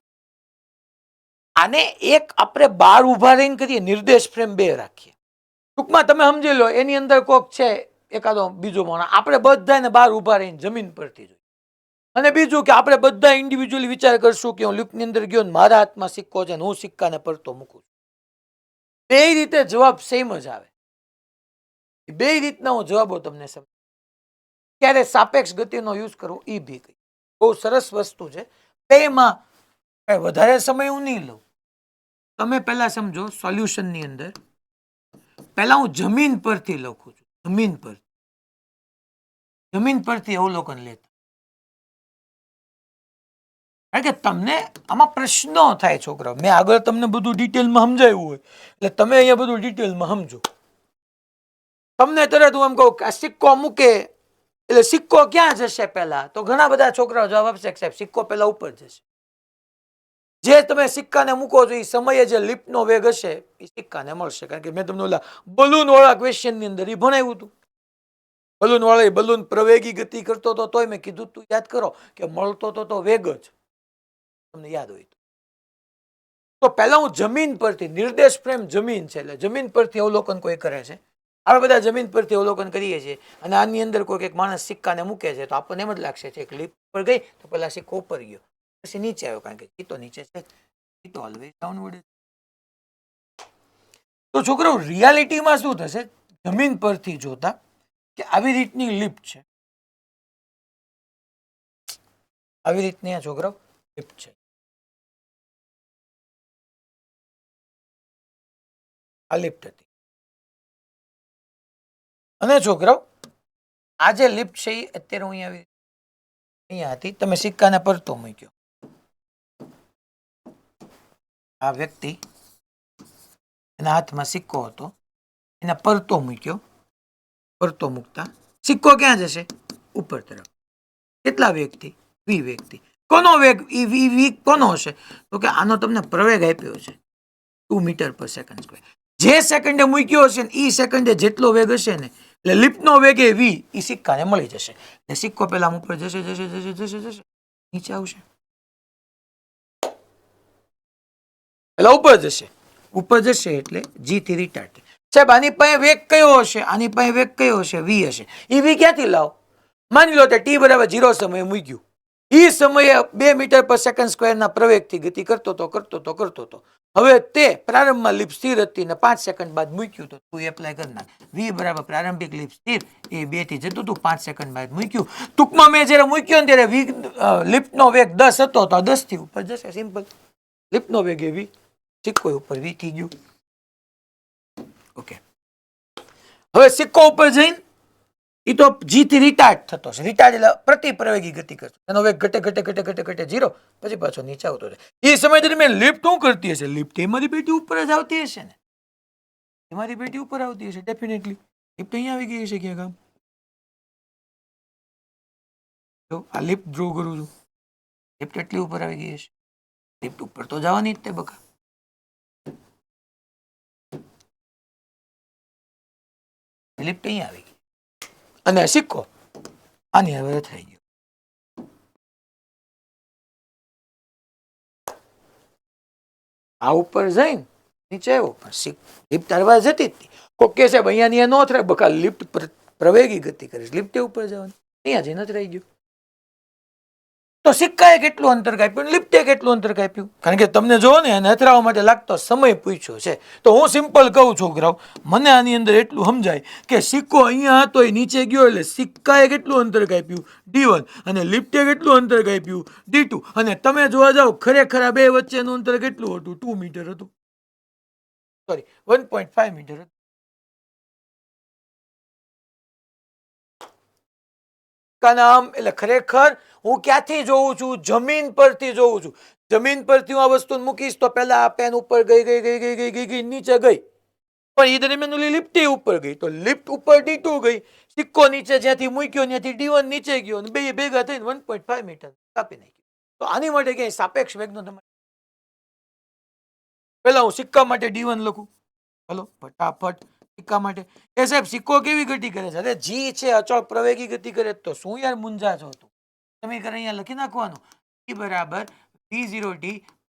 Speaker 1: આને એક આપણે બાર ઉભા રહીને કરીએ, નિર્દેશ ફ્રેમ 2 રાખીએ. ટૂંકમાં તમે સમજી લો એની અંદર કોક છે એકાદો બીજો માણસ, આપણે બધાને બાર ઉભા રહીને જમીન પરથી જોઈએ. અને બીજું કે આપણે બધા ઇન્ડિવિજ્યુઅલી વિચાર કરશું કે હું લિફ્ટની અંદર ગયો ને મારા હાથમાં સિક્કો છે ને હું સિક્કાને પડતો મૂકું છું. બે રીતે જવાબ સેમ જ આવે. બે રીતના હું જવાબો તમને સમજ. ત્યારે સાપેક્ષ ગતિનો યુઝ કરવો એ બી કઈ બહુ સરસ વસ્તુ છે. તેમાં વધારે સમય હું નહીં લઉં. તમે પહેલા સમજો સોલ્યુશનની અંદર પહેલા હું જમીન પરથી લખું છું. જમીન પરથી અવલોકન લેતા, કારણ કે તમને આમાં પ્રશ્નો થાય છોકરાઓ. મેં આગળ તમને બધું ડિટેલમાં સમજાવ્યું હોય એટલે તમે અહીંયા બધું ડિટેલમાં સમજો. તમને તરત હું એમ કહું કે આ સિક્કો મૂકે એટલે સિક્કો ક્યાં જશે પહેલા, તો ઘણા બધા છોકરાઓ જવાબ આપશે સાહેબ સિક્કો પહેલા ઉપર જશે. જે તમે સિક્કાને મૂકો છો એ સમયે જે લિફ્ટનો વેગ હશે એ સિક્કાને મળશે. કારણ કે મેં તમને ઓલા બલૂન વાળા ક્વેશ્ચનની અંદર એ ભણાવ્યું હતું. બલૂન વાળા બલૂન પ્રવેગી ગતિ કરતો હતો તોય મેં કીધું તું યાદ કરો કે મળતો તો વેગ જ, તમને યાદ હોય તો પહેલા હું જમીન પરથી, નિર્દેશ ફ્રેમ જમીન છે એટલે જમીન પરથી અવલોકન કોઈ કરે છે. આપણે બધા જમીન પરથી અવલોકન કરીએ છીએ અને આની અંદર કોઈ એક માણસ સિક્કાને મૂકે છે તો આપણને એમ જ લાગશે છે કે લિફ્ટ પર ગઈ તો પેલા સિક્કો ઉપર ગયો પછી નીચે આવ્યો, કારણ કે ચીતો નીચે છે, ચીતો ઓલવેઝ ડાઉનવર્ડ. તો છોકરાઓ રિયાલિટીમાં શું થશે, જમીન પરથી જોતા કે આવી રીતની લિફ્ટ છે, આવી રીતની આ છોકરાઓ લિફ્ટ છે, આ લિફ્ટ હતી. અને છોકરાઓ આ જે લિફ્ટ છે એ અત્યારે હું અહીંયા હતી, તમે સિક્કાને પરતો મૂક્યો, આ વ્યક્તિ એના હાથમાં સિક્કો હતો એને પરતો મૂક્યો, પરતો મૂકતા સિક્કો ક્યાં જશે, ઉપર તરફ. કેટલા વેગથી, v વેગથી. કોનો વેગ, v કોનો હશે, તો કે આનો તમને પ્રવેગ આપ્યો છે 2 મીટર પર સેકન્ડ સ્ક્વેર. જે સેકન્ડે મૂક્યો હશે ને એ સેકન્ડે જેટલો વેગ હશે ને એટલે લિફ્ટનો વેગ એ v એ સિક્કાને મળી જશે. એટલે સિક્કો પેલા ઉપર જશે જશે જશે જશે જશે નીચે આવશે, પેલા ઉપર જશે, ઉપર જશે એટલે g થી રિટાર્ડ. સાહેબ આની પાસે વેગ કયો હશે, આની પાસે વેગ કયો હશે, v હશે. એ v ક્યાંથી લાવો, માની લો કે t બરાબર 0 સમયે મૂક્યું, એ સમયે 2 મીટર પર સેકન્ડ સ્ક્વેરના પ્રવેગથી ગતિ કરતો હતો. હવે તે પ્રારંભમાં લિફ્ટ સ્થિર હતી ને 5 સેકન્ડ બાદ મૂક્યું તો તું એપ્લાય કરી નાખ. v બરાબર પ્રારંભિક લિફ્ટ સ્થિર એ 2 થી જતું હતું, 5 સેકન્ડ બાદ મૂક્યું. ટૂંકમાં મેં જ્યારે મૂક્યો ને ત્યારે લિફ્ટનો વેગ 10 હતો તો 10 થી ઉપર જશે, સિમ્પલ. લિફ્ટનો વેગ એ v, સિક્કો ઉપર v થઈ ગયું. ઓકે, હવે સિક્કો ઉપર જઈને એ તો g થી રિટાર્ડ થતો છે. રિટાર્ડ એટલે પ્રતિ પ્રવેગી ગતિ કરતો, એનો વેગ ઘટે ઘટે ઘટે ઘટે ઘટે 0 પછી પાછો નીચે આવતો જાય. એ સમય દરમિયાન લિફ્ટ શું કરતી હશે, લિફ્ટ એમાંથી પેટી ઉપર જ આવતી હશે ને, એમાંથી પેટી ઉપર આવતી હશે ડેફિનેટલી. લિફ્ટ અહીંયા આવી ગઈ હશે ક્યાંક આમ. તો આ લિફ્ટ ડ્રો કરું છું, લિફ્ટ એટલી ઉપર આવી ગઈ હશે, લિફ્ટ ઉપર તો જવાની જ તે બકા. લિફ્ટ અહીંયા આવી ગઈ અને સિક્કો આની હવે થઈ ગયો. આ ઉપર જઈને નીચે આવ્યો પણ લિફ્ટ હરવા જતી જ. કોક કે સાહેબ અહીંયા નો થાય બકા, લિફ્ટ પ્રવેગી ગતિ કરીશ, લિફ્ટ ઉપર જવાની, અહીંયા જઈને જ રહી ગયું. તો સિક્કાએ કેટલું અંતર કાપ્યું, લિફ્ટે કેટલું અંતર કાપ્યું, કારણ કે તમને જોવો ને અથડાવવા માટે લાગતો સમય પૂછ્યો છે. તો હું સિમ્પલ કહું છોકરાઓ, મને આની અંદર એટલું સમજાય કે સિક્કો અહીંયા હતો એ નીચે ગયો એટલે સિક્કાએ કેટલું અંતર કાપ્યું d1 અને લિફ્ટે કેટલું અંતર કાપ્યું d2. અને તમે જોવા જાવ ખરેખર આ બે વચ્ચેનું અંતર કેટલું હતું, 2 મીટર હતું, સોરી 1.5 મીટર હતું. નામ એટલે ખરેખર હું ક્યાંથી જોઉં છું, જમીન પરથી જોઉં છું. જમીન પરથી હું આ વસ્તુ મૂકીશ તો પેલા આ પેન ઉપર ગઈ ગઈ ગઈ ગઈ ગઈ ગઈ ગઈ નીચે ગઈ, પણ એ દરમિયાન ઓલી લિફ્ટ ઉપર ગઈ તો લિફ્ટ ઉપર d2 ગઈ, સિક્કો નીચે જ્યાંથી મૂક્યો ત્યાંથી d1 નીચે ગયો અને બે ભેગા થઈને 1.5 મીટર કાપી નાખ્યું. તો આની માટે ક્યાંય સાપેક્ષ વેગનો તમારે પેલા હું સિક્કા માટે d1 લખું, હલો ફટાફટ સિક્કા માટે એ સાહેબ સિક્કો કેવી ગતિ કરે છે? અરે જી છે અચળ પ્રવેગી ગતિ કરે તો શું યાર મૂંઝા છો તું? સમીકરણ અહીંયા લખી નાખવાનું ટી બરાબર v0t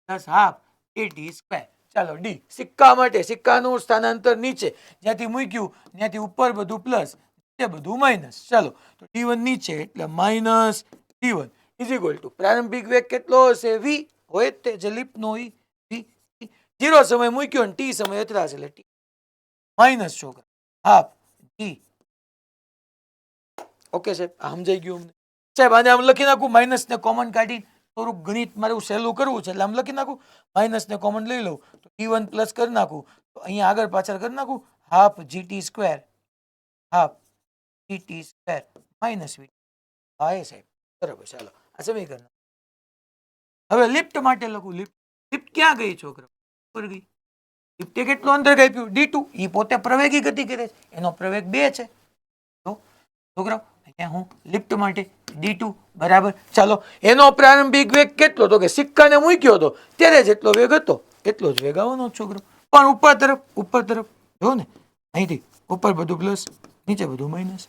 Speaker 1: plus half at square. ચાલો ડી સિક્કા માટે સિક્કાનું સ્થાનાંતર નીચે જ્યાંથી મૂક્યું ત્યાંથી ઉપર બધું પ્લસ નીચે બધું માઇનસ. ચાલો તો d1 નીચે એટલે minus d1 is equal two પ્રારંભિક વેગ કેટલો હશે v હોય જ તે જે લીપનો હોય v 0 સમય મૂક્યો ને t સમય અથડાશે એટલે t માઇનસ છોકરા હાફ ટી. ઓકે સાહેબ આ સમજાઈ ગયું અમને? સાહેબ આને આમ લખી નાખું માઇનસ ને કોમન કાઢી થોડુંક ગણિત મારે સહેલું કરવું છે એટલે આમ લખી નાખું માઇનસ ને કોમન લઈ લઉં તો t1 પ્લસ કરી નાખું તો અહીંયા આગળ પાછળ કરી નાખું half gt square half gt square minus V. હા એ સાહેબ બરાબર. ચાલો આ સમીકરણ હવે લિફ્ટ માટે લખું. લિફ્ટ ક્યાં ગઈ છોકરા? ઉપર ગઈ. લિફ્ટે કેટલું અંતર કાપ્યું d2. એ પોતે પ્રવેગી ગતિ કરે છે એનો પ્રવેગ 2 છે. તો છોકરાઓ અહીંયા હું લિફ્ટ માટે d2 બરાબર. ચાલો એનો પ્રારંભિક વેગ કેટલો? તો કે સિક્કાને મૂક્યો હતો ત્યારે જેટલો વેગ હતો એટલો જ વેગ આવવાનો છોકરો. પણ ઉપર તરફ જો ને અહીંથી ઉપર બધું પ્લસ નીચે બધું માઇનસ.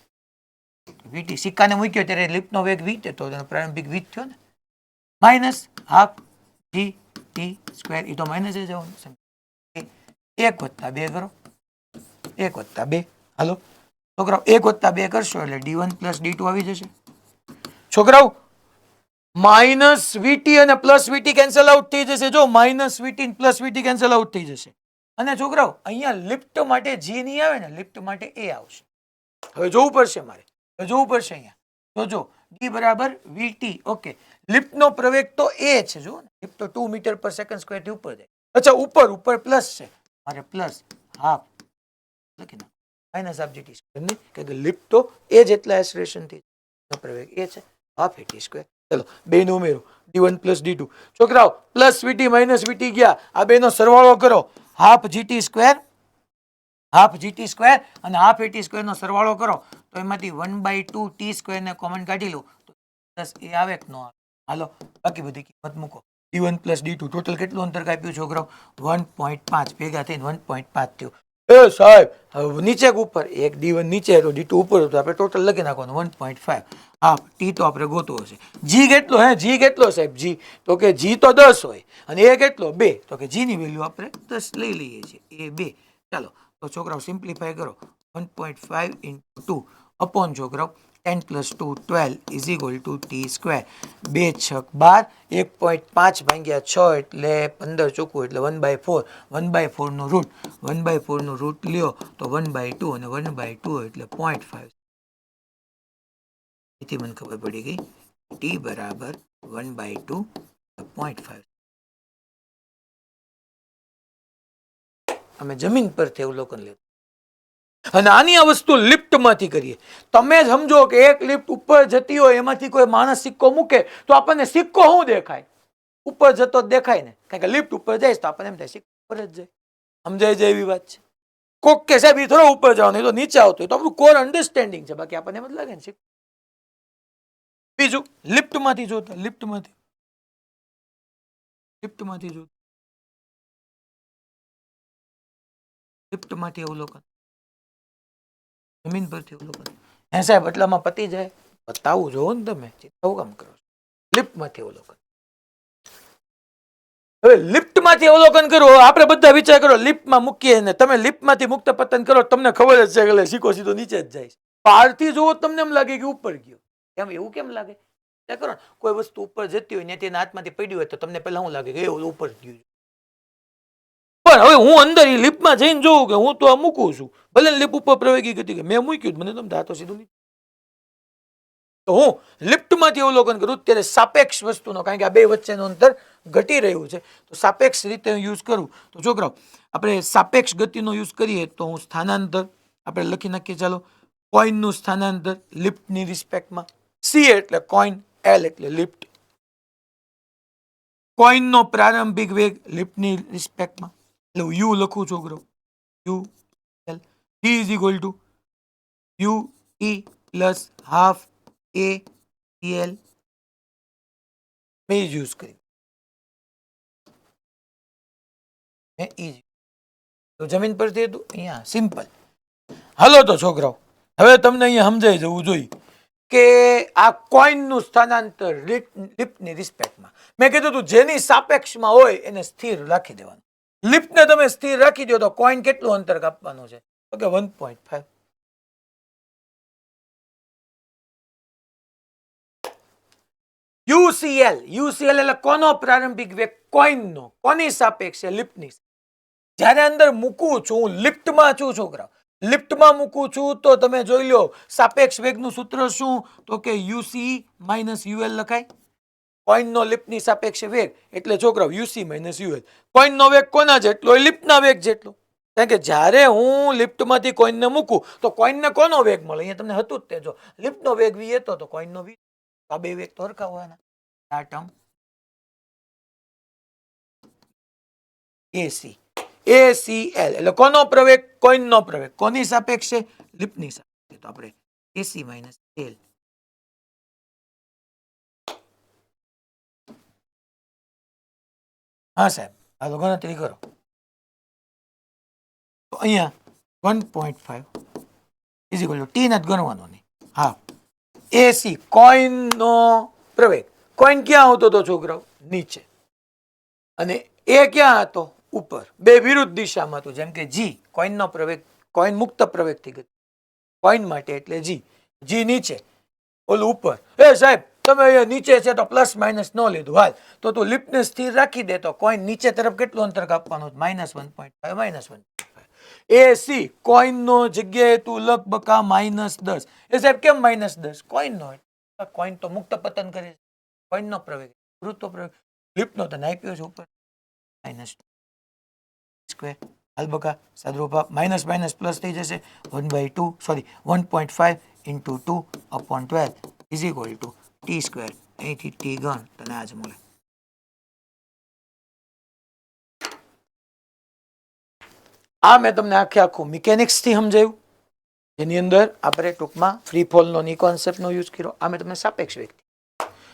Speaker 1: વીટી સિક્કાને મૂક્યો ત્યારે લિફ્ટનો વેગ v હતો તેનો પ્રારંભિક v થયો ને minus half g t square. એ તો માઇનસ જ આવવાનું. 1 + 2 કરો 1 + 2. હાલો છોકરાઓ 1 + 2 કરશો એટલે d1 + d2 આવી જશે. છોકરાઓ માઇનસ વીટી અને પ્લસ વીટી કેન્સલ આઉટ થઈ જશે. જો માઇનસ વીટી પ્લસ વીટી કેન્સલ આઉટ થઈ જશે. અને છોકરાઓ અહીંયા લિફ્ટ માટે જી નહીં આવે ને લિફ્ટ માટે એ આવશે. હવે જોવું પડશે મારે અહીંયા તો જો d બરાબર વીટી. ઓકે લિફ્ટનો પ્રવેગ તો એ છે. જો ને લિફ્ટ તો 2 મીટર પર સેકન્ડ સ્ક્વેર થી ઉપર જાય. અચ્છા ઉપર પ્લસ છે મારે પ્લસ હાફ લખી નાખો માઇનસ હાફ gt સ્ક્વેર નહીં કે લિફ્ટ તો એ જેટલા એસરેશન થી પ્રવેગ એ છે હાફ at સ્ક્વેર. ચલો બે નો ઉમેરો d1 + d2. છોકરાઓ પ્લસ વીટી માઇનસ વીટી ગયા આ બેનો સરવાળો કરો હાફ gt સ્ક્વેર અને હાફ at સ્ક્વેર નો સરવાળો કરો તો એમાંથી 1/2 t સ્ક્વેર ને કોમન કાઢી લો તો પ્લસ એ આવે કે ન આવે? હાલો બાકી બધી કિંમત મૂકો. d1 + d2 ટોટલ કેટલું અંતર કાપ્યું છોકરાઓ? 1.5 ભેગા થઈને 1.5 થયું. એ સાહેબ નીચે ઉપર એક d1 નીચે તો d2 ઉપર તો આપણે ટોટલ લખી નાખવાનું 1.5. હા ટી તો આપણે ગોતવો હશે. જી કેટલો સાહેબ? જી તો કે જી તો 10 હોય અને એ કેટલો 2 તો કે જી ની વેલ્યુ આપણે 10 લઈ લઈએ છીએ એ 2. ચાલો તો છોકરાઓ સિમ્પ્લિફાય કરો 1.5 × 2 અપોન છોકરાઓ 10 + 2 12 is equal two T square. 2 × 6 12 1.5 ભાગ્યા 6 એટલે 15 ચોખ્ખું એટલે 1/4. 1/4 નું રૂટ લ્યો તો 1/2 અને 1/2 એટલે 0.5. એથી મને ખબર પડી ગઈ ટી બરાબર 1/2 0.5. અમે જમીન પરથી અવલોકન લેતું અને આની આ વસ્તુ લિફ્ટમાંથી કરીએ. તમે જ સમજો કે એક લિફ્ટ ઉપર જતી હોય એમાંથી કોઈ માણસ સિક્કો મૂકે તો આપણને સિક્કો શું દેખાય? ઉપર જતો જ દેખાય ને. કારણ કે લિફ્ટ ઉપર જાય તો આપણને એમ થાય સિક્કો ઉપર જ જાય. સમજાય જાય એવી વાત છે. કોક કે સાહેબ એ થોડો ઉપર જવાનું એ તો નીચે આવતો હોય તો આપણું કોર અન્ડરસ્ટેન્ડિંગ છે. બાકી આપણને એમ જ લાગે ને સિક્કો. બીજું લિફ્ટમાંથી જોતા લિફ્ટમાંથી અવલોકન જમીન પરથી અવલોકન. હે સાહેબ એટલામાં પતી જાય? બતાવું જોવો ને તમે આવું કામ કરો. લિફ્ટમાંથી અવલોકન. હવે લિફ્ટમાંથી અવલોકન કરો. આપણે બધા વિચાર કરો લિફ્ટમાં મૂકીએ ને તમે લિફ્ટમાંથી મુક્ત પતન કરો તમને ખબર જ છે કે સીધો સીધો નીચે જ જાય. બહારથી જોવો તમને એમ લાગે કે ઉપર ગયો. એમ એવું કેમ લાગે? કરો કોઈ વસ્તુ ઉપર જતી હોય ને તેના હાથમાંથી પડી હોય તો તમને પહેલા શું લાગે કે એવું ઉપર ગયું. પણ હવે હું અંદર લિફ્ટમાં જઈને જોઉં કે હું તો આ મૂકું છું ભલે લિફ્ટ ઉપર પ્રવેગી ગતિ મેં મૂક્યું મને તમને હાથો સીધું નહીં. તો હું લિફ્ટમાંથી અવલોકન કરું ત્યારે સાપેક્ષ વસ્તુનો કારણ કે આ બે વચ્ચેનું અંતર ઘટી રહ્યું છે તો સાપેક્ષ રીતે યુઝ કરું તો છોકરાઓ આપણે સાપેક્ષ ગતિનો યુઝ કરીએ તો હું સ્થાનાંતર આપણે લખી નાખીએ. ચાલો કોઈનનું સ્થાનાંતર લિફ્ટની રિસ્પેક્ટમાં. સી એટલે કોઈન, એલ એટલે લિફ્ટ. કોઈનનો પ્રારંભિક વેગ લિફ્ટની રિસ્પેક્ટમાં એટલે યુ લખું છોકરો U L. D is equal to U T plus half A L. મેં યુઝ કરી તો જમીન પરથી હતું અહીંયા સિમ્પલ હાલો તો છોકરાઓ, હવે તમને અહીંયા સમજાઈ જવું જોઈએ કે આ કોઈનનું સ્થાનાંતર લિફ્ટની રિસ્પેક્ટમાં મેં કીધું તું જેની સાપેક્ષમાં હોય એને સ્થિર રાખી દેવાનું. લિફ્ટને તમે સ્થિર રાખી દો તો કોઈન કેટલું અંતર કાપવાનું છે? તો કે 1.5. યુસીએલ એટલે કોનો પ્રારંભિક વેગ? કોઈનનો. કોની સાપેક્ષે? લિફ્ટની. જ્યારે અંદર મૂકું છું, હું લિફ્ટમાં છું છોકરા, લિફ્ટમાં મૂકું છું તો તમે જોઈ લો સાપેક્ષ વેગનું સૂત્ર શું? તો કે યુસી માઇનસ યુએલ લખાય. કોઈનનો લિફ્ટની સાપેક્ષે વેગ એટલે છોકરાઓ યુસી માઇનસ યુએલ. કોઈનનો વેગ કોના જેટલો હોય? લિફ્ટના વેગ જેટલો. કારણ કે જ્યારે હું લિફ્ટમાંથી કોઈનને મૂકું તો કોઈનને કોનો વેગ મળે? અહીંયા તમને હતું જ તે, જો લિફ્ટનો વેગ વી હતો તો કોઈનનો વી. આ બે વેગ તો હરખા હોવાના. આ ટર્મ એસી એસીએલ એટલે કોનો પ્રવેગ? કોઈનનો પ્રવેગ. કોની સાપેક્ષે? લિફ્ટની સાપેક્ષે. તો આપણે એસી માઇનસ એલ. હા સાહેબ, હાલો ગણતરી કરો. તો અહીંયા 1.5 ઇઝ ઇક્વલ ટુ ટી નથી ગણવાનો નહીં. હા, એસી કોઈનનો પ્રવેગ. કોઈન ક્યાં આવતો હતો છોકરાઓ? નીચે. અને એ ક્યાં હતો? ઉપર. બે વિરુદ્ધ દિશામાં હતું. જેમ કે જી કોઈનનો પ્રવેગ, કોઈન મુક્ત પ્રવેગ થઈ ગયો કોઈન માટે એટલે જી નીચે, ઓલું ઉપર. એ સાહેબ તમે અહીંયા નીચે છે તો પ્લસ માઇનસ ન લીધું, હાલ તો તું લિફ્ટને સ્થિર રાખી દે તો કોઈન નીચે તરફ કેટલું અંતર કાપવાનું? -1.5 -1.5. એસી કોઈનનો જગ્યાએ તું લખ બકા -10. એ સાહેબ કેમ -10? કોઈનનો. કોઈન તો મુક્ત પતન કરે છે. કોઈનનો પ્રવેગ ગુરુત્વ પ્રવેગ. લિફ્ટનો તો નાપ્યો છે ઉપર -2. હાલ બકા સાદરૂપા માઇનસ માઇનસ પ્લસ થઈ જશે. 1/2 sorry 1.5 into 2/12 is equal two t². અહીંથી ટી ગણ તને આજ મળે. આ મેં તમને આખે આખું મિકેનિક્સ થી સમજાવ્યું, જેની અંદર આપણે ટૂંકમાં ફ્રી ફોલનો ની કોન્સેપ્ટનો યુઝ કર્યો. આ મેં તમને સાપેક્ષ વેગ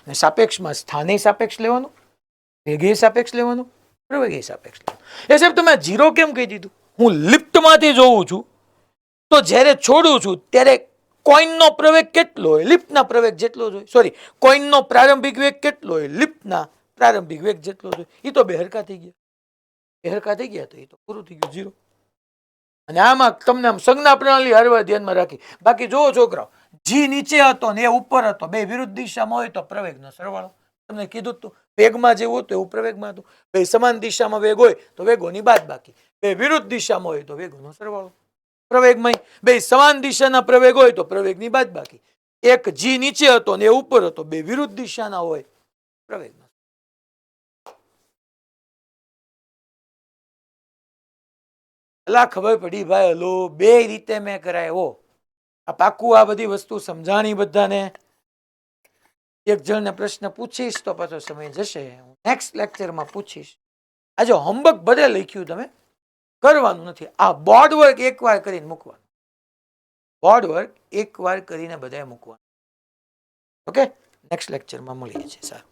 Speaker 1: અને સાપેક્ષમાં સ્થાને સાપેક્ષ લેવાનું, વેગે સાપેક્ષ લેવાનું, પ્રવેગે સાપેક્ષ લેવાનું. એ સાહેબ તમે જીરો કેમ કહી દીધું? હું લિફ્ટમાંથી જોઉં છું તો જ્યારે છોડું છું ત્યારે કોઈનનો પ્રવેગ કેટલો હોય? લિફ્ટના પ્રવેગ જેટલો જ હોય. સોરી, કોઈનનો પ્રારંભિક વેગ કેટલો હોય? લિફ્ટના પ્રારંભિક વેગ જેટલો જ હોય. એ તો બે હરખા થઈ ગયા. બે હરખા થઈ ગયા તો એ તો પૂરું થઈ ગયું, ઝીરો. અને આમાં તમને આમ સંજ્ઞા પ્રણાલી હરવા ધ્યાનમાં રાખી. બાકી જોવો છોકરાઓ, જી નીચે હતો ને એ ઉપર હતો, બે વિરુદ્ધ દિશામાં હોય તો પ્રવેગનો સરવાળો. તમને કીધું તું વેગમાં જેવું હતું એવું પ્રવેગમાં હતું. બે સમાન દિશામાં વેગ હોય તો વેગોની બાદબાકી, બે વિરુદ્ધ દિશામાં હોય તો વેગોનો સરવાળો. પ્રવેગમાં બે સમાન દિશાના પ્રવેગ હોય તો પ્રવેગની બાદબાકી. એક જી નીચે હતો ને એ ઉપર હતો, બે વિરુદ્ધ દિશાના હોય પ્રવેગનો. એલા ખબર પડી ભાઈ, હલો બે રીતે મેં કરાયો. આ પાકું આ બધી વસ્તુ સમજાણી બધાને. એક જણને પ્રશ્ન પૂછીશ તો પાછો સમય જશે, હું નેક્સ્ટ લેક્ચરમાં પૂછીશ. આજે હોમવર્ક બધે લખ્યું, તમે કરવાનું નથી. આ બોર્ડ વર્ક એકવાર કરીને મૂકવાનું. બોર્ડ વર્ક એકવાર કરીને બધાએ મૂકવાનું. ઓકે, નેક્સ્ટ લેક્ચરમાં મળીએ છીએ. સારું.